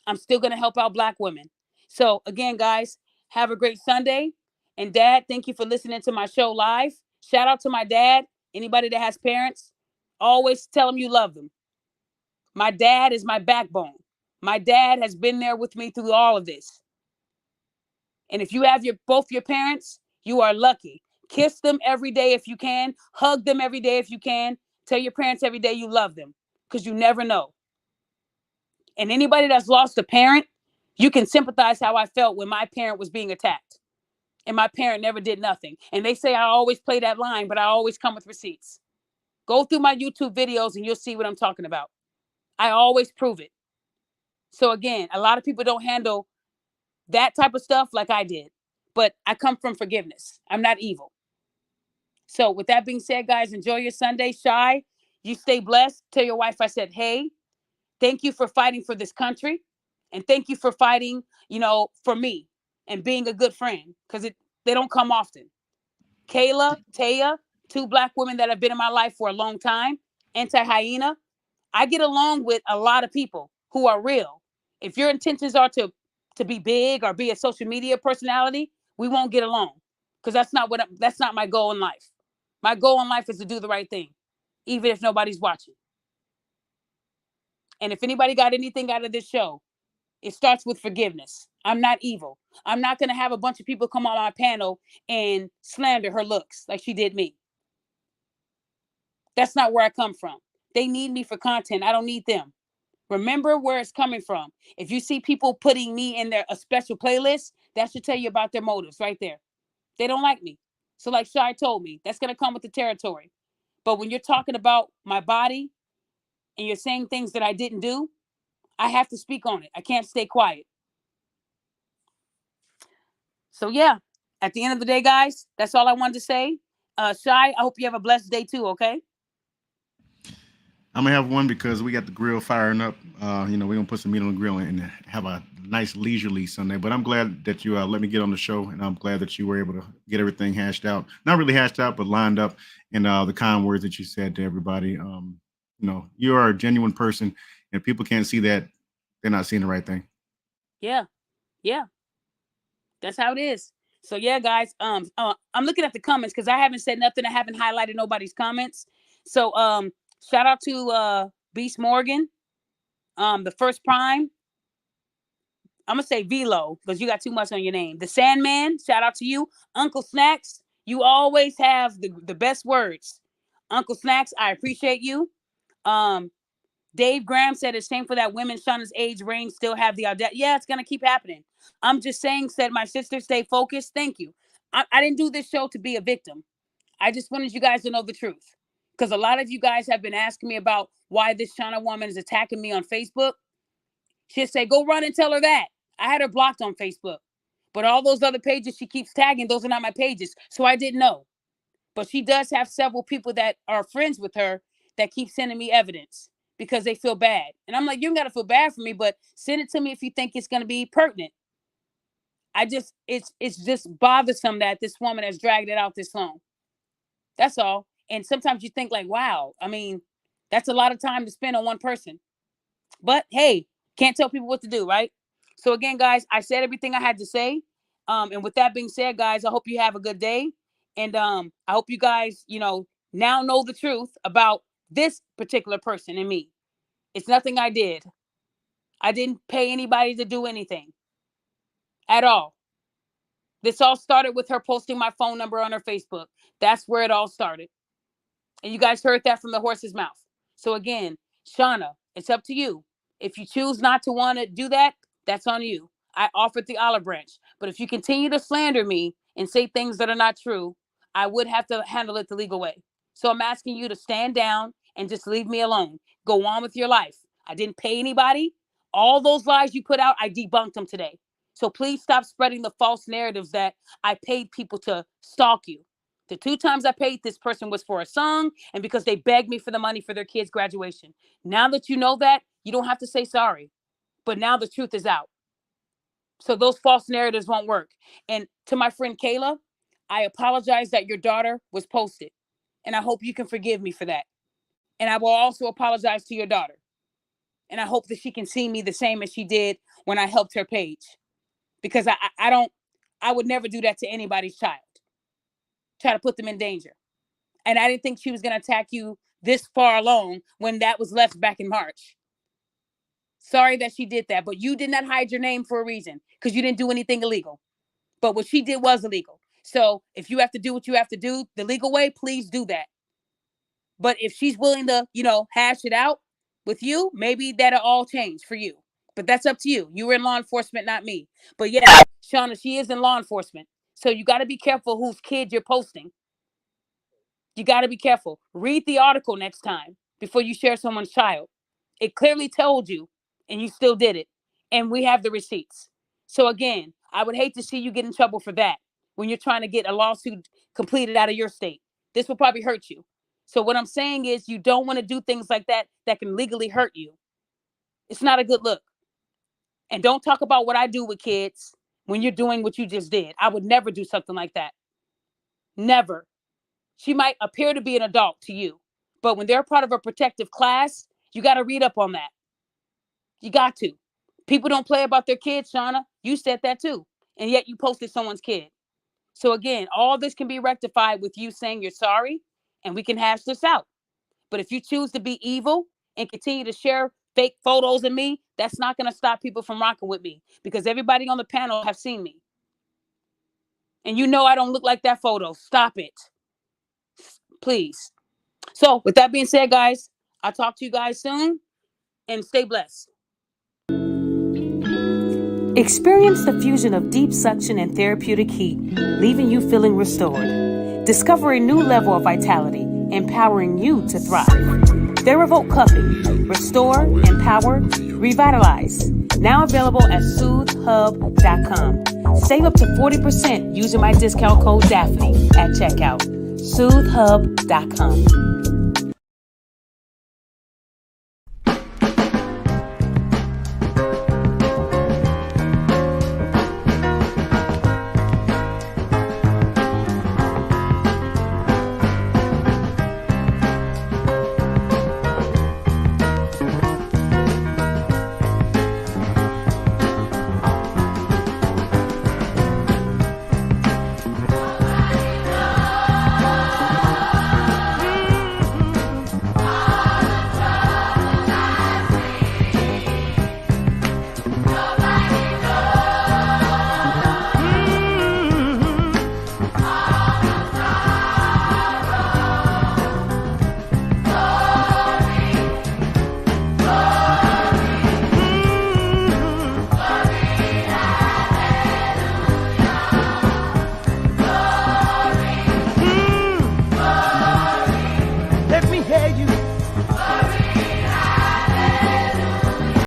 A: I'm still going to help out black women. So again, guys, have a great Sunday. And Dad, thank you for listening to my show live. Shout out to my dad. Anybody that has parents, always tell them you love them. My dad is my backbone. My dad has been there with me through all of this. And if you have both your parents, you are lucky. Kiss them every day if you can. Hug them every day if you can. Tell your parents every day you love them, because you never know. And anybody that's lost a parent, you can sympathize how I felt when my parent was being attacked. And my parent never did nothing. And they say I always play that line, but I always come with receipts. Go through my YouTube videos and you'll see what I'm talking about. I always prove it. So again, a lot of people don't handle that type of stuff like I did. But I come from forgiveness. I'm not evil. So with that being said, guys, enjoy your Sunday. Shy, you stay blessed. Tell your wife I said, hey, thank you for fighting for this country. And thank you for fighting, for me and being a good friend, because they don't come often. Kayla, Taya, two black women that have been in my life for a long time. Anti-hyena. I get along with a lot of people who are real. If your intentions are to be big or be a social media personality, we won't get along, because that's not my goal in life. My goal in life is to do the right thing, even if nobody's watching. And if anybody got anything out of this show, it starts with forgiveness. I'm not evil. I'm not going to have a bunch of people come on my panel and slander her looks like she did me. That's not where I come from. They need me for content. I don't need them. Remember where it's coming from. If you see people putting me in a special playlist, that should tell you about their motives right there. They don't like me. So like Shai told me, that's going to come with the territory. But when you're talking about my body and you're saying things that I didn't do, I have to speak on it. I can't stay quiet. So yeah, at the end of the day, guys, that's all I wanted to say. Shai, I hope you have a blessed day too, okay?
E: I'm gonna have one because we got the grill firing up. We're gonna put some meat on the grill and have a nice leisurely Sunday. But I'm glad that you let me get on the show, and I'm glad that you were able to get everything hashed out. Not really hashed out, but lined up, and the kind words that you said to everybody. You are a genuine person, and if people can't see that, they're not seeing the right thing.
A: Yeah, that's how it is. So yeah, guys, I'm looking at the comments because I haven't said nothing. I haven't highlighted nobody's comments. So shout out to Beast Morgan, the First Prime. I'm gonna say Velo because you got too much on your name. The Sandman, shout out to you. Uncle Snacks, you always have the best words. Uncle Snacks, I appreciate you. Dave Graham said it's shameful that women Shauna's age range still have the audacity. Yeah, it's gonna keep happening. I'm just saying, said my sister, stay focused. Thank you. I didn't do this show to be a victim. I just wanted you guys to know the truth. Because a lot of you guys have been asking me about why this Shana woman is attacking me on Facebook. She'll say, go run and tell her that. I had her blocked on Facebook. But all those other pages she keeps tagging, those are not my pages. So I didn't know. But she does have several people that are friends with her that keep sending me evidence because they feel bad. And I'm like, you don't got to feel bad for me, but send it to me if you think it's going to be pertinent. It's just bothersome that this woman has dragged it out this long. That's all. And sometimes you think like, wow, I mean, that's a lot of time to spend on one person. But hey, can't tell people what to do, right? So again, guys, I said everything I had to say. And with that being said, guys, I hope you have a good day. And I hope you guys, now know the truth about this particular person and me. It's nothing I did. I didn't pay anybody to do anything at all. This all started with her posting my phone number on her Facebook. That's where it all started. And you guys heard that from the horse's mouth. So again, Shana, it's up to you. If you choose not to want to do that, that's on you. I offered the olive branch. But if you continue to slander me and say things that are not true, I would have to handle it the legal way. So I'm asking you to stand down and just leave me alone. Go on with your life. I didn't pay anybody. All those lies you put out, I debunked them today. So please stop spreading the false narratives that I paid people to stalk you. The 2 times I paid this person was for a song and because they begged me for the money for their kids' graduation. Now that you know that, you don't have to say sorry. But now the truth is out. So those false narratives won't work. And to my friend Kayla, I apologize that your daughter was posted. And I hope you can forgive me for that. And I will also apologize to your daughter. And I hope that she can see me the same as she did when I helped her page. Because I would never do that to anybody's child. Try to put them in danger. And I didn't think she was going to attack you this far along when that was left back in March. Sorry that she did that, but you did not hide your name for a reason because you didn't do anything illegal. But what she did was illegal. So if you have to do what you have to do the legal way, please do that. But if she's willing to, hash it out with you, maybe that'll all change for you. But that's up to you. You were in law enforcement, not me. But yeah, Shana, she is in law enforcement. So you got to be careful whose kid you're posting. You got to be careful. Read the article next time before you share someone's child. It clearly told you, and you still did it. And we have the receipts. So again, I would hate to see you get in trouble for that when you're trying to get a lawsuit completed out of your state. This will probably hurt you. So what I'm saying is you don't want to do things like that can legally hurt you. It's not a good look. And don't talk about what I do with kids when you're doing what you just did. I would never do something like that. Never. She might appear to be an adult to you, but when they're part of a protective class, you got to read up on that. You got to. People don't play about their kids, Shana. You said that too. And yet you posted someone's kid. So again, all this can be rectified with you saying you're sorry and we can hash this out. But if you choose to be evil and continue to share fake photos of me, that's not going to stop people from rocking with me because everybody on the panel have seen me. And I don't look like that photo. Stop it. Please. So with that being said, guys, I'll talk to you guys soon and stay blessed.
L: Experience the fusion of deep suction and therapeutic heat, leaving you feeling restored. Discover a new level of vitality, empowering you to thrive. TheraVolt Coffee. Restore, empower, revitalize. Now available at SoothHub.com. Save up to 40% using my discount code Daphne at checkout. SoothHub.com.